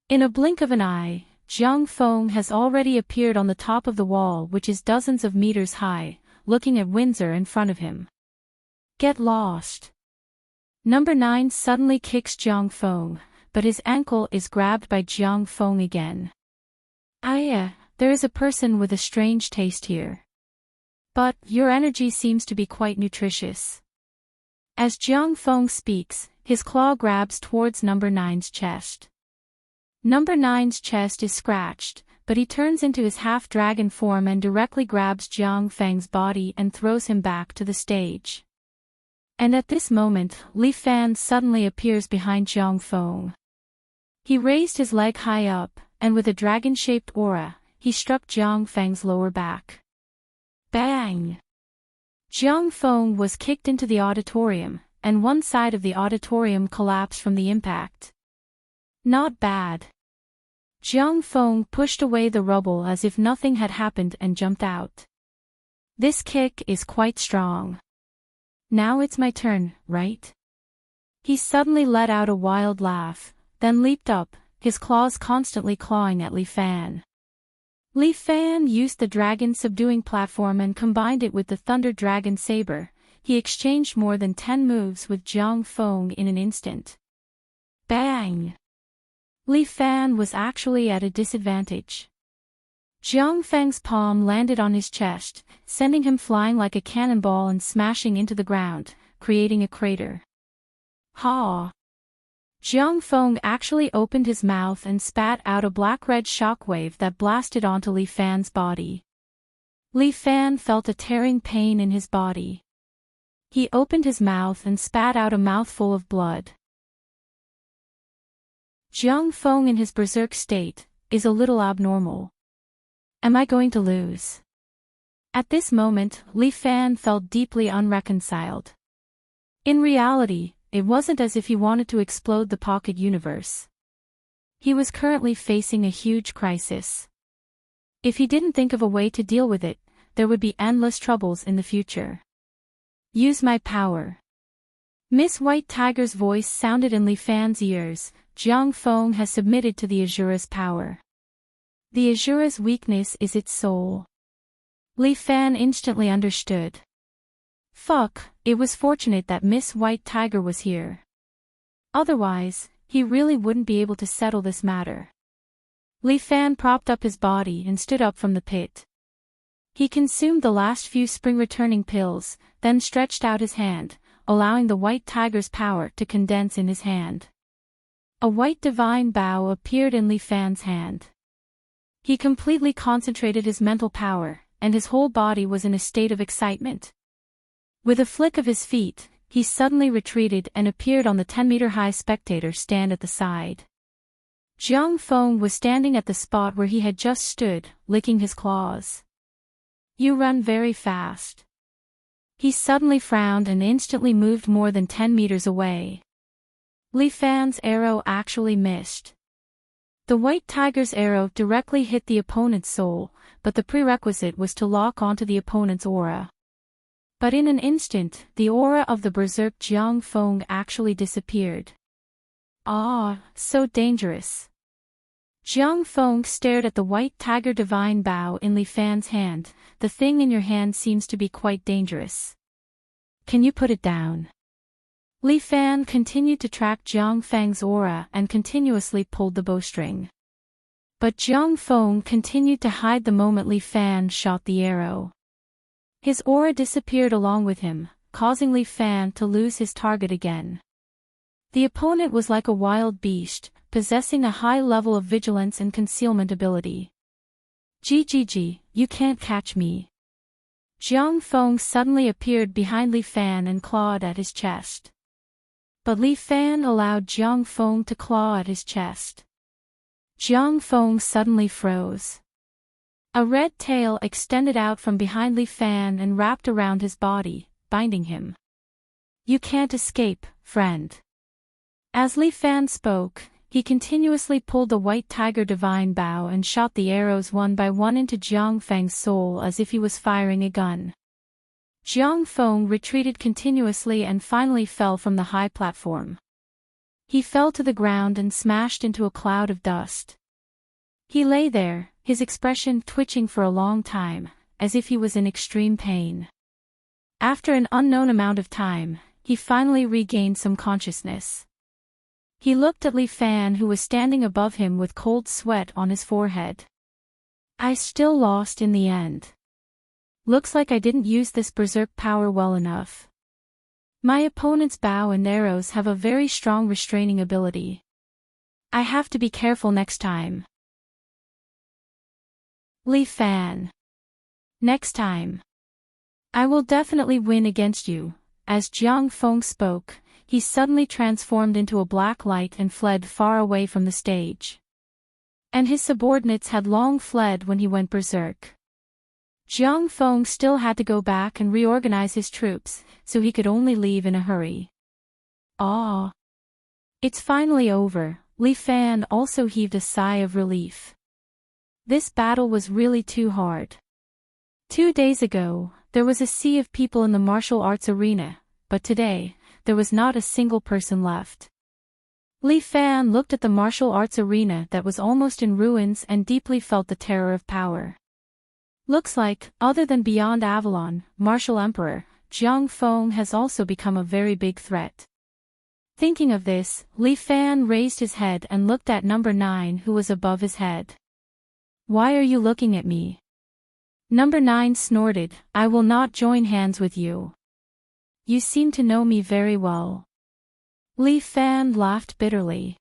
In a blink of an eye, Jiang Feng has already appeared on the top of the wall, which is dozens of meters high, looking at Windsor in front of him. Get lost. Number 9 suddenly kicks Jiang Feng, but his ankle is grabbed by Jiang Feng again. There is a person with a strange taste here. But your energy seems to be quite nutritious. As Jiang Feng speaks, his claw grabs towards number 9's chest. Number 9's chest is scratched, but he turns into his half-dragon form and directly grabs Jiang Feng's body and throws him back to the stage. And at this moment, Li Fan suddenly appears behind Jiang Feng. He raised his leg high up, and with a dragon-shaped aura, he struck Jiang Feng's lower back. Bang! Jiang Feng was kicked into the auditorium, and one side of the auditorium collapsed from the impact. Not bad. Jiang Feng pushed away the rubble as if nothing had happened and jumped out. This kick is quite strong. Now it's my turn, right? He suddenly let out a wild laugh, then leaped up, his claws constantly clawing at Li Fan. Li Fan used the dragon subduing platform and combined it with the Thunder Dragon Saber. He exchanged more than 10 moves with Jiang Feng in an instant. Bang! Li Fan was actually at a disadvantage. Jiang Feng's palm landed on his chest, sending him flying like a cannonball and smashing into the ground, creating a crater. Ha! Jiang Feng actually opened his mouth and spat out a black-red shockwave that blasted onto Li Fan's body. Li Fan felt a tearing pain in his body. He opened his mouth and spat out a mouthful of blood. Jiang Feng in his berserk state is a little abnormal. Am I going to lose? At this moment, Li Fan felt deeply unreconciled. In reality, it wasn't as if he wanted to explode the pocket universe. He was currently facing a huge crisis. If he didn't think of a way to deal with it, there would be endless troubles in the future. Use my power. Miss White Tiger's voice sounded in Li Fan's ears. Jiang Feng has submitted to the Azura's power. The Azura's weakness is its soul. Li Fan instantly understood. Fuck, it was fortunate that Miss White Tiger was here. Otherwise, he really wouldn't be able to settle this matter. Li Fan propped up his body and stood up from the pit. He consumed the last few spring-returning pills, then stretched out his hand, allowing the White Tiger's power to condense in his hand. A white divine bow appeared in Li Fan's hand. He completely concentrated his mental power, and his whole body was in a state of excitement. With a flick of his feet, he suddenly retreated and appeared on the 10-meter-high spectator stand at the side. Jiang Feng was standing at the spot where he had just stood, licking his claws. You run very fast. He suddenly frowned and instantly moved more than 10 meters away. Li Fan's arrow actually missed. The White Tiger's arrow directly hit the opponent's soul, but the prerequisite was to lock onto the opponent's aura. But in an instant, the aura of the berserk Jiang Feng actually disappeared. Ah, so dangerous. Jiang Feng stared at the White Tiger divine bow in Li Fan's hand. The thing in your hand seems to be quite dangerous. Can you put it down? Li Fan continued to track Jiang Feng's aura and continuously pulled the bowstring. But Jiang Feng continued to hide the moment Li Fan shot the arrow. His aura disappeared along with him, causing Li Fan to lose his target again. The opponent was like a wild beast, possessing a high level of vigilance and concealment ability. GGG, you can't catch me. Jiang Feng suddenly appeared behind Li Fan and clawed at his chest. But Li Fan allowed Jiang Feng to claw at his chest. Jiang Feng suddenly froze. A red tail extended out from behind Li Fan and wrapped around his body, binding him. You can't escape, friend. As Li Fan spoke, he continuously pulled the White Tiger divine bow and shot the arrows one by one into Jiang Feng's soul as if he was firing a gun. Jiang Feng retreated continuously and finally fell from the high platform. He fell to the ground and smashed into a cloud of dust. He lay there, his expression twitching for a long time, as if he was in extreme pain. After an unknown amount of time, he finally regained some consciousness. He looked at Li Fan, who was standing above him with cold sweat on his forehead. I still lost in the end. Looks like I didn't use this berserk power well enough. My opponent's bow and arrows have a very strong restraining ability. I have to be careful next time. Li Fan. Next time. I will definitely win against you. As Jiang Feng spoke, he suddenly transformed into a black light and fled far away from the stage. And his subordinates had long fled when he went berserk. Jiang Feng still had to go back and reorganize his troops, so he could only leave in a hurry. Ah! It's finally over. Li Fan also heaved a sigh of relief. This battle was really too hard. 2 days ago, there was a sea of people in the martial arts arena, but today, there was not a single person left. Li Fan looked at the martial arts arena that was almost in ruins and deeply felt the terror of power. Looks like, other than Beyond Avalon, Martial Emperor, Jiang Feng has also become a very big threat. Thinking of this, Li Fan raised his head and looked at number 9 who was above his head. Why are you looking at me? Number 9 snorted, I will not join hands with you. You seem to know me very well. Li Fan laughed bitterly.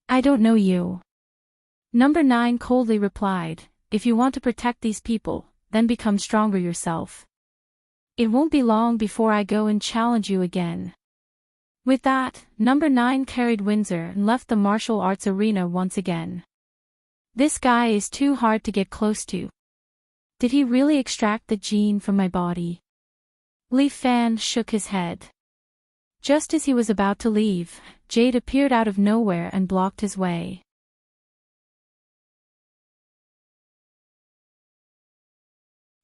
I don't know you. Number 9 coldly replied, if you want to protect these people, then become stronger yourself. It won't be long before I go and challenge you again. With that, number 9 carried Windsor and left the martial arts arena once again. This guy is too hard to get close to. Did he really extract the gene from my body? Li Fan shook his head. Just as he was about to leave, Jade appeared out of nowhere and blocked his way.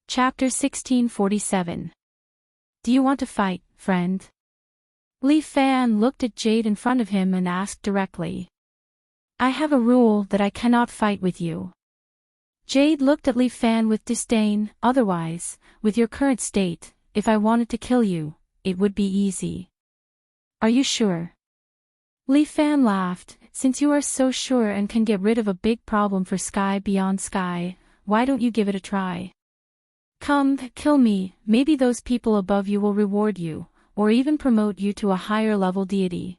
Chapter 1647. Do you want to fight, friend? Li Fan looked at Jade in front of him and asked directly. I have a rule that I cannot fight with you. Jade looked at Li Fan with disdain. Otherwise, with your current state, if I wanted to kill you, it would be easy. Are you sure? Li Fan laughed. Since you are so sure and can get rid of a big problem for Sky Beyond Sky, why don't you give it a try? Come, kill me, maybe those people above you will reward you, or even promote you to a higher level deity.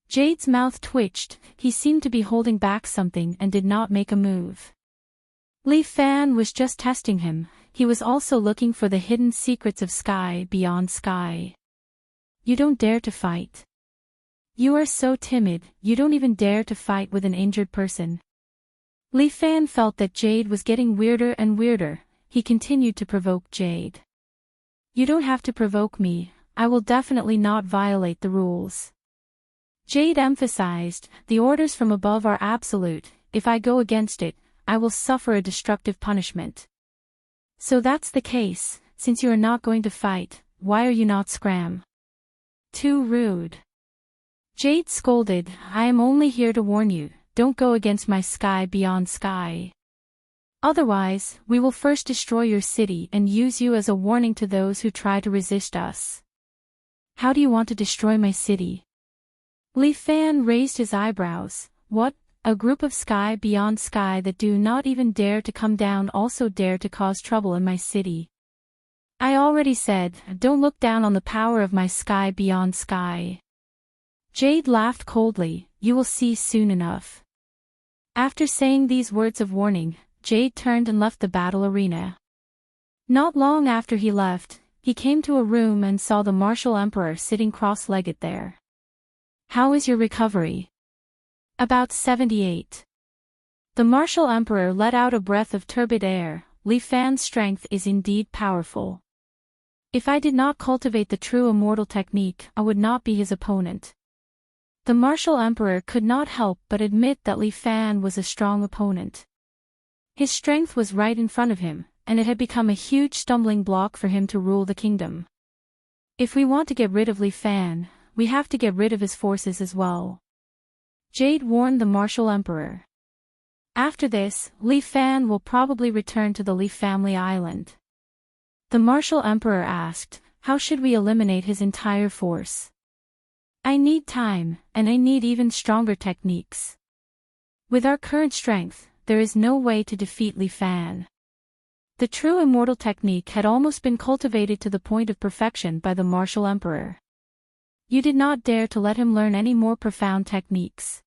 Jade's mouth twitched. He seemed to be holding back something and did not make a move. Li Fan was just testing him. He was also looking for the hidden secrets of Sky Beyond Sky. You don't dare to fight. You are so timid, you don't even dare to fight with an injured person. Li Fan felt that Jade was getting weirder and weirder. He continued to provoke Jade. You don't have to provoke me, I will definitely not violate the rules. Jade emphasized, the orders from above are absolute, if I go against it, I will suffer a destructive punishment. So that's the case, since you are not going to fight, why are you not scram? Too rude. Jade scolded, I am only here to warn you, don't go against my Sky Beyond Sky. Otherwise, we will first destroy your city and use you as a warning to those who try to resist us. How do you want to destroy my city? Li Fan raised his eyebrows. What? A group of Sky Beyond Sky that do not even dare to come down also dare to cause trouble in my city. I already said, don't look down on the power of my Sky Beyond Sky. Jade laughed coldly, you will see soon enough. After saying these words of warning, Jade turned and left the battle arena. Not long after he left, he came to a room and saw the Martial Emperor sitting cross-legged there. How is your recovery? About 78. The Martial Emperor let out a breath of turbid air. Li Fan's strength is indeed powerful. If I did not cultivate the true immortal technique, I would not be his opponent. The Martial Emperor could not help but admit that Li Fan was a strong opponent. His strength was right in front of him, and it had become a huge stumbling block for him to rule the kingdom. If we want to get rid of Li Fan, we have to get rid of his forces as well. Jade warned the Martial Emperor. After this, Li Fan will probably return to the Li family island. The Martial Emperor asked, how should we eliminate his entire force? I need time, and I need even stronger techniques. With our current strength, there is no way to defeat Li Fan. The true immortal technique had almost been cultivated to the point of perfection by the martial emperor. You did not dare to let him learn any more profound techniques.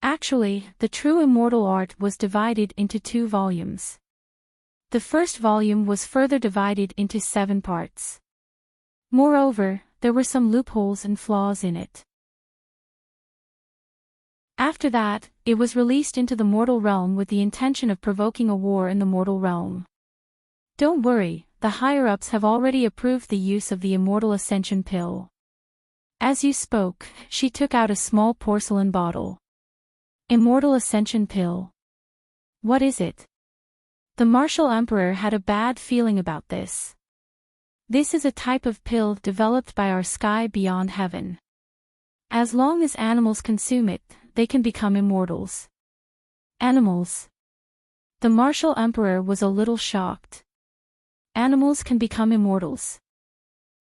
Actually, the true immortal art was divided into 2 volumes. The first volume was further divided into 7 parts. Moreover, there were some loopholes and flaws in it. After that, it was released into the mortal realm with the intention of provoking a war in the mortal realm. Don't worry, the higher-ups have already approved the use of the Immortal Ascension Pill. As you spoke, she took out a small porcelain bottle. Immortal Ascension Pill. What is it? The Martial Emperor had a bad feeling about this. This is a type of pill developed by our sky beyond heaven. As long as animals consume it, they can become immortals. Animals? The Martial Emperor was a little shocked. Animals can become immortals.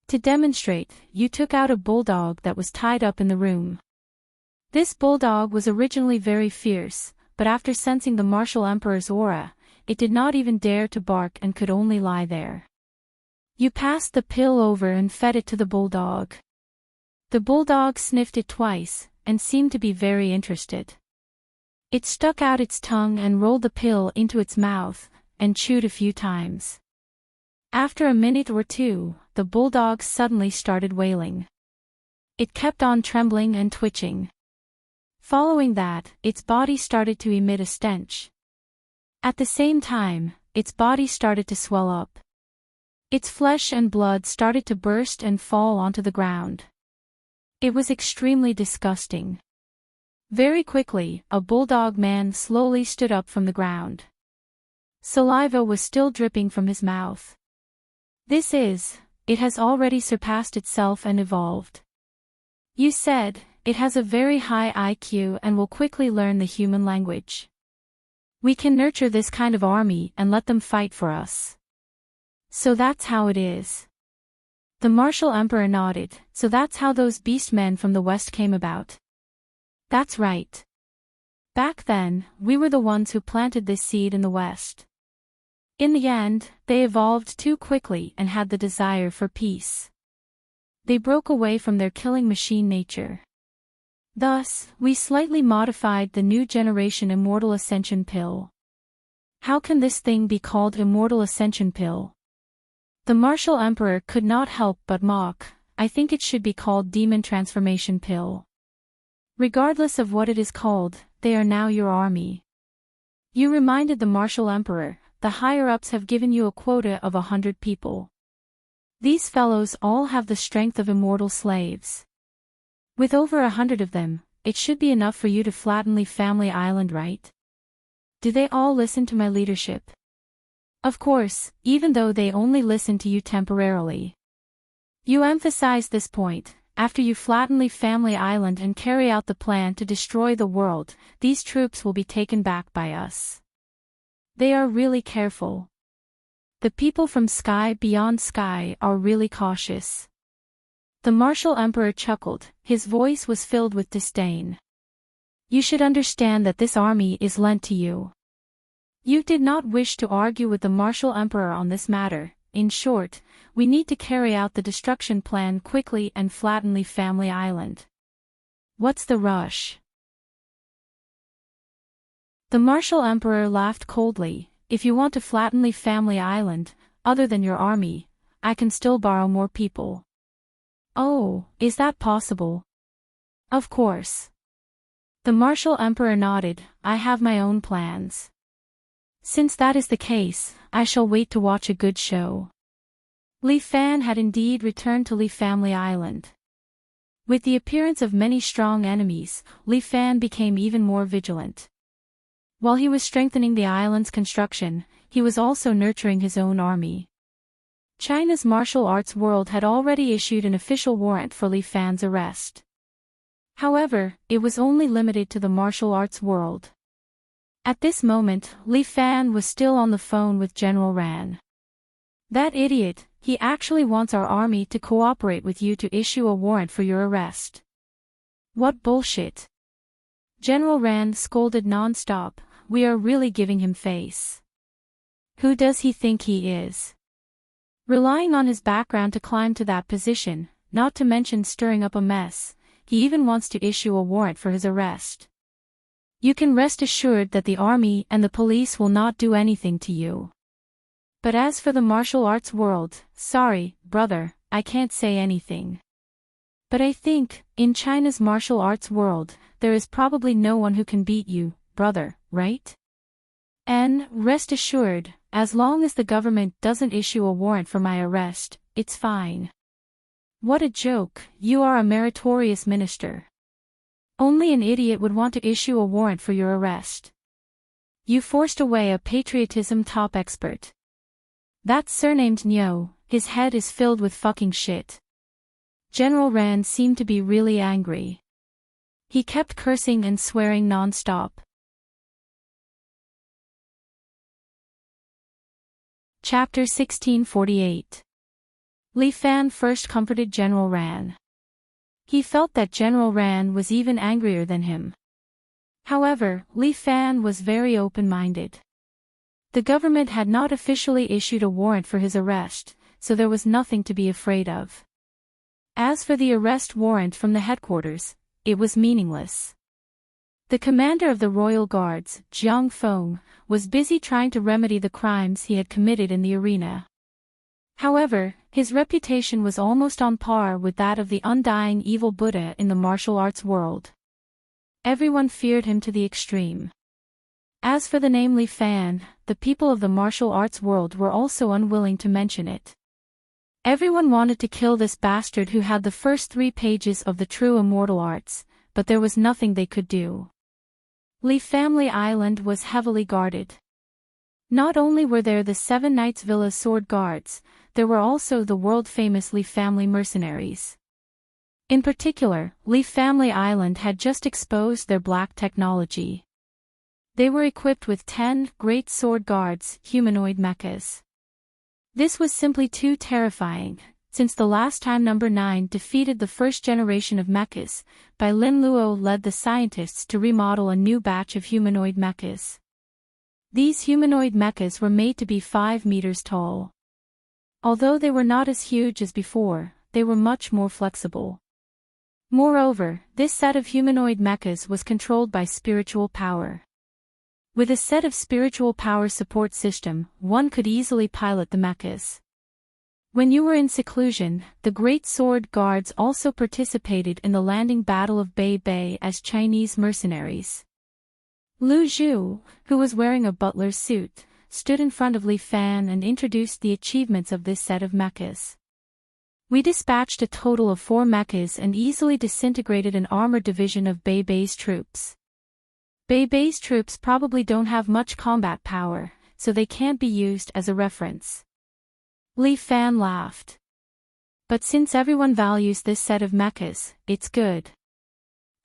To demonstrate, you took out a bulldog that was tied up in the room. This bulldog was originally very fierce, but after sensing the Martial Emperor's aura, it did not even dare to bark and could only lie there. You passed the pill over and fed it to the bulldog. The bulldog sniffed it twice, and seemed to be very interested. It stuck out its tongue and rolled the pill into its mouth, and chewed a few times. After a minute or 2, the bulldog suddenly started wailing. It kept on trembling and twitching. Following that, its body started to emit a stench. At the same time, its body started to swell up. Its flesh and blood started to burst and fall onto the ground. It was extremely disgusting. Very quickly, a bulldog man slowly stood up from the ground. Saliva was still dripping from his mouth. It has already surpassed itself and evolved. You said, it has a very high IQ and will quickly learn the human language. We can nurture this kind of army and let them fight for us. So that's how it is. The Martial Emperor nodded. So that's how those beast men from the West came about. That's right. Back then, we were the ones who planted this seed in the West. In the end, they evolved too quickly and had the desire for peace. They broke away from their killing machine nature. Thus, we slightly modified the new generation Immortal Ascension Pill. How can this thing be called Immortal Ascension Pill? The Martial Emperor could not help but mock. I think it should be called Demon Transformation Pill. Regardless of what it is called, they are now your army. You reminded the Martial Emperor, the higher-ups have given you a quota of 100 people. These fellows all have the strength of immortal slaves. With over 100 of them, it should be enough for you to flatten Li Family Island, right? Do they all listen to my leadership? Of course, even though they only listen to you temporarily. You emphasize this point. After you flatten Li Family Island and carry out the plan to destroy the world, these troops will be taken back by us. They are really careful. The people from Sky Beyond Sky are really cautious. The Martial Emperor chuckled, his voice was filled with disdain. You should understand that this army is lent to you. You did not wish to argue with the Martial Emperor on this matter. In short, we need to carry out the destruction plan quickly and flatten Li Family Island. What's the rush? The Martial Emperor laughed coldly. If you want to flatten Li Family Island, other than your army, I can still borrow more people. Oh, is that possible? Of course. The Martial Emperor nodded. I have my own plans. Since that is the case, I shall wait to watch a good show. Li Fan had indeed returned to Li Family Island. With the appearance of many strong enemies, Li Fan became even more vigilant. While he was strengthening the island's construction, he was also nurturing his own army. China's martial arts world had already issued an official warrant for Li Fan's arrest. However, it was only limited to the martial arts world. At this moment, Li Fan was still on the phone with General Ran. That idiot, he actually wants our army to cooperate with you to issue a warrant for your arrest. What bullshit. General Rand scolded non-stop. We are really giving him face. Who does he think he is? Relying on his background to climb to that position, not to mention stirring up a mess, he even wants to issue a warrant for his arrest. You can rest assured that the army and the police will not do anything to you. But as for the martial arts world, sorry, brother, I can't say anything. But I think, in China's martial arts world, there is probably no one who can beat you, brother, right? And, rest assured, as long as the government doesn't issue a warrant for my arrest, it's fine. What a joke, you are a meritorious minister. Only an idiot would want to issue a warrant for your arrest. You forced away a patriotism top expert. That's surnamed Nyo, his head is filled with fucking shit. General Rand seemed to be really angry. He kept cursing and swearing non-stop. Chapter 1648. Li Fan first comforted General Rand. He felt that General Rand was even angrier than him. However, Li Fan was very open-minded. The government had not officially issued a warrant for his arrest, so there was nothing to be afraid of. As for the arrest warrant from the headquarters, it was meaningless. The commander of the Royal Guards, Jiang Feng, was busy trying to remedy the crimes he had committed in the arena. However, his reputation was almost on par with that of the undying evil Buddha in the martial arts world. Everyone feared him to the extreme. As for the name Li Fan, the people of the martial arts world were also unwilling to mention it. Everyone wanted to kill this bastard who had the first 3 pages of the true immortal arts, but there was nothing they could do. Li Family Island was heavily guarded. Not only were there the 7 Knights Villa sword guards, there were also the world-famous Li family mercenaries. In particular, Li Family Island had just exposed their black technology. They were equipped with 10 great sword guards, humanoid mechas. This was simply too terrifying, since the last time Number 9 defeated the first generation of mechas, Bai Lin Luo led the scientists to remodel a new batch of humanoid mechas. These humanoid mechas were made to be 5 meters tall. Although they were not as huge as before, they were much more flexible. Moreover, this set of humanoid mechas was controlled by spiritual power. With a set of spiritual power support system, one could easily pilot the mechas. When you were in seclusion, the Great Sword Guards also participated in the landing battle of Bei Bei as Chinese mercenaries. Lu Zhu, who was wearing a butler's suit, stood in front of Li Fan and introduced the achievements of this set of mechas. We dispatched a total of 4 mechas and easily disintegrated an armored division of Bei Bei's troops. Bei Bei's troops probably don't have much combat power, so they can't be used as a reference. Li Fan laughed. But since everyone values this set of mechas, it's good.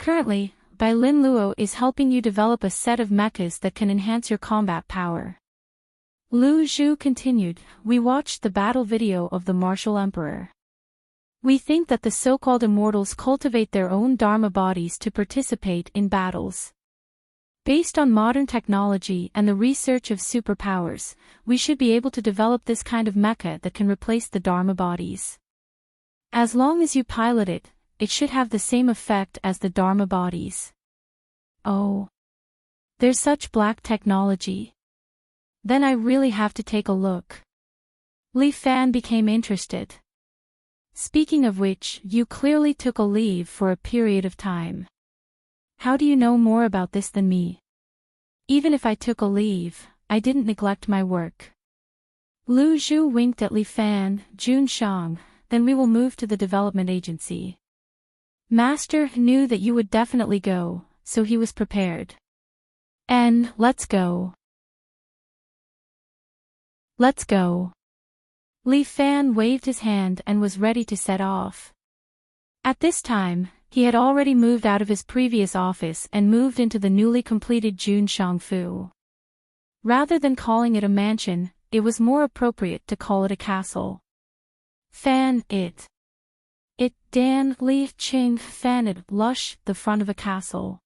Currently, Bai Lin Luo is helping you develop a set of mechas that can enhance your combat power. Lu Zhu continued, we watched the battle video of the Martial Emperor. We think that the so-called immortals cultivate their own Dharma bodies to participate in battles. Based on modern technology and the research of superpowers, we should be able to develop this kind of mecha that can replace the Dharma bodies. As long as you pilot it, it should have the same effect as the Dharma bodies. Oh. There's such black technology. Then I really have to take a look. Li Fan became interested. Speaking of which, you clearly took a leave for a period of time. How do you know more about this than me? Even if I took a leave, I didn't neglect my work. Lu Zhu winked at Li Fan, Jun Shang, then we will move to the development agency. Master knew that you would definitely go, so he was prepared. And, let's go. Let's go. Li Fan waved his hand and was ready to set off. At this time, he had already moved out of his previous office and moved into the newly completed Jun Shangfu. Rather than calling it a mansion, it was more appropriate to call it a castle. Fan it. It Dan Li Ching Fan lush, the front of a castle.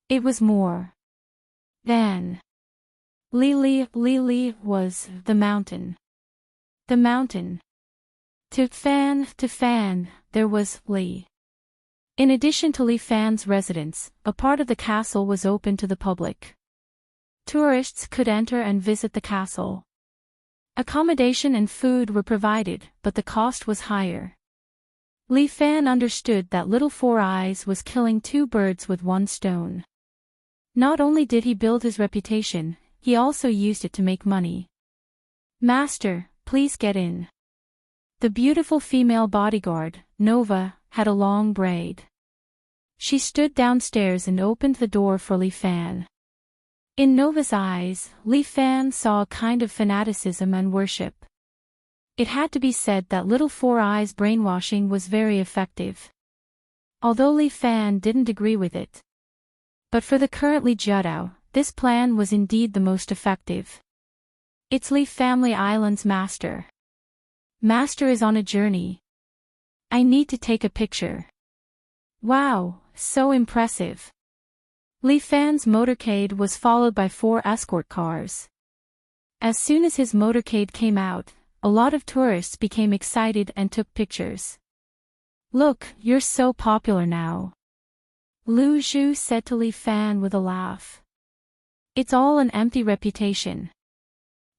It was more than Li was the mountain. The mountain. To Fan, there was Li. In addition to Li Fan's residence, a part of the castle was open to the public. Tourists could enter and visit the castle. Accommodation and food were provided, but the cost was higher. Li Fan understood that Little Four Eyes was killing two birds with one stone. Not only did he build his reputation, he also used it to make money. "Master, please get in." The beautiful female bodyguard, Nova, had a long braid. She stood downstairs and opened the door for Li Fan. In Nova's eyes, Li Fan saw a kind of fanaticism and worship. It had to be said that Little Four Eyes brainwashing was very effective. Although Li Fan didn't agree with it. But for the currently Jiudao, this plan was indeed the most effective. "It's Li Family Island's master. Master is on a journey. I need to take a picture." Wow, so impressive. Li Fan's motorcade was followed by 4 escort cars. As soon as his motorcade came out, a lot of tourists became excited and took pictures. "Look, you're so popular now," Lu Zhu said to Li Fan with a laugh. "It's all an empty reputation."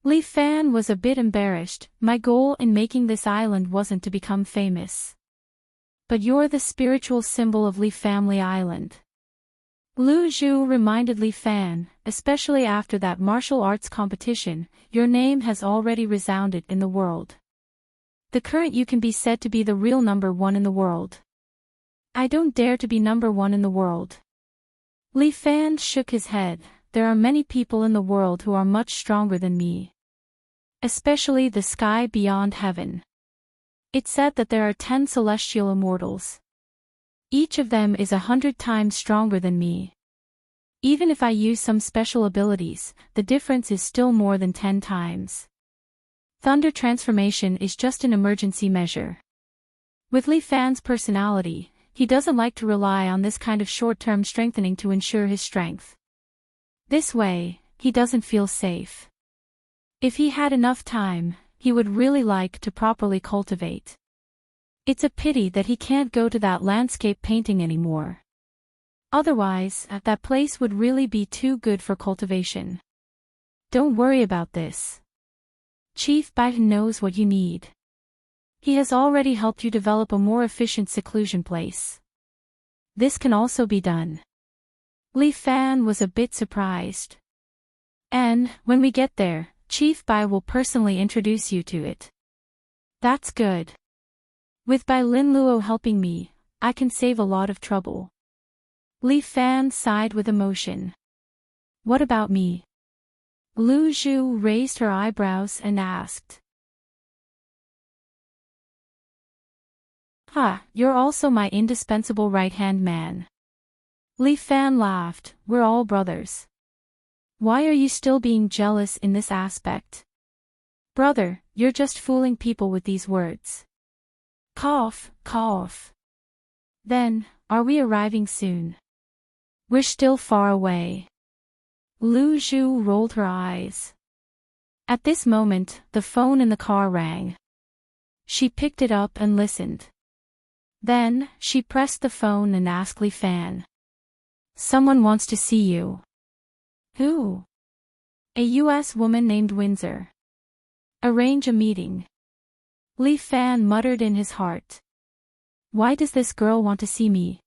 Li Fan was a bit embarrassed. "My goal in making this island wasn't to become famous. But you're the spiritual symbol of Li Family Island." Lu Zhu reminded Li Fan, especially after that martial arts competition, "Your name has already resounded in the world. The current you can be said to be the real number 1 in the world." "I don't dare to be number 1 in the world." Li Fan shook his head. "There are many people in the world who are much stronger than me. Especially the sky beyond heaven. It's said that there are 10 celestial immortals. Each of them is 100 times stronger than me. Even if I use some special abilities, the difference is still more than 10 times. Thunder transformation is just an emergency measure." With Li Fan's personality, he doesn't like to rely on this kind of short-term strengthening to ensure his strength. This way, he doesn't feel safe. If he had enough time, he would really like to properly cultivate. It's a pity that he can't go to that landscape painting anymore. Otherwise, that place would really be too good for cultivation. "Don't worry about this. Chief Bai knows what you need. He has already helped you develop a more efficient seclusion place. This can also be done." Li Fan was a bit surprised. "And, when we get there, Chief Bai will personally introduce you to it." "That's good. With Bai Lin Luo helping me, I can save a lot of trouble." Li Fan sighed with emotion. "What about me?" Lu Zhu raised her eyebrows and asked. You're also my indispensable right-hand man." Li Fan laughed. "We're all brothers. Why are you still being jealous in this aspect?" "Brother, you're just fooling people with these words." Cough, cough. "Then, are we arriving soon?" "We're still far away." Lu Zhu rolled her eyes. At this moment, the phone in the car rang. She picked it up and listened. Then, she pressed the phone and asked Li Fan. "Someone wants to see you." "Who?" "A U.S. woman named Windsor." "Arrange a meeting." Li Fan muttered in his heart. "Why does this girl want to see me?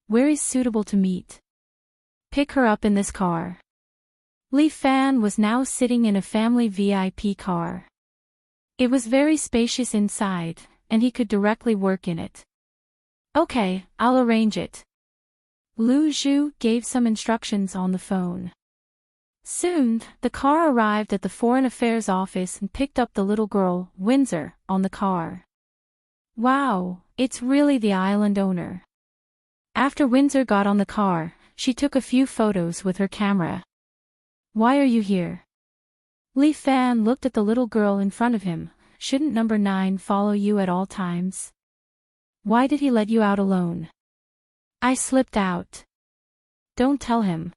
Where is suitable to meet? Pick her up in this car." Li Fan was now sitting in a family VIP car. It was very spacious inside, and he could directly work in it. "Okay, I'll arrange it." Lu Zhu gave some instructions on the phone. Soon, the car arrived at the Foreign Affairs office and picked up the little girl, Windsor, on the car. "Wow, it's really the island owner." After Windsor got on the car, she took a few photos with her camera. "Why are you here?" Li Fan looked at the little girl in front of him. "Shouldn't number 9 follow you at all times?" Why did he let you out alone? I slipped out. Don't tell him.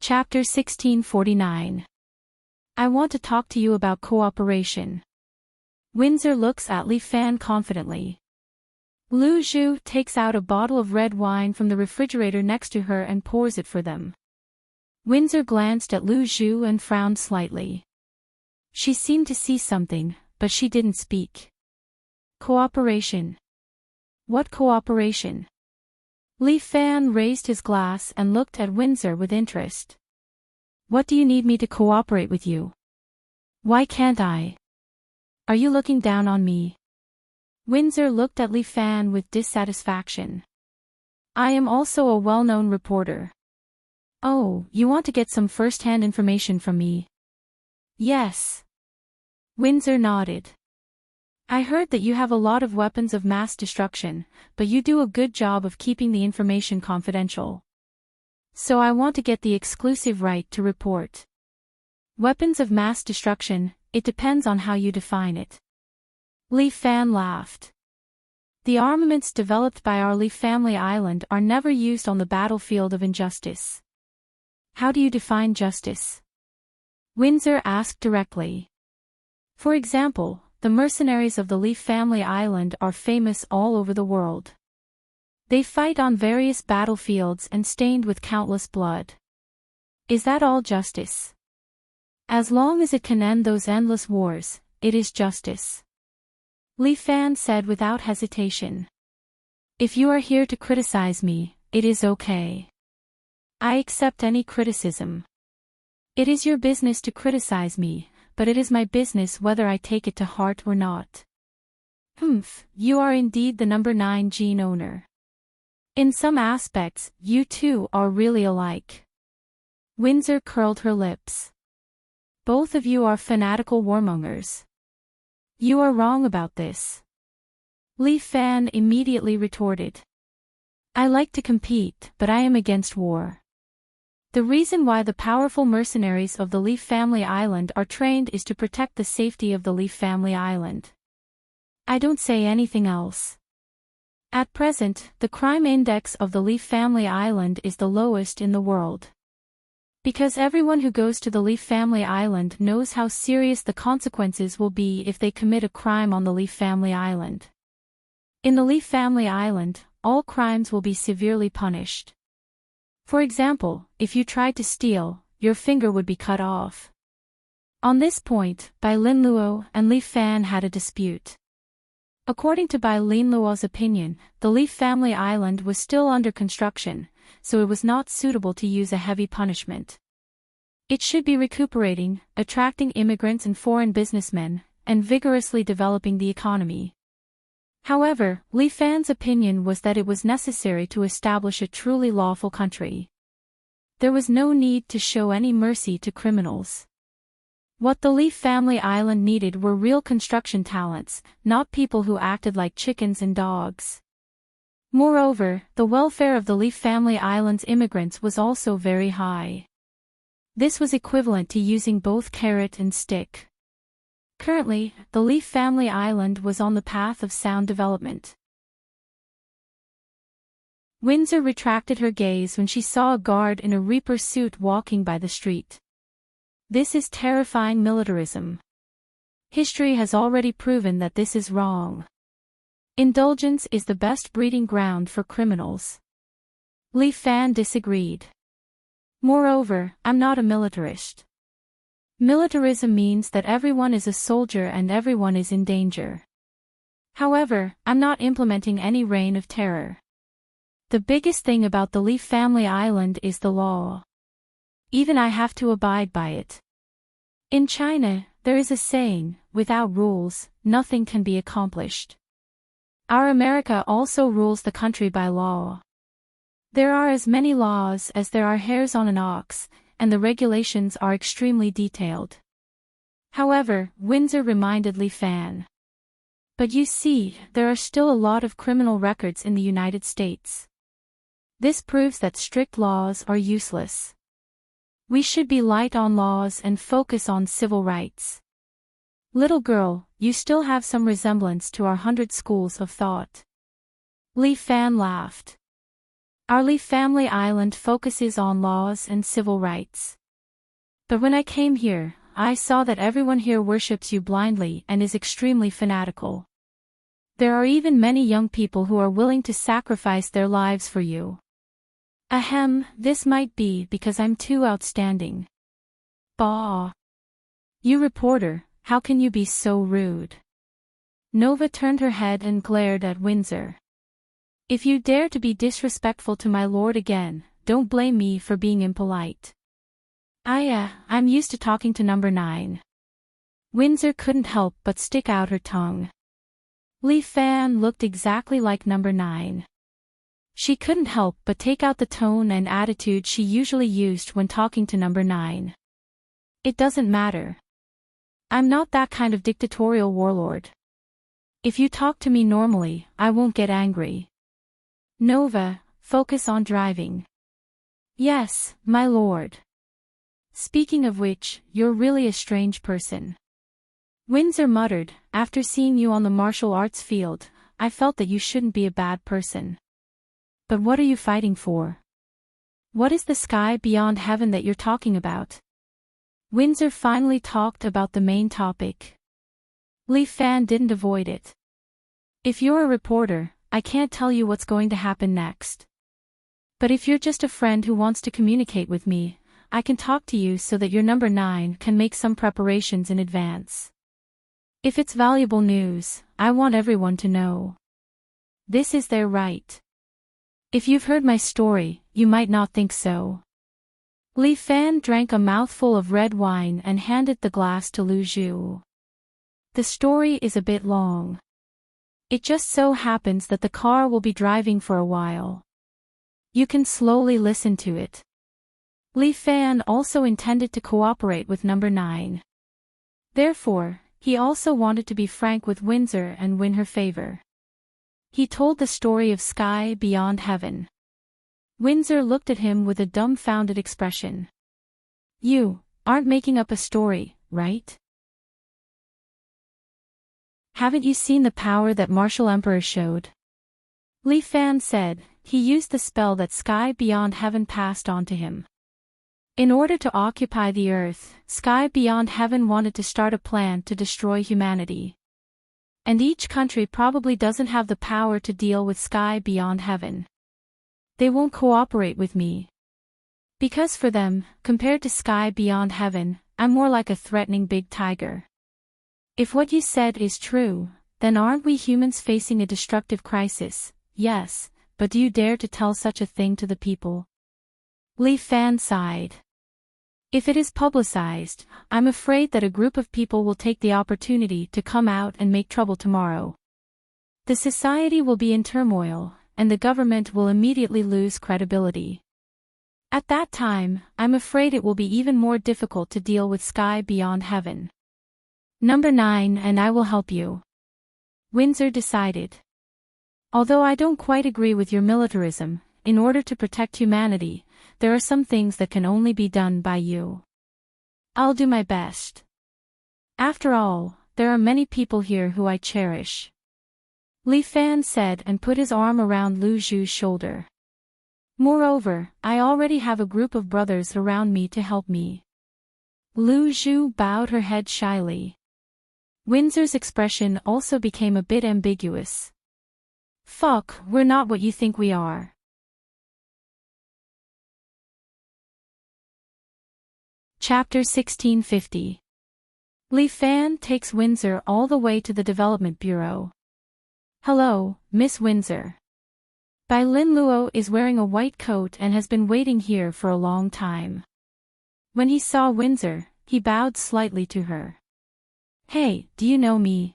Chapter 1649. I want to talk to you about cooperation. Windsor looks at Li Fan confidently. Lu Zhu takes out a bottle of red wine from the refrigerator next to her and pours it for them. Windsor glanced at Lu Zhu and frowned slightly. She seemed to see something, but she didn't speak. Cooperation. What cooperation? Li Fan raised his glass and looked at Windsor with interest. What do you need me to cooperate with you? Why can't I? Are you looking down on me? Windsor looked at Li Fan with dissatisfaction. I am also a well-known reporter. Oh, you want to get some first-hand information from me? Yes. Windsor nodded. I heard that you have a lot of weapons of mass destruction, but you do a good job of keeping the information confidential. So I want to get the exclusive right to report. Weapons of mass destruction, it depends on how you define it. Li Fan laughed. The armaments developed by our Li family island are never used on the battlefield of injustice. How do you define justice? Windsor asked directly. For example, the mercenaries of the Li family island are famous all over the world. They fight on various battlefields and stained with countless blood. Is that all justice? As long as it can end those endless wars, it is justice. Li Fan said without hesitation. If you are here to criticize me, it is okay. I accept any criticism. It is your business to criticize me, but it is my business whether I take it to heart or not. You are indeed the number 9 gene owner. In some aspects, you two are really alike. Windsor curled her lips. Both of you are fanatical warmongers. You are wrong about this. Li Fan immediately retorted. I like to compete, but I am against war. The reason why the powerful mercenaries of the Li family island are trained is to protect the safety of the Li family island. I don't say anything else. At present, the crime index of the Li family island is the lowest in the world. Because everyone who goes to the Li family island knows how serious the consequences will be if they commit a crime on the Li family island. In the Li family island, all crimes will be severely punished. For example, if you tried to steal, your finger would be cut off. On this point, Bai Linluo and Li Fan had a dispute. According to Bai Linluo's opinion, the Li family island was still under construction, so it was not suitable to use a heavy punishment. It should be recuperating, attracting immigrants and foreign businessmen, and vigorously developing the economy. However, Li Fan's opinion was that it was necessary to establish a truly lawful country. There was no need to show any mercy to criminals. What the Li family island needed were real construction talents, not people who acted like chickens and dogs. Moreover, the welfare of the Li family island's immigrants was also very high. This was equivalent to using both carrot and stick. Currently, the Li family island was on the path of sound development. Windsor retracted her gaze when she saw a guard in a reaper suit walking by the street. This is terrifying militarism. History has already proven that this is wrong. Indulgence is the best breeding ground for criminals. Li Fan disagreed. Moreover, I'm not a militarist. Militarism means that everyone is a soldier and everyone is in danger. However, I'm not implementing any reign of terror. The biggest thing about the Li family island is the law. Even I have to abide by it. In China, there is a saying, without rules, nothing can be accomplished. Our America also rules the country by law. There are as many laws as there are hairs on an ox, and the regulations are extremely detailed. However, Windsor reminded Li Fan. But you see, there are still a lot of criminal records in the United States. This proves that strict laws are useless. We should be light on laws and focus on civil rights. Little girl, you still have some resemblance to our 100 schools of thought. Li Fan laughed. Our Li family island focuses on laws and civil rights. But when I came here, I saw that everyone here worships you blindly and is extremely fanatical. There are even many young people who are willing to sacrifice their lives for you. Ahem, this might be because I'm too outstanding. Bah. You reporter, how can you be so rude? Nova turned her head and glared at Windsor. If you dare to be disrespectful to my lord again, don't blame me for being impolite. I'm used to talking to number 9. Windsor couldn't help but stick out her tongue. Li Fan looked exactly like number 9. She couldn't help but take out the tone and attitude she usually used when talking to number 9. It doesn't matter. I'm not that kind of dictatorial warlord. If you talk to me normally, I won't get angry. Nova, focus on driving. Yes, my lord. Speaking of which, you're really a strange person. Windsor muttered, after seeing you on the martial arts field, I felt that you shouldn't be a bad person. But what are you fighting for? What is the sky beyond heaven that you're talking about? Windsor finally talked about the main topic. Li Fan didn't avoid it. If you're a reporter, I can't tell you what's going to happen next. But if you're just a friend who wants to communicate with me, I can talk to you so that your number 9 can make some preparations in advance. If it's valuable news, I want everyone to know. This is their right. If you've heard my story, you might not think so. Li Fan drank a mouthful of red wine and handed the glass to Lu Zhu. The story is a bit long. It just so happens that the car will be driving for a while. You can slowly listen to it. Li Fan also intended to cooperate with number 9. Therefore, he also wanted to be frank with Windsor and win her favor. He told the story of Sky Beyond Heaven. Windsor looked at him with a dumbfounded expression. You aren't making up a story, right? Haven't you seen the power that Martial Emperor showed? Li Fan said. He used the spell that Sky Beyond Heaven passed on to him. In order to occupy the Earth, Sky Beyond Heaven wanted to start a plan to destroy humanity. And each country probably doesn't have the power to deal with Sky Beyond Heaven. They won't cooperate with me. Because for them, compared to Sky Beyond Heaven, I'm more like a threatening big tiger. If what you said is true, then aren't we humans facing a destructive crisis? Yes, but do you dare to tell such a thing to the people? Li Fan sighed. If it is publicized, I'm afraid that a group of people will take the opportunity to come out and make trouble tomorrow. The society will be in turmoil, and the government will immediately lose credibility. At that time, I'm afraid it will be even more difficult to deal with Sky Beyond Heaven. Number 9 and I will help you. Windsor decided. Although I don't quite agree with your militarism, in order to protect humanity, there are some things that can only be done by you. I'll do my best. After all, there are many people here who I cherish. Li Fan said and put his arm around Lu Zhu's shoulder. Moreover, I already have a group of brothers around me to help me. Lu Zhu bowed her head shyly. Windsor's expression also became a bit ambiguous. Fuck, we're not what you think we are. Chapter 1650. Li Fan takes Windsor all the way to the Development Bureau. Hello, Miss Windsor. Bai Lin Luo is wearing a white coat and has been waiting here for a long time. When he saw Windsor, he bowed slightly to her. Hey, do you know me?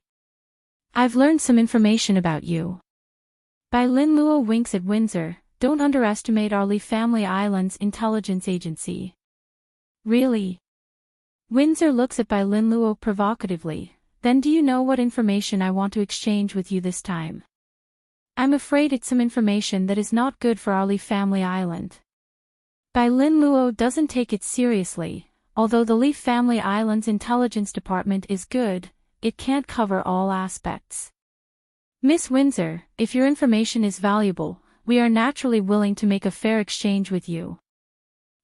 I've learned some information about you. Bai Lin Luo winks at Windsor. Don't underestimate our Li Family Island's intelligence agency. Really? Windsor looks at Bai Lin Luo provocatively. Then do you know what information I want to exchange with you this time? I'm afraid it's some information that is not good for our Li Family Island. Bai Lin Luo doesn't take it seriously. Although the Li Family Island's intelligence department is good, it can't cover all aspects. Miss Windsor, if your information is valuable, we are naturally willing to make a fair exchange with you.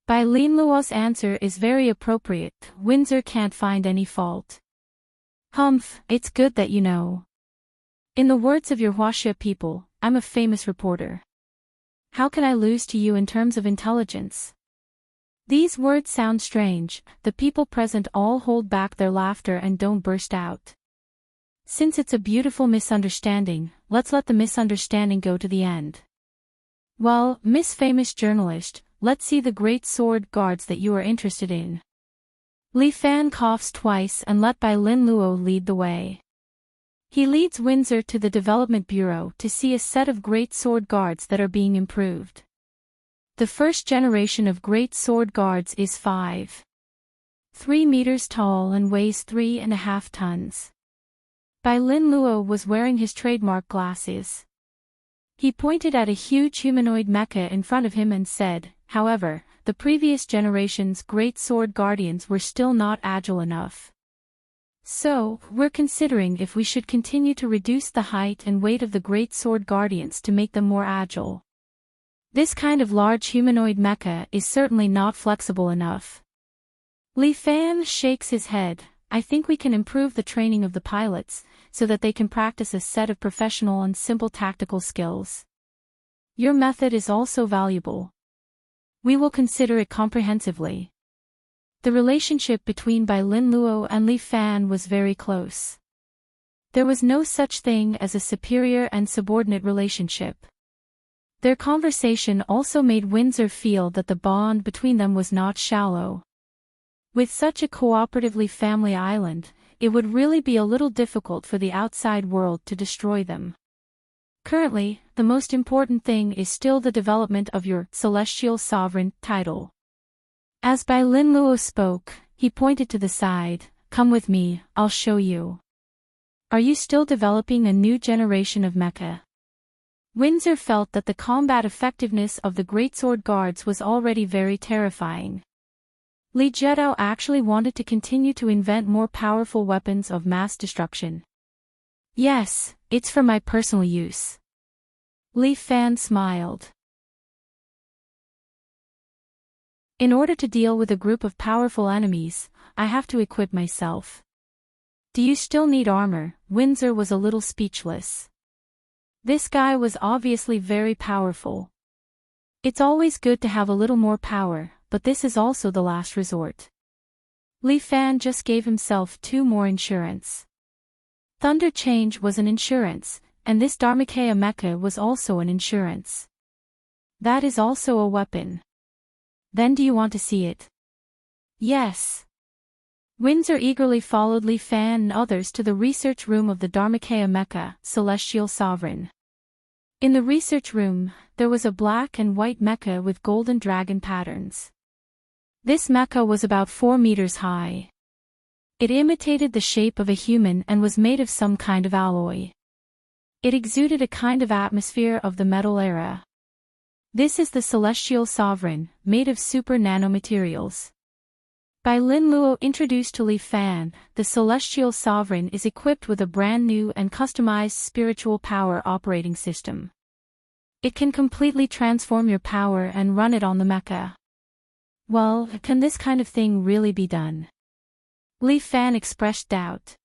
Bai Linluo's answer is very appropriate. Windsor can't find any fault. Humph, it's good that you know. In the words of your Huaxia people, I'm a famous reporter. How can I lose to you in terms of intelligence? These words sound strange. The people present all hold back their laughter and don't burst out. Since it's a beautiful misunderstanding, let's let the misunderstanding go to the end. Well, Miss Famous Journalist, let's see the great sword guards that you are interested in. Li Fan coughs twice and let Bai Linluo lead the way. He leads Windsor to the Development Bureau to see a set of great sword guards that are being improved. The first generation of great sword guards is 5.3 meters tall and weighs 3.5 tons. Bai Linluo was wearing his trademark glasses. He pointed at a huge humanoid mecha in front of him and said, however, the previous generation's great sword guardians were still not agile enough. So, we're considering if we should continue to reduce the height and weight of the great sword guardians to make them more agile. This kind of large humanoid mecha is certainly not flexible enough. Li Fan shakes his head. I think we can improve the training of the pilots, so that they can practice a set of professional and simple tactical skills. Your method is also valuable. We will consider it comprehensively. The relationship between Bai Linluo and Li Fan was very close. There was no such thing as a superior and subordinate relationship. Their conversation also made Windsor feel that the bond between them was not shallow. With such a cooperatively family island, it would really be a little difficult for the outside world to destroy them. Currently, the most important thing is still the development of your Celestial Sovereign title. As Bai Linluo spoke, he pointed to the side. Come with me, I'll show you. Are you still developing a new generation of mecha? Windsor felt that the combat effectiveness of the Great Sword Guards was already very terrifying. Li Jiedao actually wanted to continue to invent more powerful weapons of mass destruction. Yes, it's for my personal use. Li Fan smiled. In order to deal with a group of powerful enemies, I have to equip myself. Do you still need armor? Windsor was a little speechless. This guy was obviously very powerful. It's always good to have a little more power, but this is also the last resort. Li Fan just gave himself 2 more insurance. Thunder Change was an insurance, and this Dharmakaya mecha was also an insurance. That is also a weapon. Then do you want to see it? Yes. Windsor eagerly followed Li Fan and others to the research room of the Dharmakaya mecha, Celestial Sovereign. In the research room, there was a black and white mecha with golden dragon patterns. This mecha was about 4 meters high. It imitated the shape of a human and was made of some kind of alloy. It exuded a kind of atmosphere of the metal era. This is the Celestial Sovereign, made of super nanomaterials. Bai Linluo introduced to Li Fan, the Celestial Sovereign is equipped with a brand new and customized spiritual power operating system. It can completely transform your power and run it on the mecha. Well, can this kind of thing really be done? Li Fan expressed doubt.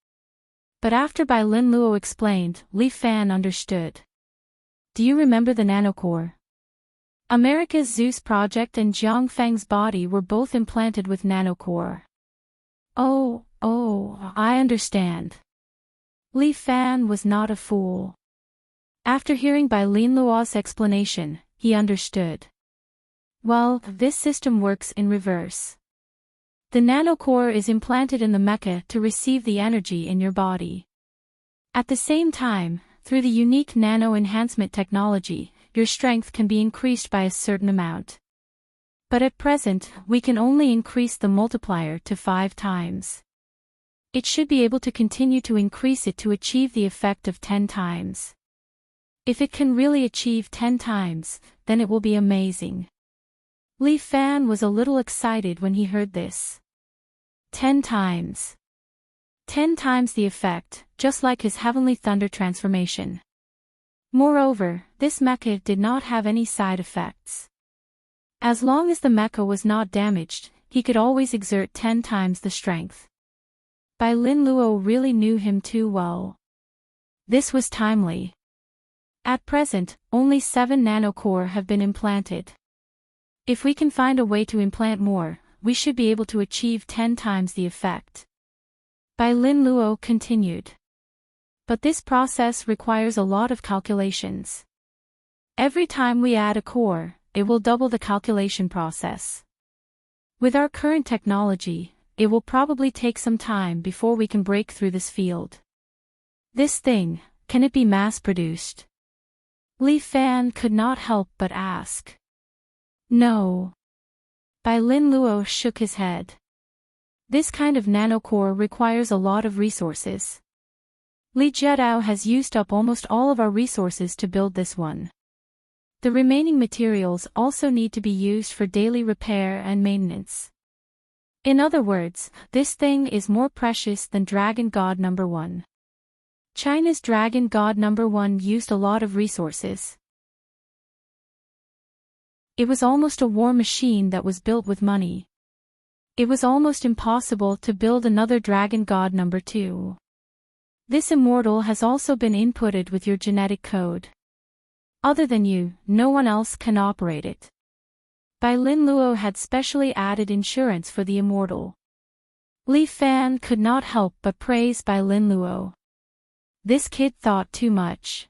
But after Bai Linluo explained, Li Fan understood. Do you remember the nanocore? America's Zeus project and Jiang Feng's body were both implanted with nanocore. Oh, I understand. Li Fan was not a fool. After hearing Bai Linluo's explanation, he understood. Well, this system works in reverse. The nanocore is implanted in the mecha to receive the energy in your body. At the same time, through the unique nano enhancement technology, your strength can be increased by a certain amount. But at present, we can only increase the multiplier to 5 times. It should be able to continue to increase it to achieve the effect of 10 times. If it can really achieve 10 times, then it will be amazing. Li Fan was a little excited when he heard this. 10 times. 10 times the effect, just like his heavenly thunder transformation. Moreover, this mecha did not have any side effects. As long as the mecha was not damaged, he could always exert 10 times the strength. Bai Lin Luo really knew him too well. This was timely. At present, only 7 nanocore have been implanted. If we can find a way to implant more, we should be able to achieve 10 times the effect. Bai Lin Luo continued. But this process requires a lot of calculations. Every time we add a core, it will double the calculation process. With our current technology, it will probably take some time before we can break through this field. This thing, can it be mass-produced? Li Fan could not help but ask. No. Bai Lin Luo shook his head. This kind of nanocore requires a lot of resources. Li Jiedao has used up almost all of our resources to build this one. The remaining materials also need to be used for daily repair and maintenance. In other words, this thing is more precious than Dragon God number 1. China's Dragon God number 1 used a lot of resources. It was almost a war machine that was built with money. It was almost impossible to build another Dragon God number 2. This immortal has also been inputted with your genetic code. Other than you, no one else can operate it. Bai Lin Luo had specially added insurance for the immortal. Li Fan could not help but praise Bai Lin Luo. This kid thought too much.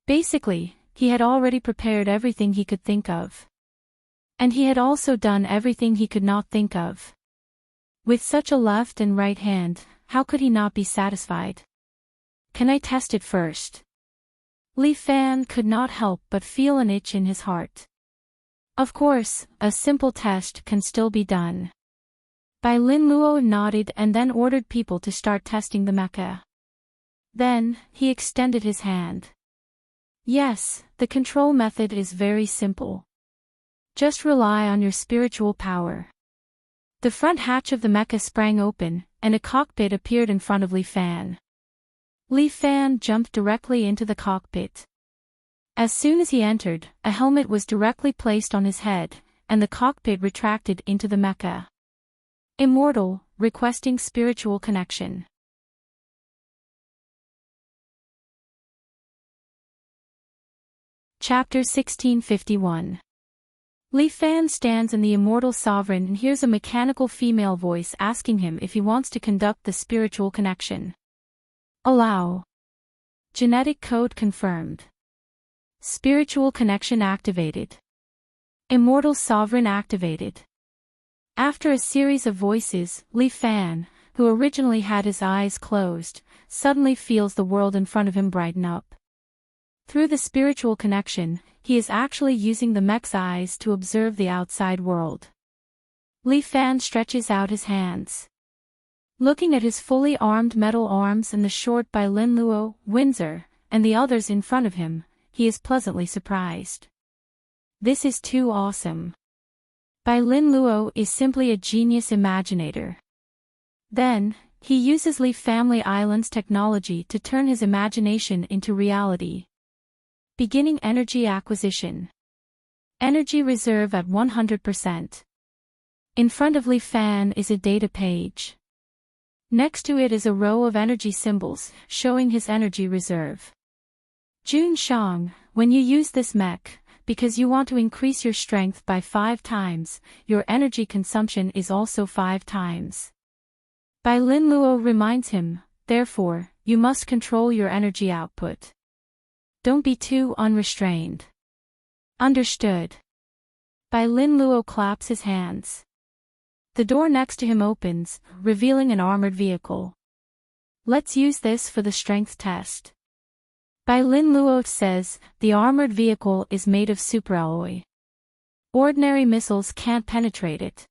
Basically, he had already prepared everything he could think of. And he had also done everything he could not think of. With such a left and right hand, how could he not be satisfied? Can I test it first? Li Fan could not help but feel an itch in his heart. Of course, a simple test can still be done. Bai Lin Luo nodded and then ordered people to start testing the mecha. Then, he extended his hand. Yes, the control method is very simple. Just rely on your spiritual power. The front hatch of the mecha sprang open, and a cockpit appeared in front of Li Fan. Li Fan jumped directly into the cockpit. As soon as he entered, a helmet was directly placed on his head, and the cockpit retracted into the mecha. Immortal, requesting spiritual connection. Chapter 1651. Li Fan stands in the immortal sovereign and hears a mechanical female voice asking him if he wants to conduct the spiritual connection. Allow. Genetic code confirmed. Spiritual connection activated. Immortal sovereign activated. After a series of voices, Li Fan, who originally had his eyes closed, suddenly feels the world in front of him brighten up. Through the spiritual connection, he is actually using the mech's eyes to observe the outside world. Li Fan stretches out his hands. Looking at his fully armed metal arms and the short Bai Lin Luo, Windsor, and the others in front of him, he is pleasantly surprised. This is too awesome. Bai Lin Luo is simply a genius imaginator. Then, he uses Li Family Island's technology to turn his imagination into reality. Beginning energy acquisition. Energy reserve at 100%. In front of Li Fan is a data page. Next to it is a row of energy symbols, showing his energy reserve. Jun Shang, when you use this mech, because you want to increase your strength by 5 times, your energy consumption is also 5 times. Bai Lin Luo reminds him, therefore, you must control your energy output. Don't be too unrestrained. Understood. Bai Lin Luo claps his hands. The door next to him opens, revealing an armored vehicle. Let's use this for the strength test. Bai Lin Luo says, the armored vehicle is made of superalloy. Ordinary missiles can't penetrate it.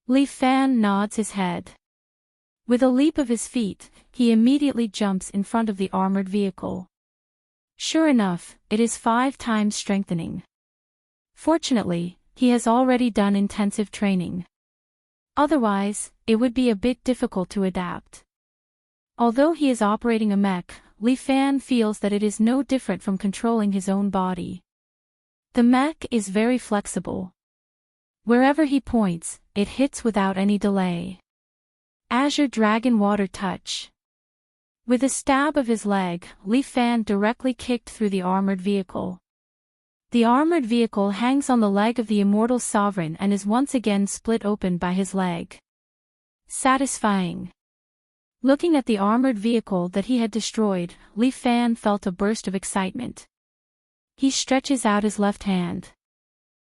Li Fan nods his head. With a leap of his feet, he immediately jumps in front of the armored vehicle. Sure enough, it is 5 times strengthening. Fortunately, he has already done intensive training. Otherwise, it would be a bit difficult to adapt. Although he is operating a mech, Li Fan feels that it is no different from controlling his own body. The mech is very flexible. Wherever he points, it hits without any delay. Azure Dragon Water Touch. With a stab of his leg, Li Fan directly kicked through the armored vehicle. The armored vehicle hangs on the leg of the immortal sovereign and is once again split open by his leg. Satisfying. Looking at the armored vehicle that he had destroyed, Li Fan felt a burst of excitement. He stretches out his left hand.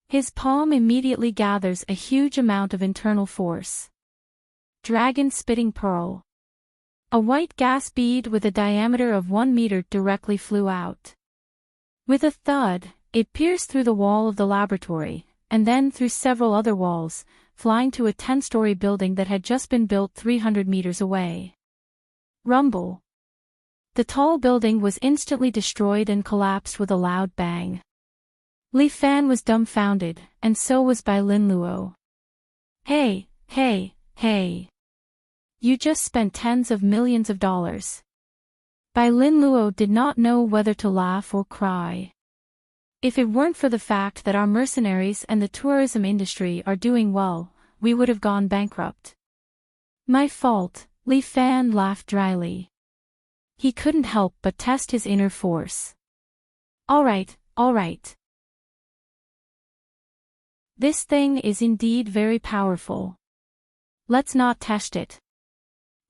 His palm immediately gathers a huge amount of internal force. Dragon Spitting Pearl. A white gas bead with a diameter of 1 meter directly flew out. With a thud, it pierced through the wall of the laboratory, and then through several other walls, flying to a 10-story building that had just been built 300 meters away. Rumble. The tall building was instantly destroyed and collapsed with a loud bang. Li Fan was dumbfounded, and so was Bai Lin Luo. Hey, hey, hey. You just spent tens of millions of dollars. Bai Lin Luo did not know whether to laugh or cry. If it weren't for the fact that our mercenaries and the tourism industry are doing well, we would have gone bankrupt. My fault, Li Fan laughed dryly. He couldn't help but test his inner force. All right. This thing is indeed very powerful. Let's not test it.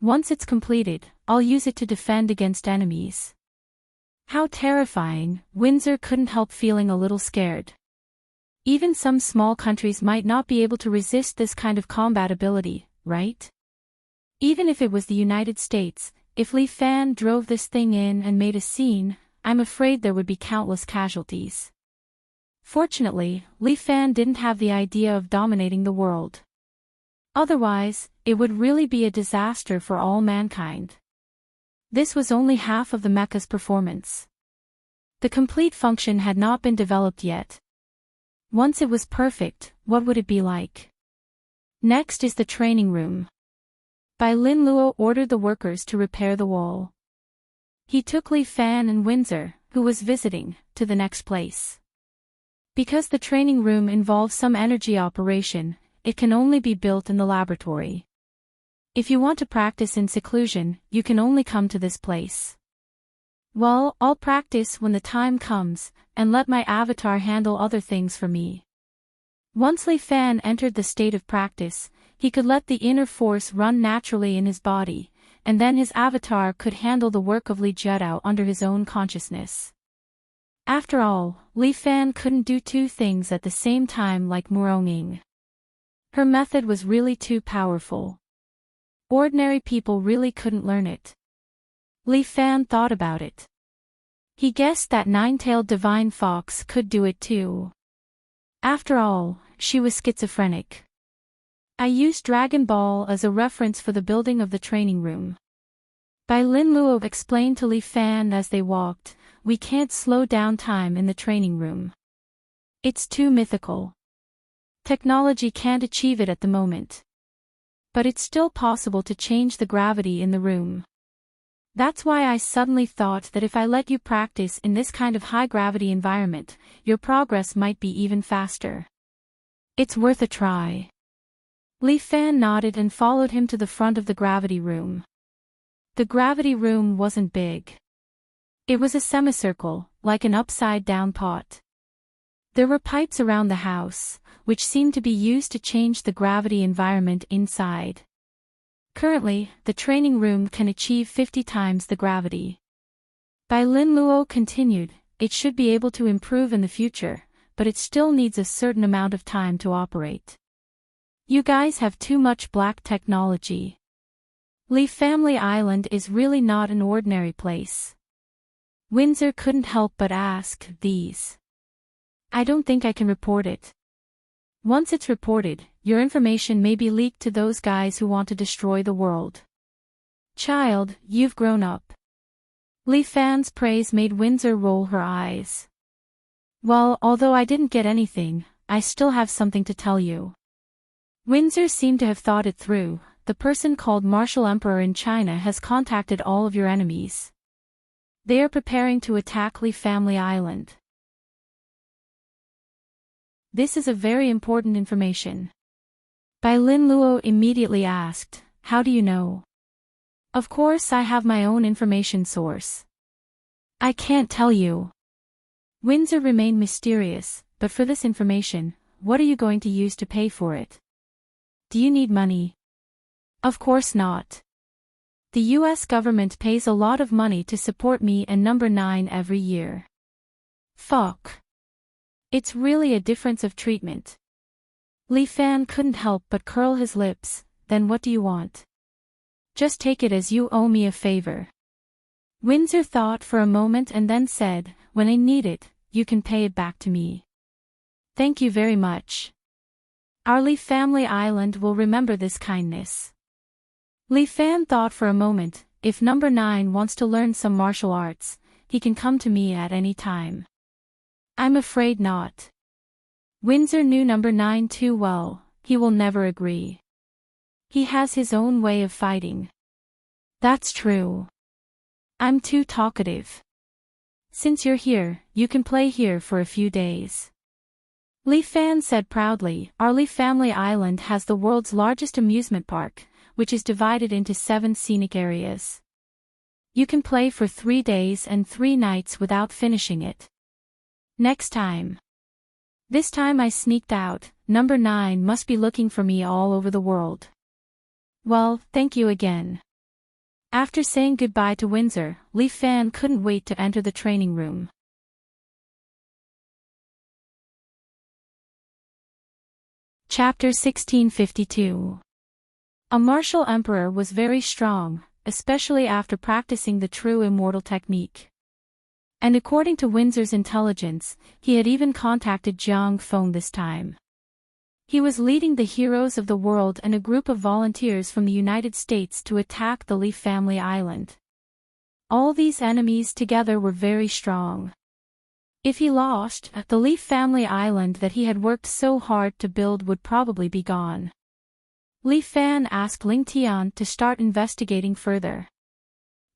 Once it's completed, I'll use it to defend against enemies. How terrifying, Windsor couldn't help feeling a little scared. Even some small countries might not be able to resist this kind of combat ability, right? Even if it was the United States, if Li Fan drove this thing in and made a scene, I'm afraid there would be countless casualties. Fortunately, Li Fan didn't have the idea of dominating the world. Otherwise, it would really be a disaster for all mankind. This was only half of the mecha's performance. The complete function had not been developed yet. Once it was perfect, what would it be like? Next is the training room. Bai Lin Luo ordered the workers to repair the wall. He took Li Fan and Windsor, who was visiting, to the next place. Because the training room involves some energy operation, it can only be built in the laboratory. If you want to practice in seclusion, you can only come to this place. Well, I'll practice when the time comes, and let my avatar handle other things for me. Once Li Fan entered the state of practice, he could let the inner force run naturally in his body, and then his avatar could handle the work of Li Jiedao under his own consciousness. After all, Li Fan couldn't do two things at the same time like Muronging. Her method was really too powerful. Ordinary people really couldn't learn it. Li Fan thought about it. He guessed that nine-tailed divine fox could do it too. After all, she was schizophrenic. I used Dragon Ball as a reference for the building of the training room. Bai Lin Luo explained to Li Fan as they walked, we can't slow down time in the training room. It's too mythical. Technology can't achieve it at the moment. But it's still possible to change the gravity in the room. That's why I suddenly thought that if I let you practice in this kind of high-gravity environment, your progress might be even faster. It's worth a try. Li Fan nodded and followed him to the front of the gravity room. The gravity room wasn't big. It was a semicircle, like an upside-down pot. There were pipes around the house, which seemed to be used to change the gravity environment inside. Currently, the training room can achieve 50 times the gravity. Bai Lin Luo continued, it should be able to improve in the future, but it still needs a certain amount of time to operate. You guys have too much black technology. Li Family Island is really not an ordinary place. Windsor couldn't help but ask, these. I don't think I can report it. Once it's reported, your information may be leaked to those guys who want to destroy the world. Child, you've grown up. Li Fan's praise made Windsor roll her eyes. Well, although I didn't get anything, I still have something to tell you. Windsor seemed to have thought it through. The person called Martial Emperor in China has contacted all of your enemies. They are preparing to attack Li Family Island. This is a very important information. Bai Lin Luo immediately asked, "How do you know?" "Of course I have my own information source." "I can't tell you." Windsor remained mysterious, "But for this information, what are you going to use to pay for it? Do you need money?" "Of course not. The US government pays a lot of money to support me and number 9 every year." Fuck. It's really a difference of treatment. Li Fan couldn't help but curl his lips. "Then what do you want?" "Just take it as you owe me a favor." Windsor thought for a moment and then said, "When I need it, you can pay it back to me." "Thank you very much. Our Li Family Island will remember this kindness." Li Fan thought for a moment, "If number 9 wants to learn some martial arts, he can come to me at any time." "I'm afraid not." Windsor knew number 9 too well. He will never agree. He has his own way of fighting. "That's true. I'm too talkative. Since you're here, you can play here for a few days." Li Fan said proudly, "Our Li Family Island has the world's largest amusement park, which is divided into 7 scenic areas. You can play for 3 days and 3 nights without finishing it. Next time." "This time I sneaked out. Number 9 must be looking for me all over the world." "Well, thank you again." After saying goodbye to Windsor, Li Fan couldn't wait to enter the training room. Chapter 1652. A martial emperor was very strong, especially after practicing the true immortal technique. And according to Windsor's intelligence, he had even contacted Jiang Feng this time. He was leading the heroes of the world and a group of volunteers from the United States to attack the Li Family Island. All these enemies together were very strong. If he lost, the Li Family Island that he had worked so hard to build would probably be gone. Li Fan asked Ling Tian to start investigating further.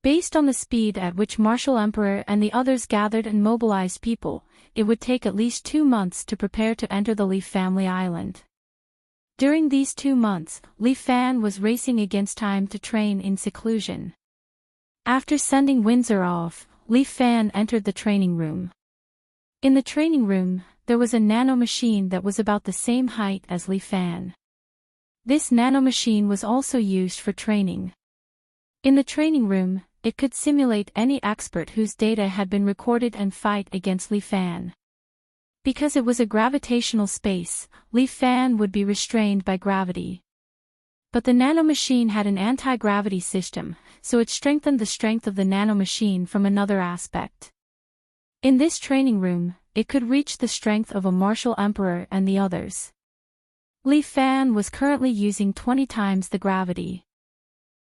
Based on the speed at which Martial Emperor and the others gathered and mobilized people, it would take at least 2 months to prepare to enter the Li Family Island. During these 2 months, Li Fan was racing against time to train in seclusion. After sending Windsor off, Li Fan entered the training room. In the training room, there was a nanomachine that was about the same height as Li Fan. This nanomachine was also used for training. In the training room, it could simulate any expert whose data had been recorded and fight against Li Fan. Because it was a gravitational space, Li Fan would be restrained by gravity. But the nanomachine had an anti-gravity system, so it strengthened the strength of the nanomachine from another aspect. In this training room, it could reach the strength of a martial emperor and the others. Li Fan was currently using 20 times the gravity.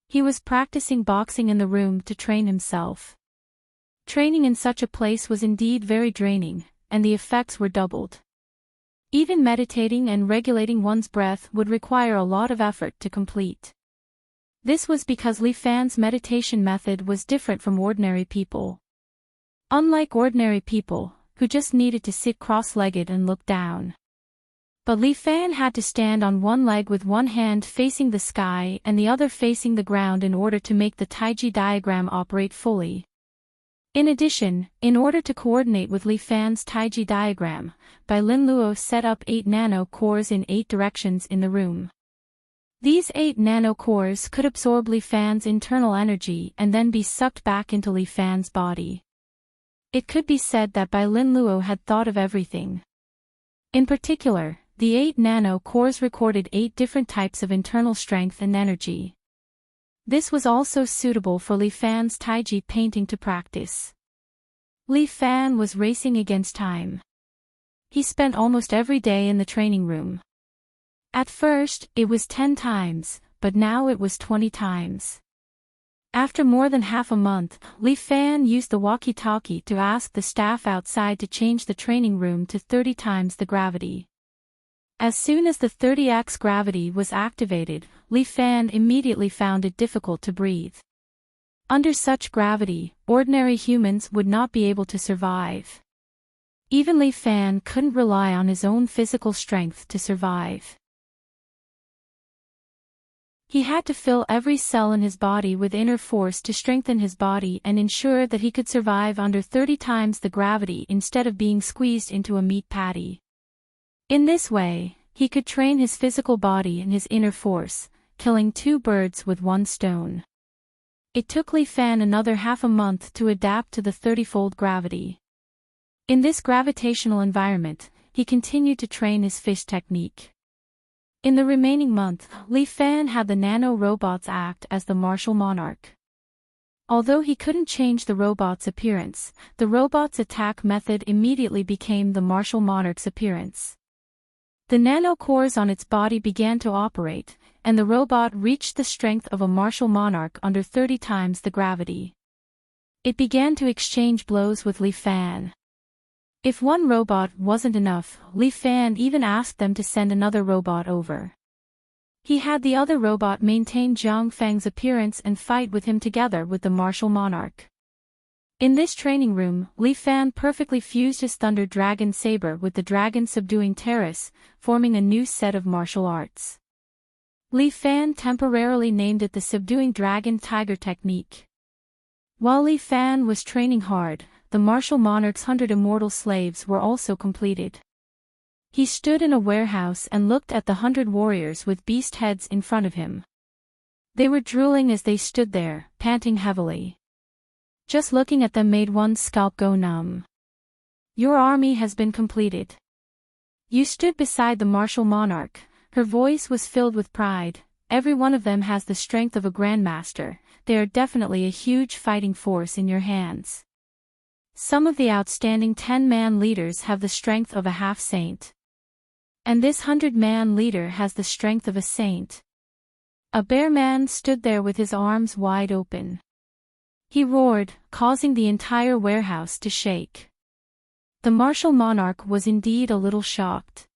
He was practicing boxing in the room to train himself. Training in such a place was indeed very draining, and the effects were doubled. Even meditating and regulating one's breath would require a lot of effort to complete. This was because Li Fan's meditation method was different from ordinary people. Unlike ordinary people, who just needed to sit cross-legged and look down. But Li Fan had to stand on one leg with one hand facing the sky and the other facing the ground in order to make the Taiji diagram operate fully. In addition, in order to coordinate with Li Fan's Taiji diagram, Bai Lin Luo set up 8 nano cores in 8 directions in the room. These 8 nano cores could absorb Li Fan's internal energy and then be sucked back into Li Fan's body. It could be said that Bai Lin Luo had thought of everything. In particular, the 8 nano cores recorded 8 different types of internal strength and energy. This was also suitable for Li Fan's Taiji painting to practice. Li Fan was racing against time. He spent almost every day in the training room. At first, it was 10 times, but now it was 20 times. After more than half a month, Li Fan used the walkie-talkie to ask the staff outside to change the training room to 30 times the gravity. As soon as the 30x gravity was activated, Li Fan immediately found it difficult to breathe. Under such gravity, ordinary humans would not be able to survive. Even Li Fan couldn't rely on his own physical strength to survive. He had to fill every cell in his body with inner force to strengthen his body and ensure that he could survive under 30 times the gravity instead of being squeezed into a meat patty. In this way, he could train his physical body and his inner force, killing 2 birds with 1 stone. It took Li Fan another half a month to adapt to the 30-fold gravity. In this gravitational environment, he continued to train his fish technique. In the remaining month, Li Fan had the nano-robots act as the martial monarch. Although he couldn't change the robot's appearance, the robot's attack method immediately became the martial monarch's appearance. The nanocores on its body began to operate, and the robot reached the strength of a martial monarch under 30 times the gravity. It began to exchange blows with Li Fan. If one robot wasn't enough, Li Fan even asked them to send another robot over. He had the other robot maintain Zhang Feng's appearance and fight with him together with the martial monarch. In this training room, Li Fan perfectly fused his Thunder Dragon Saber with the Dragon Subduing Terrace, forming a new set of martial arts. Li Fan temporarily named it the Subduing Dragon Tiger Technique. While Li Fan was training hard, the martial monarch's 100 immortal slaves were also completed. He stood in a warehouse and looked at the 100 warriors with beast heads in front of him. They were drooling as they stood there, panting heavily. Just looking at them made one's scalp go numb. Your army has been completed. You stood beside the martial monarch. Her voice was filled with pride. Every one of them has the strength of a grandmaster. They are definitely a huge fighting force in your hands. Some of the outstanding 10-man leaders have the strength of a half-saint. And this 100-man leader has the strength of a saint. A bear man stood there with his arms wide open. He roared, causing the entire warehouse to shake. The martial monarch was indeed a little shocked.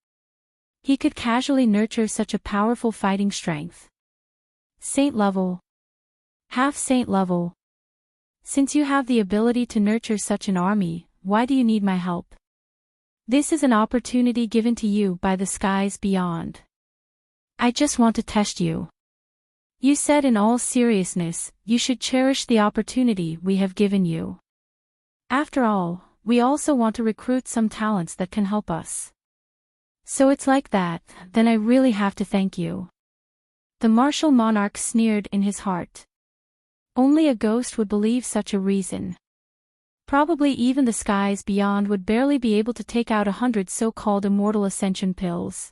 He could casually nurture such a powerful fighting strength. Saint level. Half-saint level. Since you have the ability to nurture such an army, why do you need my help? This is an opportunity given to you by the skies beyond. I just want to test you. You said in all seriousness, you should cherish the opportunity we have given you. After all, we also want to recruit some talents that can help us. So it's like that, then I really have to thank you. The martial monarch sneered in his heart. Only a ghost would believe such a reason. Probably even the skies beyond would barely be able to take out 100 so-called immortal ascension pills.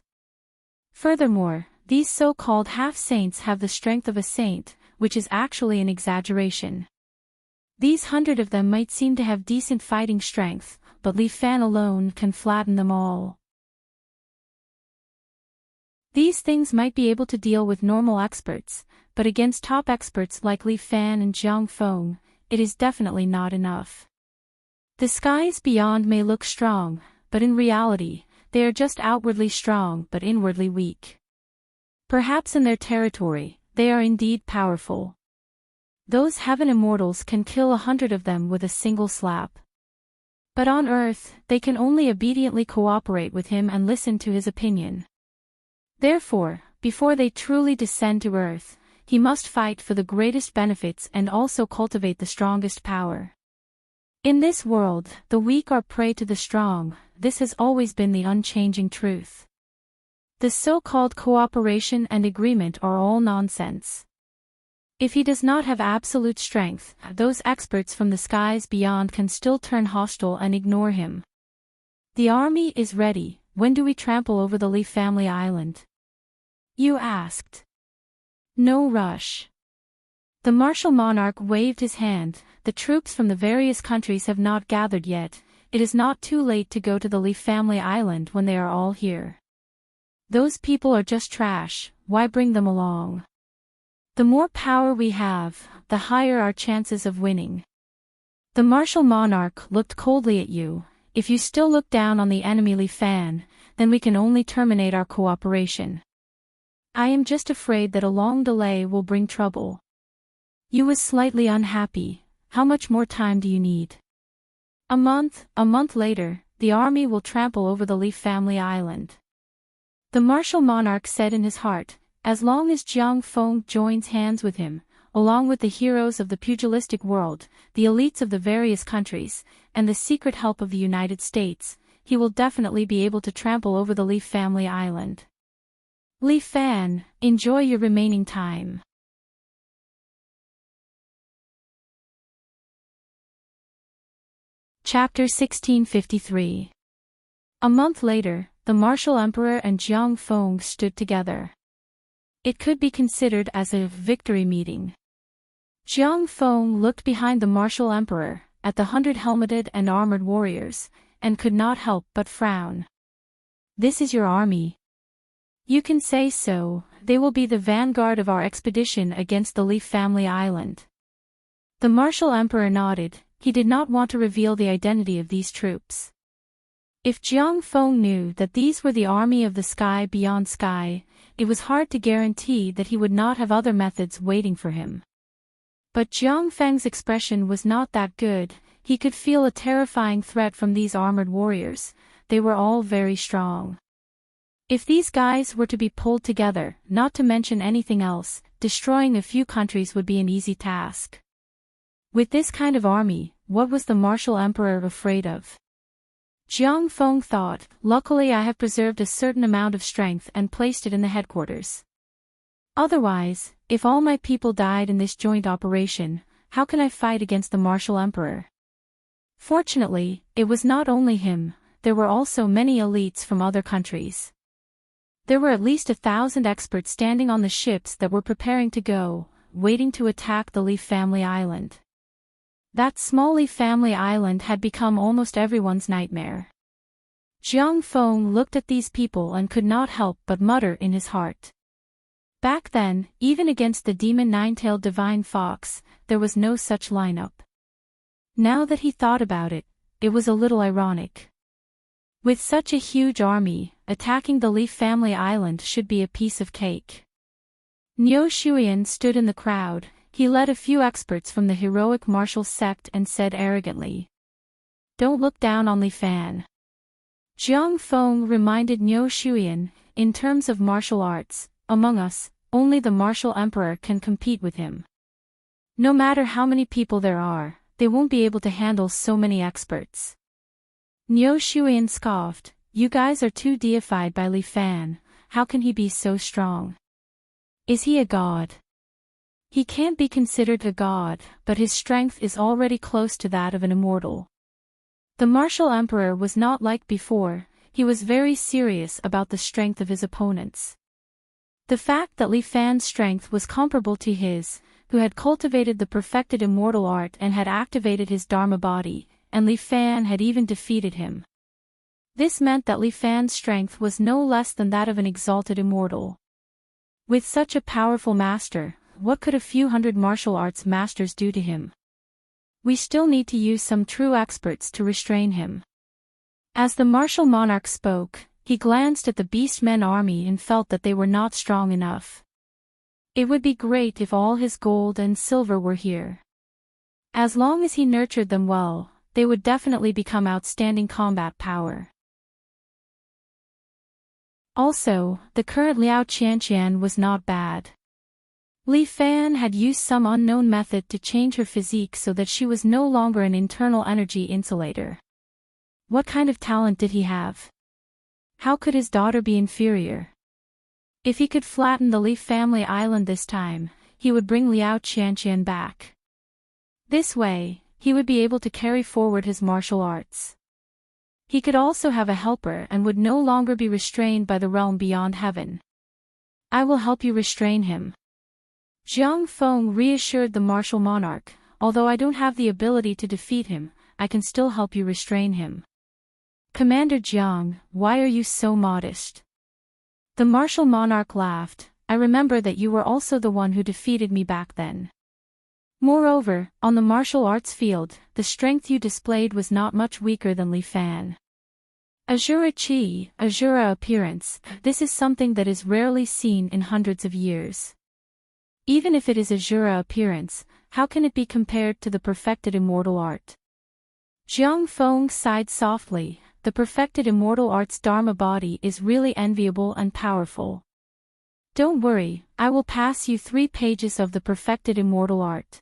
Furthermore, these so-called half-saints have the strength of a saint, which is actually an exaggeration. These 100 of them might seem to have decent fighting strength, but Li Fan alone can flatten them all. These things might be able to deal with normal experts, but against top experts like Li Fan and Zhang Feng, it is definitely not enough. The skies beyond may look strong, but in reality, they are just outwardly strong but inwardly weak. Perhaps in their territory, they are indeed powerful. Those heaven immortals can kill 100 of them with a single slap. But on earth, they can only obediently cooperate with him and listen to his opinion. Therefore, before they truly descend to earth, he must fight for the greatest benefits and also cultivate the strongest power. In this world, the weak are prey to the strong. This has always been the unchanging truth. The so-called cooperation and agreement are all nonsense. If he does not have absolute strength, those experts from the skies beyond can still turn hostile and ignore him. The army is ready. When do we trample over the Li family island? You asked. No rush. The martial monarch waved his hand. The troops from the various countries have not gathered yet. It is not too late to go to the Li family island when they are all here. Those people are just trash. Why bring them along? The more power we have, the higher our chances of winning. The martial monarch looked coldly at you. if you still look down on the enemy Li Fan, then we can only terminate our cooperation. I am just afraid that a long delay will bring trouble. You was slightly unhappy. How much more time do you need? A month later, the army will trample over the Li family island. The martial monarch said in his heart, as long as Jiang Feng joins hands with him, along with the heroes of the pugilistic world, the elites of the various countries, and the secret help of the United States, he will definitely be able to trample over the Li family island. Li Fan, enjoy your remaining time. Chapter 1653. A month later, the martial emperor and Jiang Feng stood together. It could be considered as a victory meeting. Jiang Feng looked behind the martial emperor, at the 100 helmeted and armored warriors, and could not help but frown. This is your army. You can say so, they will be the vanguard of our expedition against the Li family island. The martial emperor nodded. He did not want to reveal the identity of these troops. If Jiang Feng knew that these were the army of the sky beyond sky, it was hard to guarantee that he would not have other methods waiting for him. But Jiang Feng's expression was not that good. He could feel a terrifying threat from these armored warriors. They were all very strong. If these guys were to be pulled together, not to mention anything else, destroying a few countries would be an easy task. With this kind of army, what was the martial emperor afraid of? Jiang Feng thought, luckily I have preserved a certain amount of strength and placed it in the headquarters. Otherwise, if all my people died in this joint operation, how can I fight against the martial emperor? Fortunately, it was not only him, there were also many elites from other countries. There were at least 1,000 experts standing on the ships that were preparing to go, waiting to attack the Li family island. That small Li family island had become almost everyone's nightmare. Jiang Feng looked at these people and could not help but mutter in his heart. Back then, even against the demon nine-tailed divine fox, there was no such lineup. Now that he thought about it, it was a little ironic. With such a huge army, attacking the Li family island should be a piece of cake. Niu Shuyan stood in the crowd. He led a few experts from the heroic martial sect and said arrogantly, "Don't look down on Li Fan." Jiang Feng reminded Niu Shuyan, in terms of martial arts, among us, only the martial emperor can compete with him. No matter how many people there are, they won't be able to handle so many experts. Niu Shuyan scoffed, "You guys are too deified by Li Fan, how can he be so strong? Is he a god?" He can't be considered a god, but his strength is already close to that of an immortal. The martial emperor was not like before. He was very serious about the strength of his opponents. The fact that Li Fan's strength was comparable to his, who had cultivated the perfected immortal art and had activated his Dharma body, and Li Fan had even defeated him. This meant that Li Fan's strength was no less than that of an exalted immortal. With such a powerful master, what could a few hundred martial arts masters do to him? We still need to use some true experts to restrain him. As the martial monarch spoke, he glanced at the beastmen army and felt that they were not strong enough. It would be great if all his gold and silver were here. As long as he nurtured them well, they would definitely become outstanding combat power. Also, the current Liao Qianqian was not bad. Li Fan had used some unknown method to change her physique so that she was no longer an internal energy insulator. What kind of talent did he have? How could his daughter be inferior? If he could flatten the Li family island this time, he would bring Liao Qianqian back. This way, he would be able to carry forward his martial arts. He could also have a helper and would no longer be restrained by the realm beyond heaven. I will help you restrain him. Jiang Feng reassured the martial monarch, although I don't have the ability to defeat him, I can still help you restrain him. Commander Jiang, why are you so modest? The martial monarch laughed, I remember that you were also the one who defeated me back then. Moreover, on the martial arts field, the strength you displayed was not much weaker than Li Fan. Azura Chi, Azura appearance, this is something that is rarely seen in hundreds of years. Even if it is Azura appearance, how can it be compared to the perfected immortal art? Jiang Feng sighed softly. The perfected immortal art's Dharma body is really enviable and powerful. Don't worry, I will pass you 3 pages of the perfected immortal art.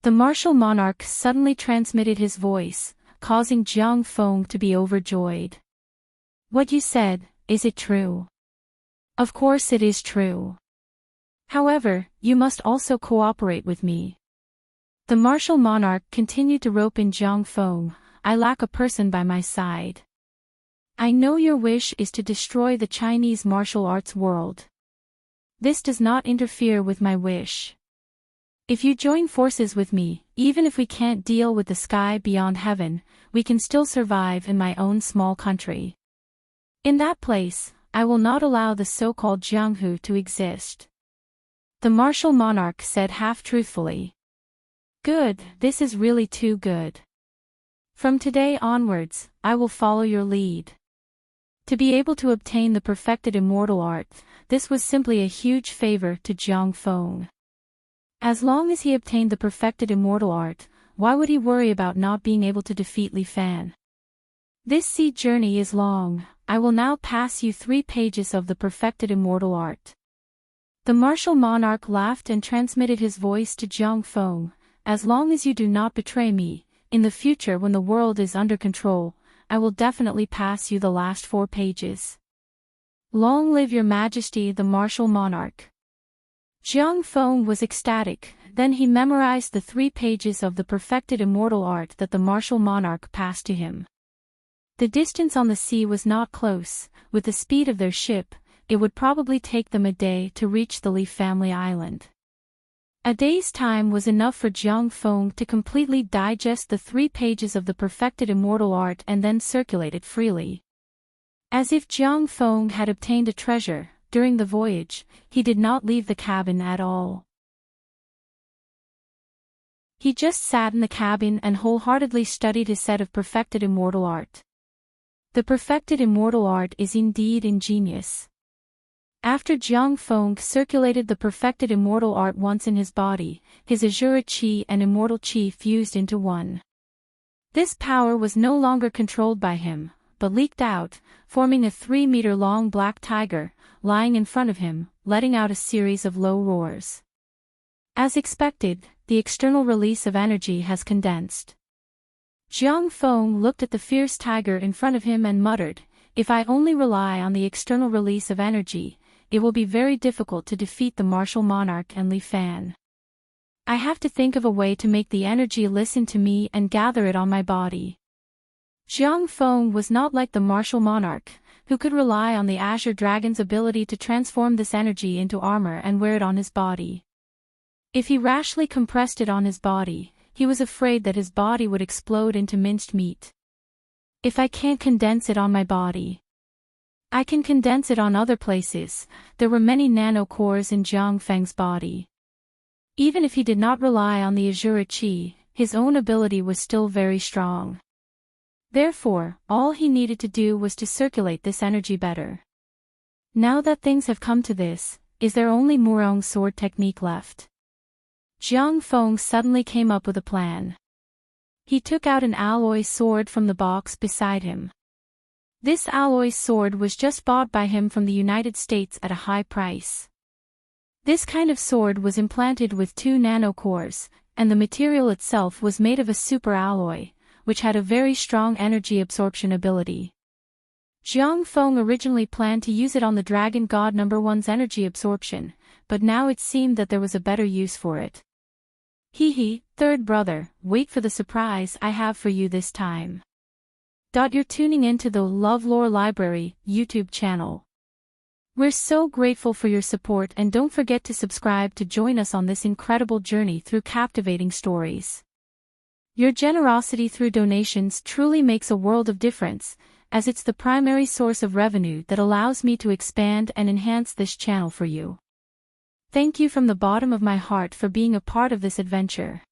The martial monarch suddenly transmitted his voice, causing Jiang Feng to be overjoyed. What you said, is it true? Of course it is true. However, you must also cooperate with me. The martial monarch continued to rope in Jiang Feng. I lack a person by my side. I know your wish is to destroy the Chinese martial arts world. This does not interfere with my wish. If you join forces with me, even if we can't deal with the sky beyond heaven, we can still survive in my own small country. In that place, I will not allow the so-called Jianghu to exist. The martial monarch said half-truthfully. Good, this is really too good. From today onwards, I will follow your lead. To be able to obtain the perfected immortal art, this was simply a huge favor to Jiang Feng. As long as he obtained the perfected immortal art, why would he worry about not being able to defeat Li Fan? This sea journey is long. I will now pass you 3 pages of the perfected immortal art. The martial monarch laughed and transmitted his voice to Jiang Feng. As long as you do not betray me, in the future when the world is under control, I will definitely pass you the last 4 pages. Long live your majesty the martial monarch. Jiang Feng was ecstatic, then he memorized the 3 pages of the perfected immortal art that the martial monarch passed to him. The distance on the sea was not close. With the speed of their ship, it would probably take them a day to reach the Li family island. A day's time was enough for Jiang Feng to completely digest the 3 pages of the perfected immortal art and then circulate it freely. As if Jiang Feng had obtained a treasure, during the voyage, he did not leave the cabin at all. He just sat in the cabin and wholeheartedly studied his set of perfected immortal art. The perfected immortal art is indeed ingenious. After Jiang Feng circulated the perfected immortal art once in his body, his Azura Chi and immortal Chi fused into one. This power was no longer controlled by him, but leaked out, forming a 3-meter-long black tiger, lying in front of him, letting out a series of low roars. As expected, the external release of energy has condensed. Jiang Feng looked at the fierce tiger in front of him and muttered, "If I only rely on the external release of energy, it will be very difficult to defeat the martial monarch and Li Fan. I have to think of a way to make the energy listen to me and gather it on my body." Jiang Feng was not like the martial monarch, who could rely on the Azure Dragon's ability to transform this energy into armor and wear it on his body. If he rashly compressed it on his body, he was afraid that his body would explode into minced meat. If I can't condense it on my body, I can condense it on other places. There were many nanocores in Jiang Feng's body. Even if he did not rely on the Azura Chi, his own ability was still very strong. Therefore, all he needed to do was to circulate this energy better. Now that things have come to this, is there only Murong sword technique left? Jiang Feng suddenly came up with a plan. He took out an alloy sword from the box beside him. This alloy sword was just bought by him from the United States at a high price. This kind of sword was implanted with 2 nanocores, and the material itself was made of a super alloy, which had a very strong energy absorption ability. Jiang Feng originally planned to use it on the Dragon God No. 1's energy absorption, but now it seemed that there was a better use for it. Hee, third brother, wait for the surprise I have for you this time. You're tuning into the LoveLore Library YouTube channel. We're so grateful for your support, and don't forget to subscribe to join us on this incredible journey through captivating stories. Your generosity through donations truly makes a world of difference, as it's the primary source of revenue that allows me to expand and enhance this channel for you. Thank you from the bottom of my heart for being a part of this adventure.